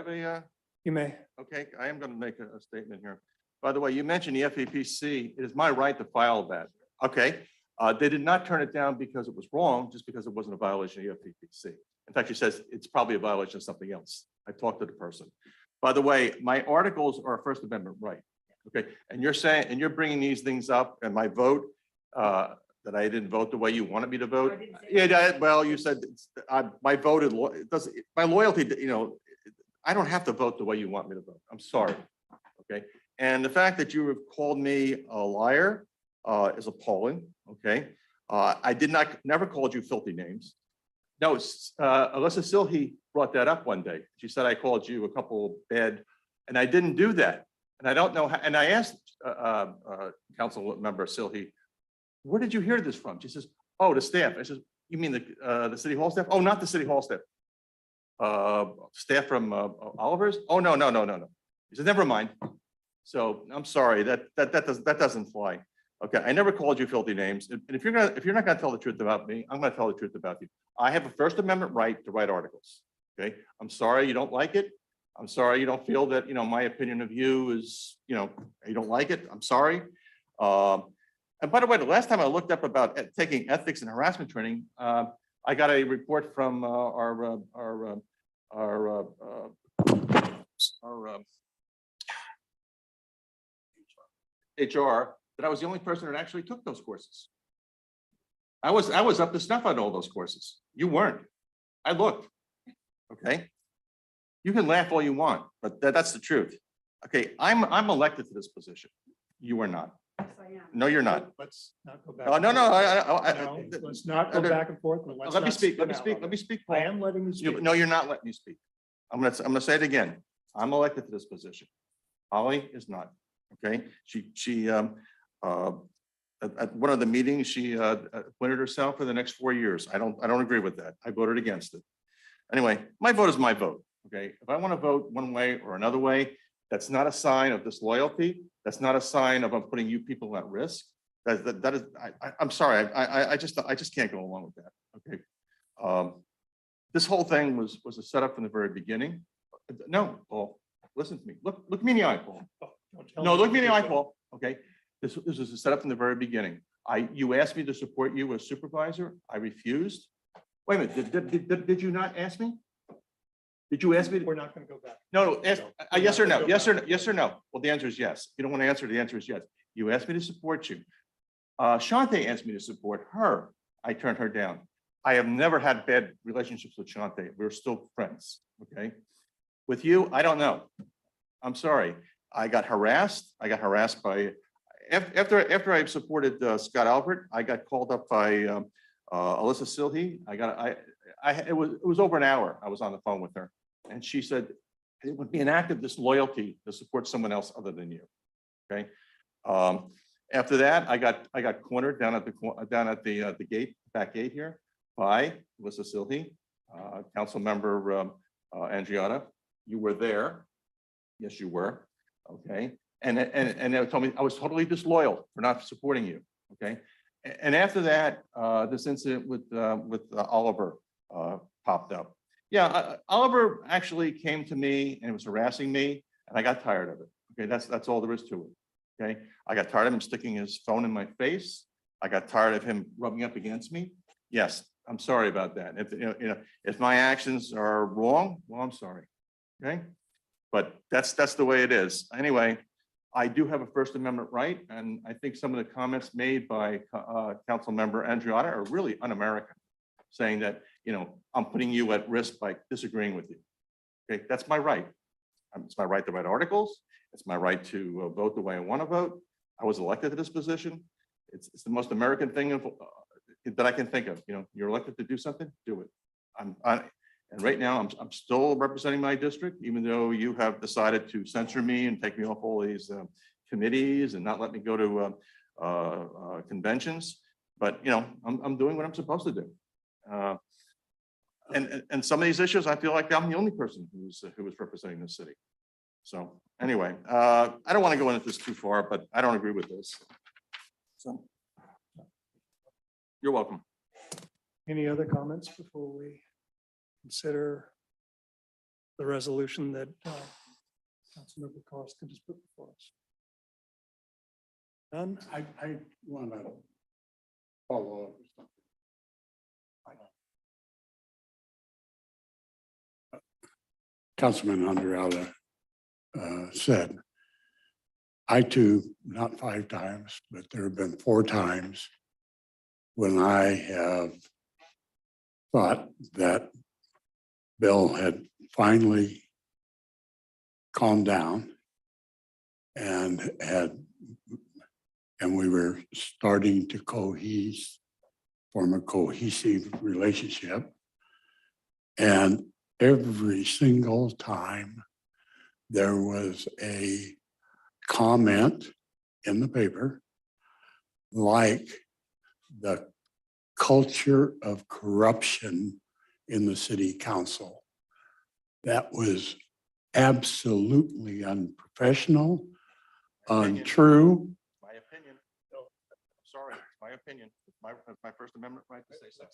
S7: a?
S3: You may.
S7: Okay, I am going to make a statement here. By the way, you mentioned the FEPC. It is my right to file that. Okay. They did not turn it down because it was wrong, just because it wasn't a violation of the FEPC. In fact, she says it's probably a violation of something else. I talked to the person. By the way, my articles are a First Amendment right. Okay, and you're saying, and you're bringing these things up, and my vote, that I didn't vote the way you wanted me to vote. Yeah, well, you said my voted, my loyalty, you know, I don't have to vote the way you want me to vote. I'm sorry. Okay, and the fact that you have called me a liar is appalling. Okay, I never called you filthy names. No, Alyssa Silhy brought that up one day. She said I called you a couple bad, and I didn't do that. And I don't know how, and I asked Council Member Silhy, where did you hear this from? She says, oh, the staff. I said, you mean the City Hall staff? Oh, not the City Hall staff. Staff from Oliver's? Oh, no. He said, never mind. So I'm sorry, that doesn't fly. Okay, I never called you filthy names. And if you're not gonna tell the truth about me, I'm gonna tell the truth about you. I have a First Amendment right to write articles. Okay, I'm sorry you don't like it. I'm sorry you don't feel that, you know, my opinion of you is, you know, you don't like it. I'm sorry. And by the way, the last time I looked up about taking ethics and harassment training, I got a report from HR that I was the only person that actually took those courses. I was up to snuff on all those courses. You weren't. I looked. Okay. You can laugh all you want, but that's the truth. Okay, I'm elected to this position. You are not. No, you're not.
S3: Let's not go back.
S7: Oh, no, no,
S3: No, let's not go back and forth. and let's
S7: let me
S3: not
S7: speak,
S3: spin
S7: let me
S3: out
S7: speak,
S3: of
S7: let
S3: it.
S7: me speak.
S3: I
S7: Paul.
S3: am letting you speak.
S7: No, you're not letting me speak. I'm gonna say it again. I'm elected to this position. Holly is not. Okay, at one of the meetings, she appointed herself for the next 4 years. I don't agree with that. I voted against it. Anyway, my vote is my vote. Okay, if I want to vote one way or another way, that's not a sign of disloyalty. That's not a sign of I'm putting you people at risk. That is, I'm sorry. I just can't go along with that. Okay. This whole thing was a setup from the very beginning. No, Paul, listen to me. Look me in the eye, Paul. No, look me in the eye, Paul. Okay. This was a setup from the very beginning. You asked me to support you as supervisor. I refused. Wait a minute. Did you not ask me? Did you ask me?
S3: We're not going to go back.
S7: No, ask,
S3: we're
S7: yes
S3: not
S7: or no,
S3: gonna go
S7: yes or,
S3: back.
S7: yes or no. Well, the answer is yes. You don't want to answer, the answer is yes. You asked me to support you. Shante asked me to support her. I turned her down. I have never had bad relationships with Shante. We're still friends, okay? With you, I don't know. I'm sorry. I got harassed. I got harassed by, after I supported Scott Albert, I got called up by Alyssa Silhy. It was over an hour. I was on the phone with her. And she said, it would be an act of disloyalty to support someone else other than you. Okay. After that, I got cornered down at the gate, back gate here by Alyssa Silhy, Council Member Andriotta. You were there. Yes, you were. Okay. And they told me I was totally disloyal for not supporting you. Okay. And after that, this incident with Oliver popped up. Yeah, Oliver actually came to me and was harassing me, and I got tired of it. Okay, that's all there is to it. Okay, I got tired of him sticking his phone in my face. I got tired of him rubbing up against me. Yes, I'm sorry about that. If my actions are wrong, well, I'm sorry. Okay, but that's the way it is. Anyway, I do have a First Amendment right, and I think some of the comments made by Council Member Andriotta are really un-American, saying that, I'm putting you at risk by disagreeing with you. Okay, that's my right. It's my right to write articles. It's my right to vote the way I want to vote. I was elected to this position. It's the most American thing that I can think of. You're elected to do something, do it. And right now, I'm still representing my district, even though you have decided to censor me and take me off all these committees and not let me go to conventions. But I'm doing what I'm supposed to do. And some of these issues, I feel like I'm the only person who is representing the city. So anyway, I don't want to go into this too far, but I don't agree with this. So you're welcome.
S3: Any other comments before we consider the resolution that Councilmember Carlson just put before us? None?
S19: I want to follow up with something. Councilman Andriotta said, I too, not 5 times, but there have been 4 times when I have thought that Bill had finally calmed down and we were starting to form a cohesive relationship. And every single time there was a comment in the paper, like the culture of corruption in the city council. That was absolutely unprofessional, untrue.
S7: My opinion. No, I'm sorry, it's my opinion. It's my First Amendment right to say so.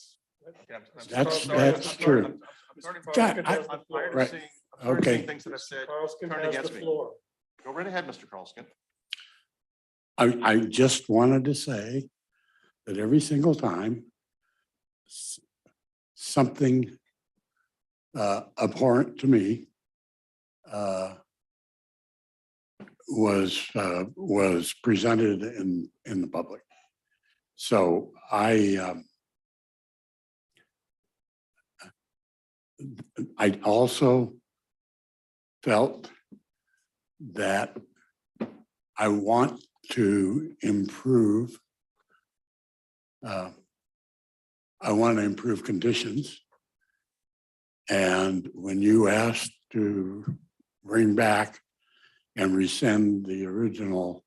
S19: That's true.
S7: I'm tired of seeing things that I've said
S3: Carlson
S7: turned
S3: has
S7: against
S3: the
S7: me.
S3: floor.
S7: Go right ahead, Mr. Carlson.
S19: I just wanted to say that every single time something abhorrent to me was presented in the public. So I also felt that I want to improve. I want to improve conditions. And when you asked to bring back and rescind the original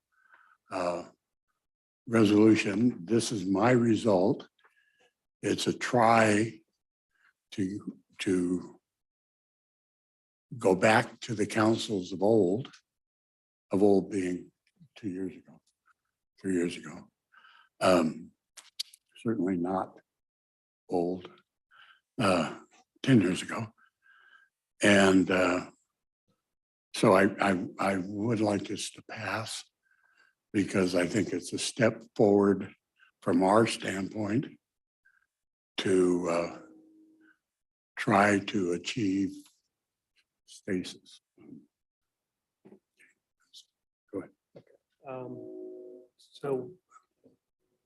S19: resolution, this is my result. It's a try to go back to the councils of old being 2 years ago, 3 years ago. Certainly not old, 10 years ago. And so I would like this to pass because I think it's a step forward from our standpoint to try to achieve stasis. Go ahead.
S3: So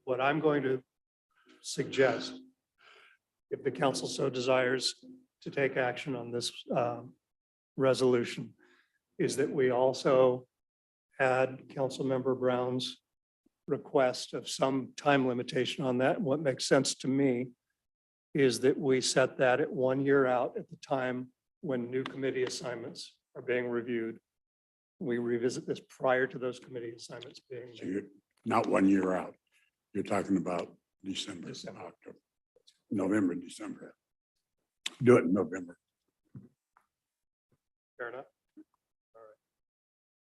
S3: what I'm going to suggest, if the council so desires to take action on this resolution, is that we also add Councilmember Brown's request of some time limitation on that. What makes sense to me is that we set that at 1 year out at the time when new committee assignments are being reviewed. We revisit this prior to those committee assignments being
S19: So
S3: made.
S19: you're not 1 year out. You're talking about December, October, November, December. Do it in November.
S3: Fair enough. All right.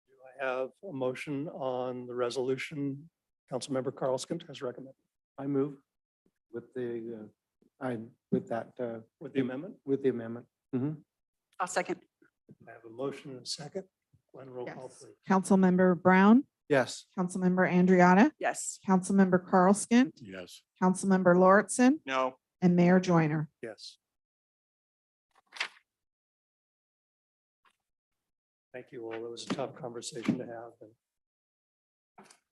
S3: Do I have a motion on the resolution Councilmember Carlskent has recommended?
S17: I move with the, with that,
S3: With the amendment?
S17: with the amendment. Mhm.
S9: I'll second.
S3: I have a motion and a second. Glenn, roll call,
S9: Yes.
S3: please.
S1: Councilmember Brown,
S17: Yes.
S1: Councilmember Andriotta,
S9: Yes.
S1: Councilmember Carlskent,
S19: Yes.
S1: Councilmember Lauritsen,
S7: No.
S1: and Mayor Joyner.
S3: Yes. Thank you all. It was a tough conversation to have. And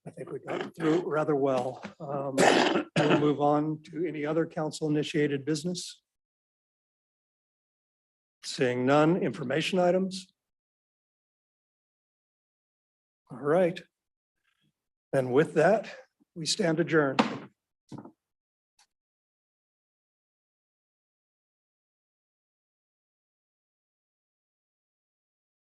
S3: I think we got through it rather well. We'll move on to any other council initiated business. Seeing none, information items. All right. And with that, we stand adjourned.